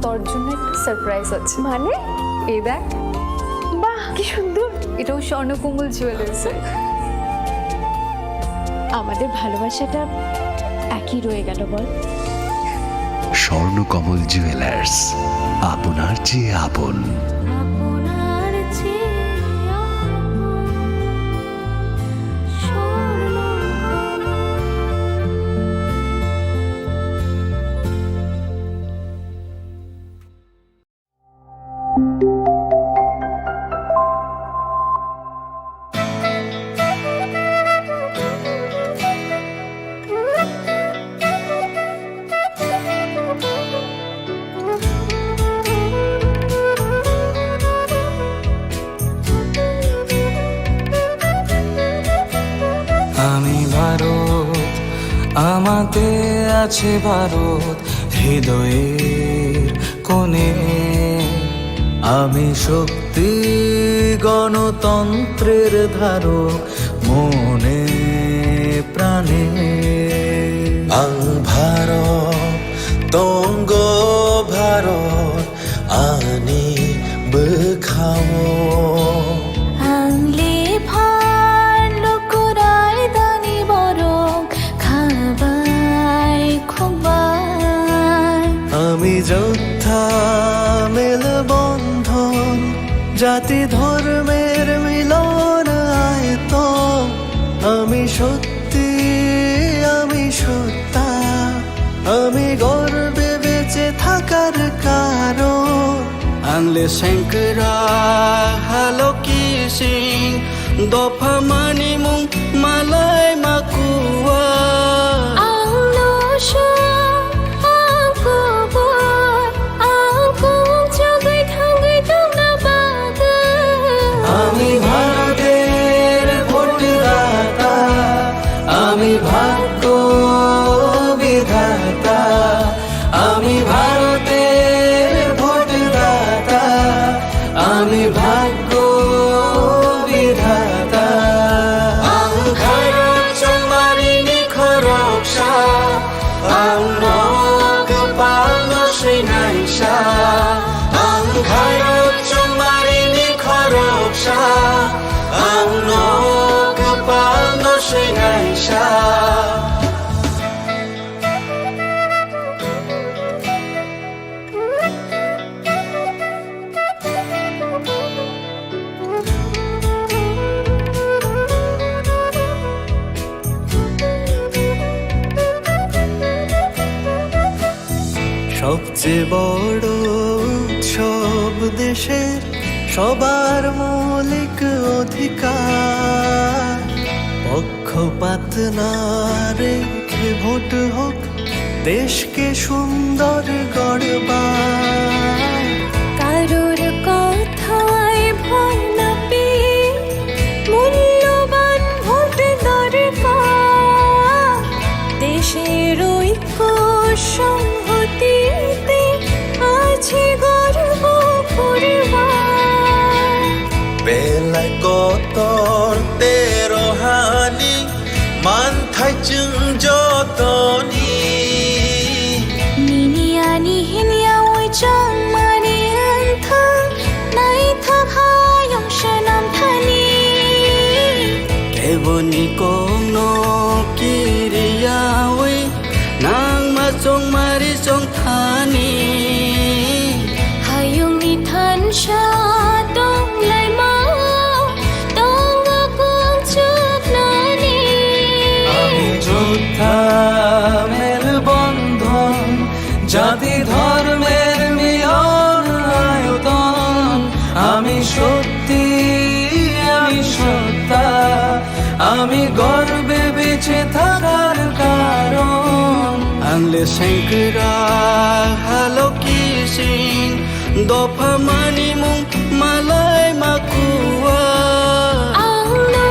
তোর জন্য একটা সারপ্রাইজ আছে। মানে? এই দেখ। বাহ, কি সুন্দর। এটাও স্বর্ণকমল জুয়েলার্সে। আমাদের ভালোবাসাটা একই রয়ে গেল বল। স্বর্ণকমল জুয়েলার্স, আপনার চেয়ে আপন। আমাতে আছে ভারত হৃদয়ের কোণে। আমি শক্তি গণতন্ত্রের ধারক মনে প্রাণে। ভারত তঙ্গ ভারত আনি বখাও আংলে ভার লকুরাই দানি বরং খাবাই খোবাই। আমি যোদ্ধা মেলবন্ধন জাতি ধর্মের মিলন আয়তন। আমি সত্যি আমি সত্তা আমি গর্বে বেঁচে থাকার কারণ। আংলে শঙ্করা হালো কি সিং দফা মানি মুং মালাই মাকুয়া। আংলো আমি ভারতের ভোটদাতা আমি ভাগ্য বিধাতা। আমি ভারতের ভোটদাতা আমি ভাগ্য বিধাতা। ভারত চমারিনি খরকসা আংনক পাল শ্রীনাইসা। ভারত চমারিনি খরকসা আংনক পাল শ্রীনাইসা। সবচেয়ে বড় উৎসব দেশের সবার মৌলিক অধিকার। পক্ষপাত না রেখে ভোট হোক দেশকে সুন্দর গড়বার। কারোর কথায় ভয় না পেয়ে মূল্যবান ভোট দরকার। দেশের ঐক্য সংহতিতে আছে গর্ব পরিবার। বেলায় কতর তেরোহানি মান থাইচুং যতনি। নিনিয়ানি হিনিয়া ওই চং মানি আন্থাং নাই থাকায়ং সনাম থানি। কেবনি কোনো কিরিয়া ওই নাং মা চং মারি চং থানি। হায়ং ইথান সা দং লাই মা দং আকুং চুক নানি। আমি যোদ্ধা মেলবন্ধন জাতি ধর্মের মিলন আয়তন। আমি সত্যি আমি সত্তা আমি গর্বে বেঁচে থাকার কারণ। আংলে শঙ্করা হালো কি সিং দফা মানি মুং মালাই মাকুয়া। আংলো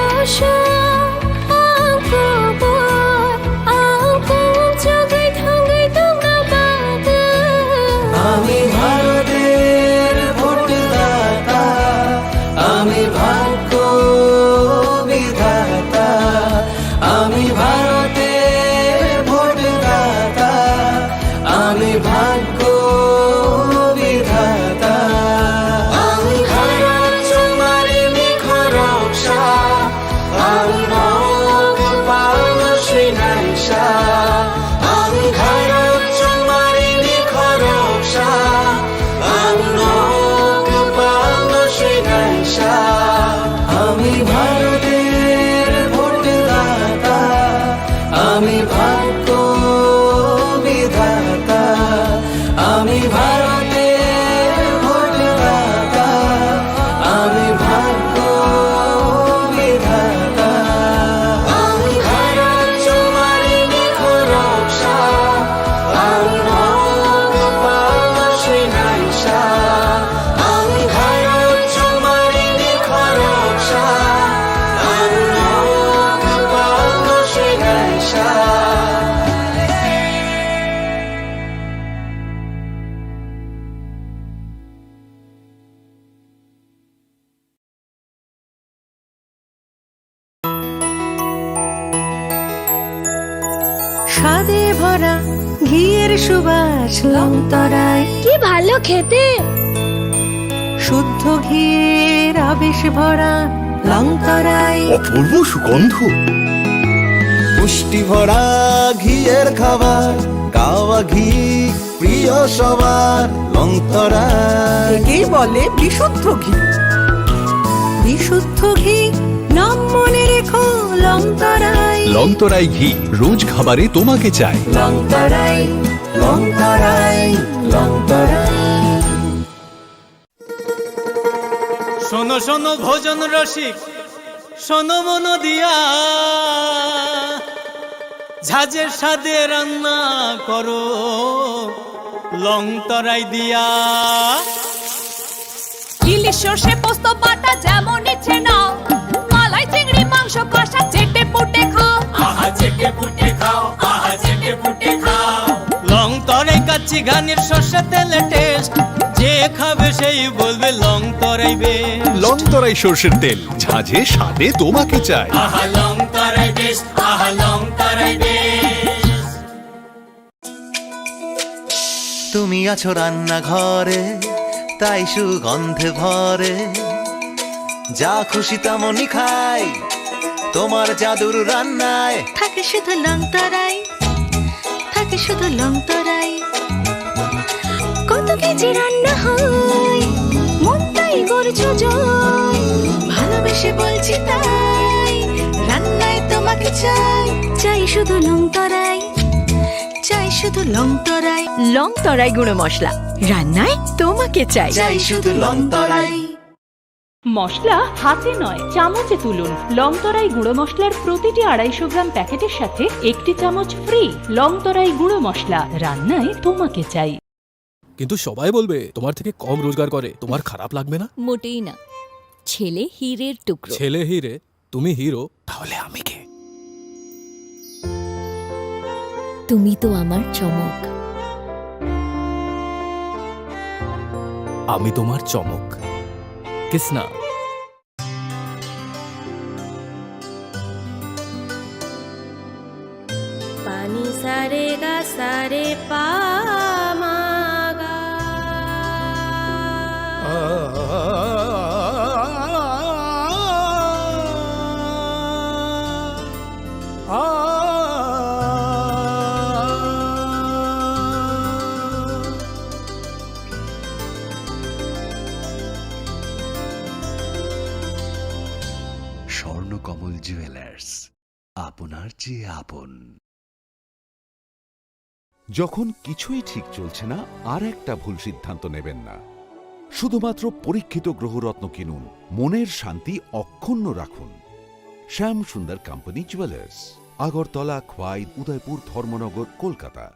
আমি ভারতের ভোটদাতা আমি ভাগ্য বিধাতা। আমি ভারতের ভোটদাতা আমি ভাগ্য বিধাতা। ভারত স্বাদে ভরা ঘিয়ের সুবাস লংতরাই কি ভালো খেতে শুদ্ধ ঘিয়ের আবেশ ভরা লংতরাই অপূর্ব সুগন্ধ। পুষ্টি ভরা ঘিয়ের খাবার কাওয়া ঘি প্রিয় সবার লংতরা একেই বলে বিশুদ্ধ ঘি। বিশুদ্ধ ঘি নাম মনে রেখো লংতরাই। লংতরাই ঘি রোজ খাবারে তোমাকে চাই। লংতরাই লংতরাই লংতরাই। শোনো শোনো ভোজন রসিক শোনো মন দিয়া ঝাঁঝের স্বাদে রান্না করো লংতরাই দিয়া। ইলিশ সর্ষে পোস্ত বাটা যেমন ইচ্ছে নাও মালাই চিংড়ি মাংস কষা চেটে পুটে খাও আহা চেটে পুটে খাও আহা চেটে পুটে খাও। লংতরাই কাচ্চি ঘানির সর্ষে তেলে টেস্ট যে খাবে সেই বলবে লংতরাই বেশ। লংতরাই সর্ষের তেল ঝাঁঝে স্বাদে তোমাকে চাই। আহা লংতরাই বেশ আহা লংতরাই বেশ। তুমি আছো রান্নাঘরে তাই সুগন্ধে ভরে যা খুশি তেমনই খাই তোমার জাদুর রান্নায় থাকে শুধু লংতরাই থাকে শুধু লংতরাই কত কেজি রান্না হয় মন তাই করছো জয় ভালোবেসে বলছি তাই রান্নায় তোমাকে চাই চাই শুধু লংতরাই চাই শুধু লংতরাই। লংতরাই গুঁড়ো মশলা রান্নায় তোমাকে চাই। চাই শুধু লংতরাই। মশলা হাতে নয় চামচে তুলুন। লংতরাই গুঁড়ো মশলার প্রতিটি 250 গ্রাম প্যাকেটের সাথে 1টি চামচ ফ্রি। লংতরাই গুঁড়ো মশলা রান্নায় তোমাকে চাই। কিন্তু সবাই বলবে তোমার থেকে কম রোজগার করে, তোমার খারাপ লাগবে না? মোটেই না। ছেলে হীরের টুকরো। ছেলে হিরে, তুমি হিরো, তাহলে আমি কে? তুমি তো আমার চমক। আমি তোমার চমক। কিসনা পানি সারে গা সারে পা মা গা। স্বর্ণকমল জুয়েলার্স, আপনার চেয়ে আপন। যখন কিছুই ঠিক চলছে না আর একটা ভুল সিদ্ধান্ত নেবেন না। শুধুমাত্র পরীক্ষিত গ্রহরত্ন কিনুন, মনের শান্তি অক্ষুণ্ণ রাখুন। শ্যাম সুন্দর কোম্পানি জুয়েলার্স, আগরতলা, খোয়াই, উদয়পুর, ধর্মনগর, কলকাতা।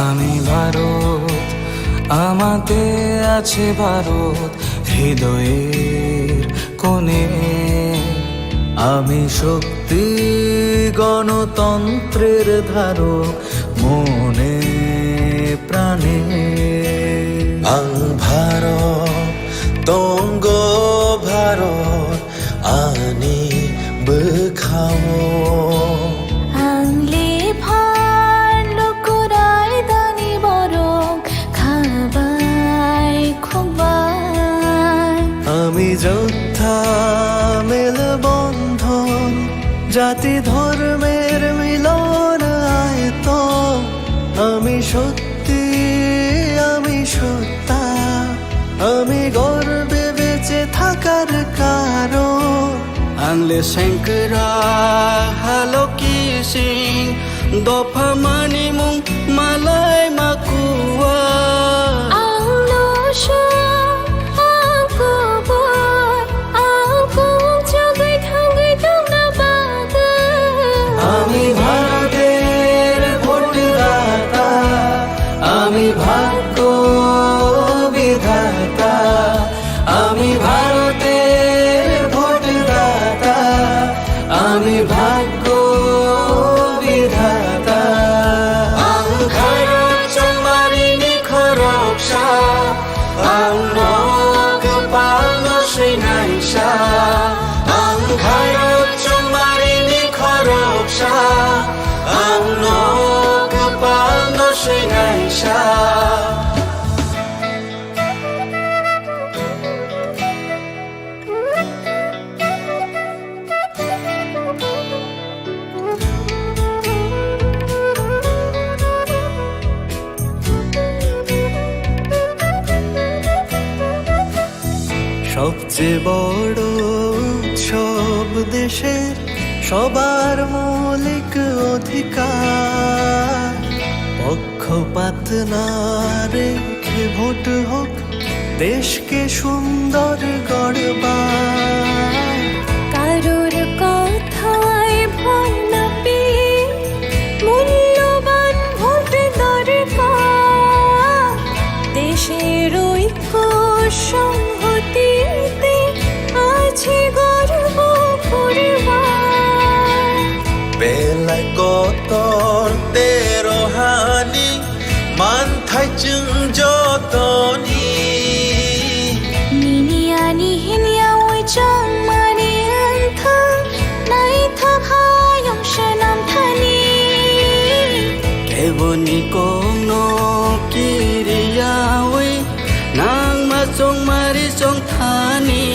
আমি ভারত, আমাদের আছে ভারত হৃদয়ের কোণে। আমি শক্তি গণতন্ত্রের ধারক মনে প্রাণে। ভারত তঙ্গ ভারত আনি বখাও আনলে ভার লোকরাই দানি বরং খাবাই খুবাই। আমি যোদ্ধা মেল বন্ধন জাতি ধর্মের মিলন আয়ত। আমি সত্যি আমি সত্তা আমি গর্বে বেঁচে থাকার কারণ। আনলে শঙ্করা হালো কি সিং দফা মানি মুং মালাই মাকুয়া। আমি ভারতের ভোটদাতা, আমি ভাগ্য বিধাতা, আমি ভারতের যে বড় উৎসব দেশের সবার মৌলিক অধিকার পক্ষপাত না রেখে ভোট হোক দেশকে সুন্দর গড়বার কারোর কথায় ভয় না পেয়ে মূল্যবান ভোট দরকার দেশের ঐক্য সংহতিতে আছে গর্ব করবার বেলায় কতর তেরোহানি মান থাইচুং যতনি নিনিয়ানি হিনিয়া ওই চামানি আন্থা নাই থাকায়ং শানাম থানি কেবনি কোনো কিরিয়া ওই নাং মাচং মারি চং থানি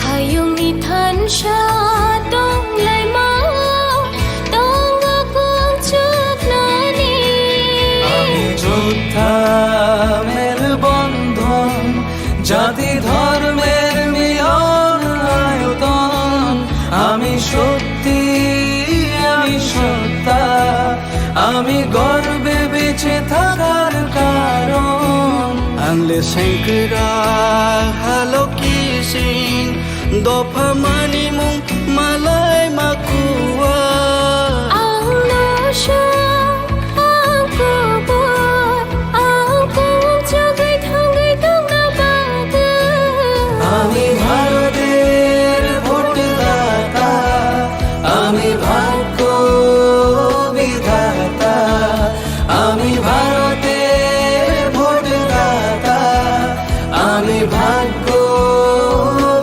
হায়ং নি থান সা দং লাই মা দং আকং চুক নানি আমি যোদ্ধা মেল বন্ধন জাতি ধর্মের মিলন আয়তন আমি সত্যি আমি সত্তা আমি গর্বে বেঁচে থাকার কারণ আংলে সেংকরা হালো কিসিং দফা মানি মুং মালাই মাকুয়া আং নাশা আং কবর আং কং জগৈ থাঙ্গৈ দং না বাদে আমি ভারতের ভোটদাতা আমি ভাগ্য বিধাতা আমি ভারতের ভোটদাতা আমি ভাগ্য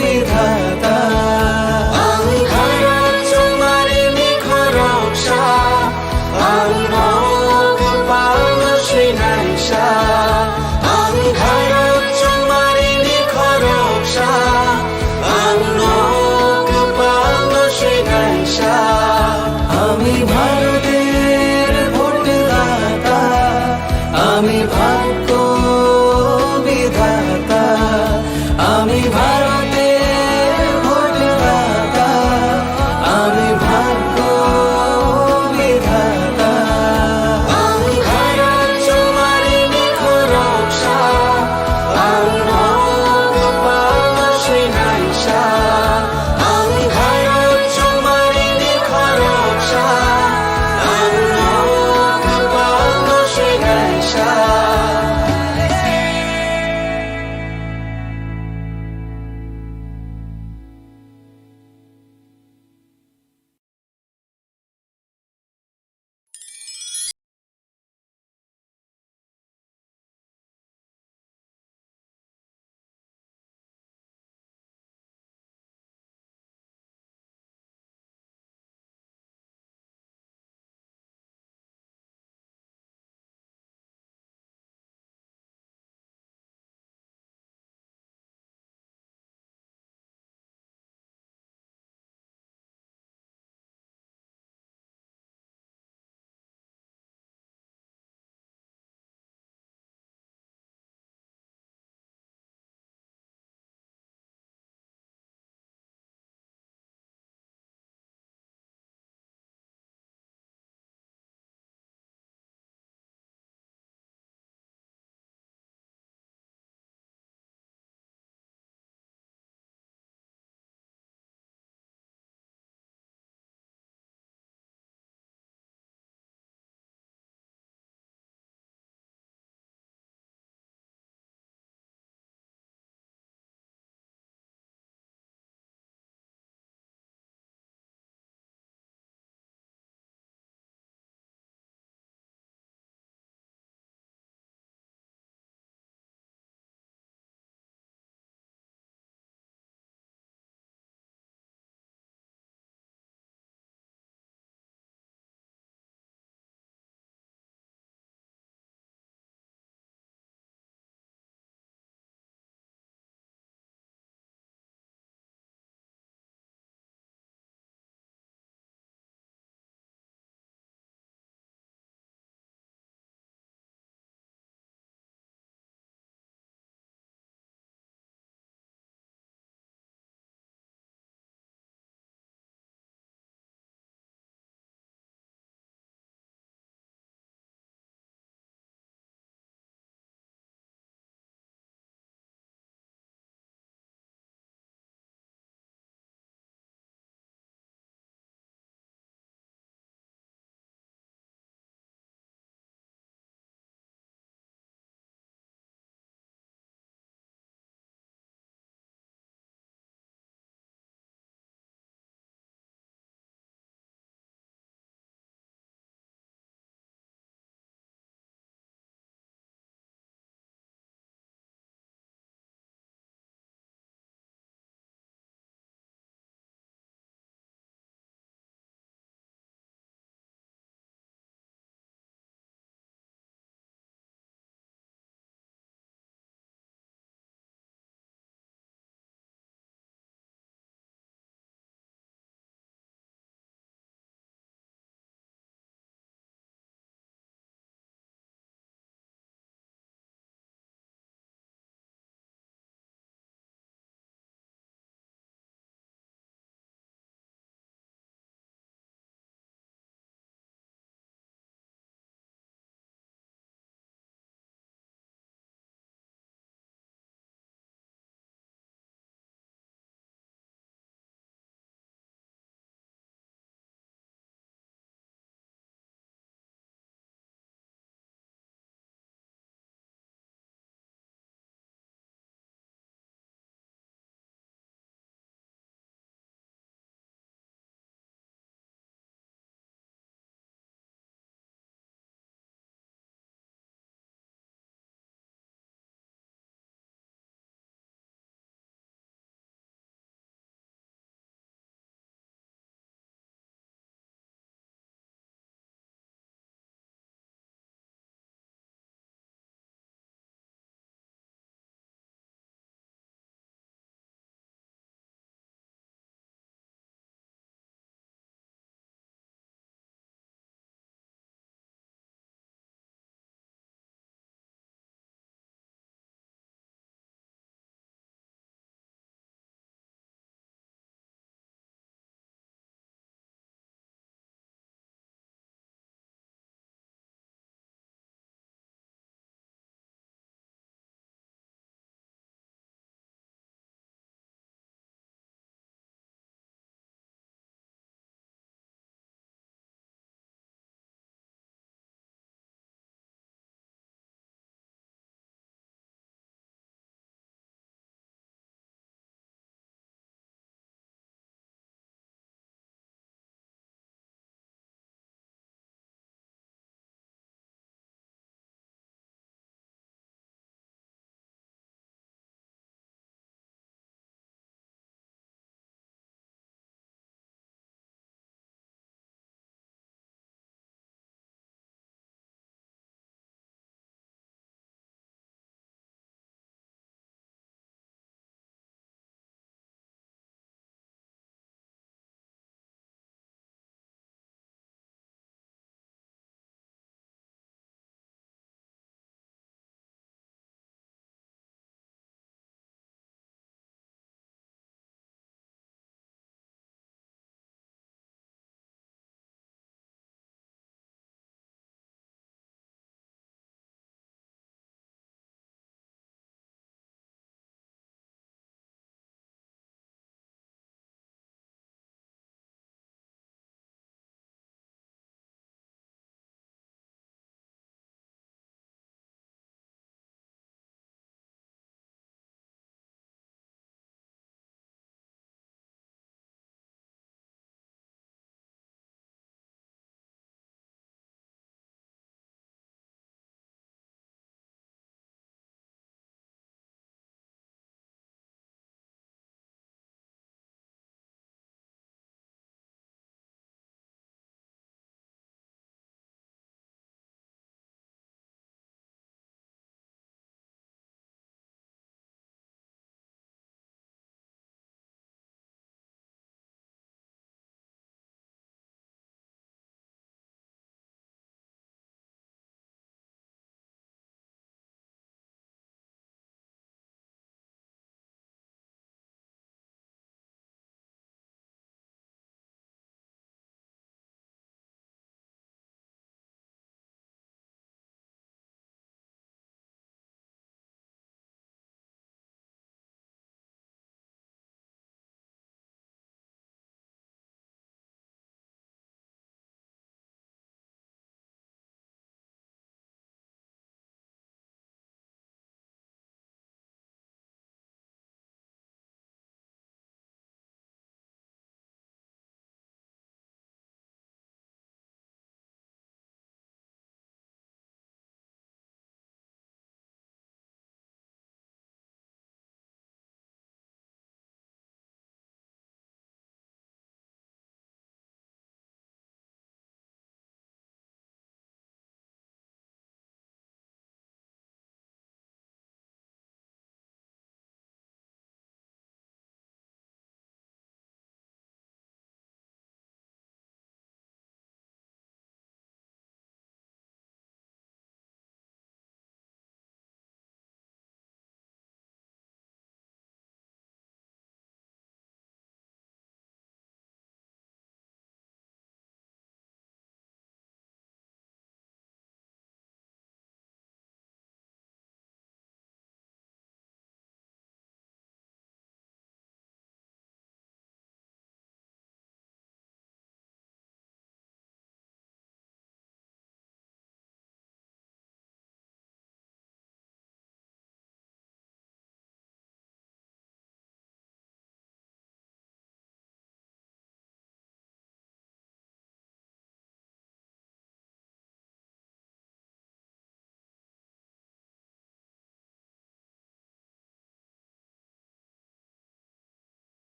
বিধাতা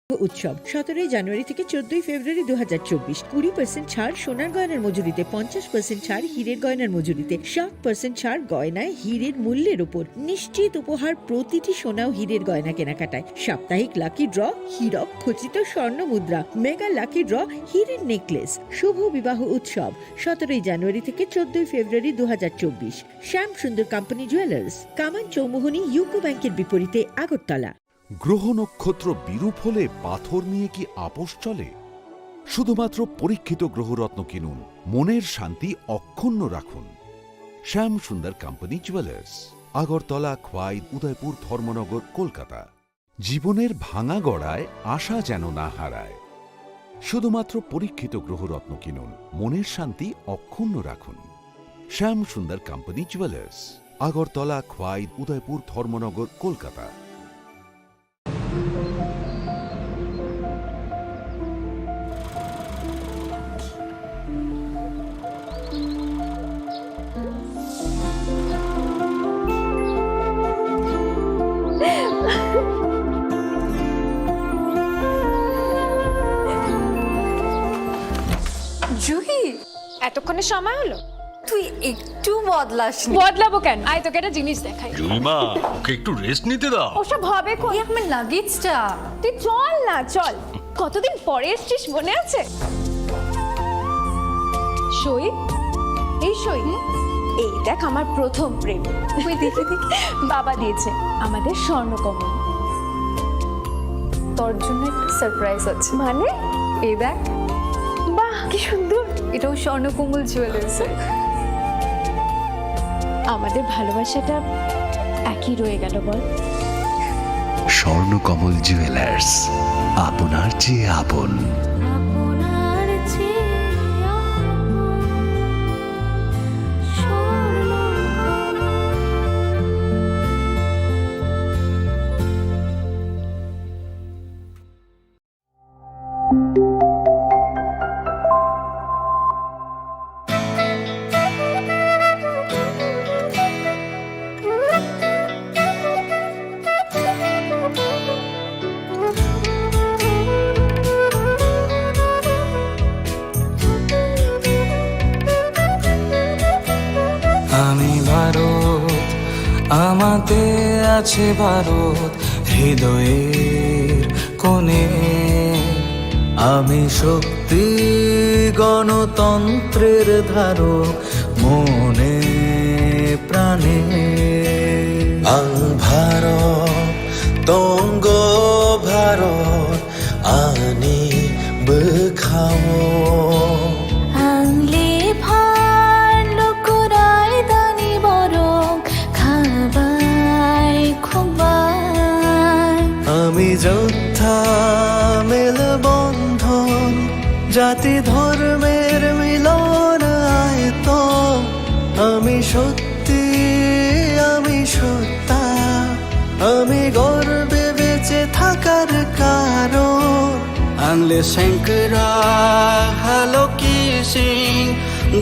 উৎসব 17 জানুয়ারি থেকে 14 ফেব্রুয়ারি 2024। 20% ছাড় সোনার গয়নার মজুরিতে, 50% ছাড় হীরের গয়নার মজুরিতে, 60% ছাড় গয়নায় হীরের মূল্যের উপর। নিশ্চিত উপহার প্রতিটি সোনা ও হীরের গয়না কেনাকাটায়। সাপ্তাহিক লাকি ড্র, হীরক খচিত স্বর্ণ মুদ্রা, মেগা লাকি ড্র, হীরের নেকলেস। শুভ বিবাহ উৎসব 17 জানুয়ারি থেকে 14 ফেব্রুয়ারি 2024। শ্যাম সুন্দর কোম্পানি জুয়েলার্স, কামান চৌমুহনী ইউকো ব্যাংকের বিপরীতে, আগরতলা। গ্রহ নক্ষত্র বিরূপ হলে পাথর নিয়ে কি আপোষ চলে? শুধুমাত্র পরীক্ষিত গ্রহরত্ন কিনুন, মনের শান্তি অক্ষুণ্ণ রাখুন। শ্যাম সুন্দর কোম্পানি জুয়েলার্স, আগরতলা, খোয়াই, উদয়পুর, ধর্মনগর, কলকাতা। জীবনের ভাঙা গড়ায় আশা যেন না হারায়। শুধুমাত্র পরীক্ষিত গ্রহরত্ন কিনুন, মনের শান্তি অক্ষুণ্ণ রাখুন। শ্যাম সুন্দর কোম্পানি জুয়েলার্স, আগরতলা, খোয়াই, উদয়পুর, ধর্মনগর, কলকাতা। জুহি, এতক্ষণে সময় হলো? তুই একটু বদলাস। বদলাবো কেন? আয় তোকে একটা জিনিস দেখাই। জুইমা, ওকে একটু রেস্ট নিতে দাও। ওসব হবে কোন? আমার লাগেজটা। তুই চল না, চল। কতদিন পরে এসছিস, মনে আছে? সই, এই সই, এই দেখ আমার প্রথম প্রেম। তুই দেখে দেখে বাবা দিয়েছে আমাদের স্বর্ণকমল। তোর জন্য একটা সারপ্রাইজ আছে। মানে? এই দেখ। বাহ, কি সুন্দর। এটাও স্বর্ণকমল জুয়েলার্স। আমাদের ভালোবাসাটা একই রয়ে গেল বল। স্বর্ণকমল জুয়েলার্স, আপনার চেয়ে আপন। আমি ভারত, আমাদের আছে ভারত হৃদয়ের কোণে। আমি শক্তি গণতন্ত্রের ধারক মনে প্রাণে। ভারত তঙ্গ ভারত আনি বখামো। আংলে ভার লোকরাই দানি বরং খাবাই খুবাই। আমি যোদ্ধা মেল বন্ধন, জাতি ধর্মের মিলন আয়ত। আমি সত্যি, আমি সত্তা, আমি গর্বে বেঁচে থাকার কারণ। আংলে শঙ্করা হ্যালো কি সিং,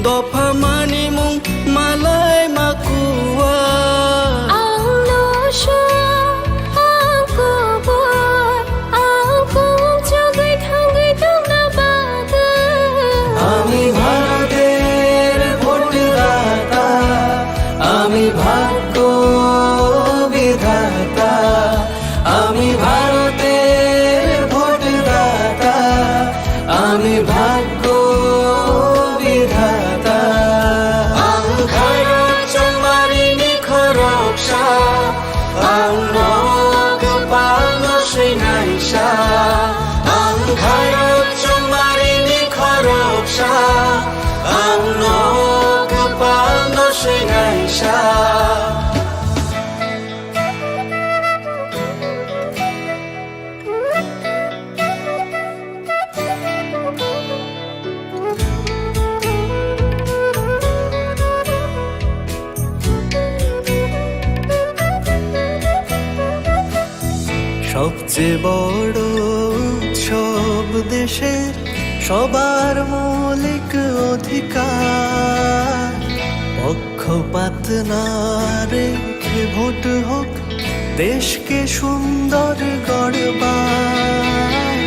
দফা মানি মুং মালাই মাকুয়া। আংলো আমি ভারতের ভোটদাতা, আমি ভাগ্য বিধাতা। আমি ভারতের ভোটদাতা, আমি ভাগ্য বিধাতা। ভারত চমারিনি খরকসা, আংনক পালন শ্রীনাইসা। ভারত চমারিনি খরকসা, আংনক পালন শ্রীনাইসা। সবচেয়ে বড় উৎসব দেশের, সবার মৌলিক অধিকার। পক্ষপাত না রেখে ভোট হোক, দেশকে সুন্দর গড়বার।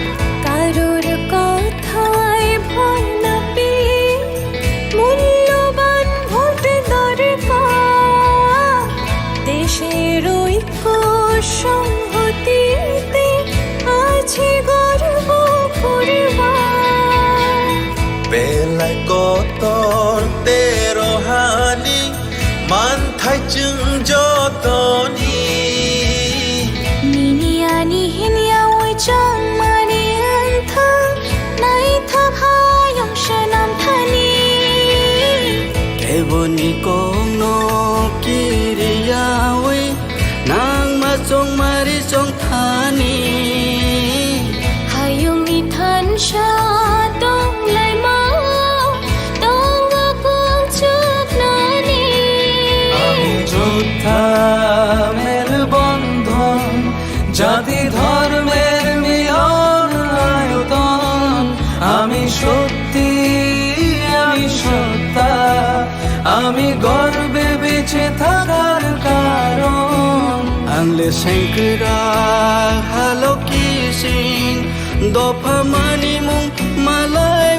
Belai kotor te rohani Man thai chừng jotoni Nini ani hinya oi chang mani anthang Nai thap hayong shanam thani Keboni kong no kiriyawi Nang masong mari song thani Hayong ithan sha tong lai mau Tong akong chuk nani আমি যোদ্ধা মের বন্ধন জাতি ধর্মের মিলন আয়তন আমি সত্যি আমি সত্তা আমি গর্বে বেঁচে থাকার কারণ Angle sengkira halo kising Dopa mani mung malay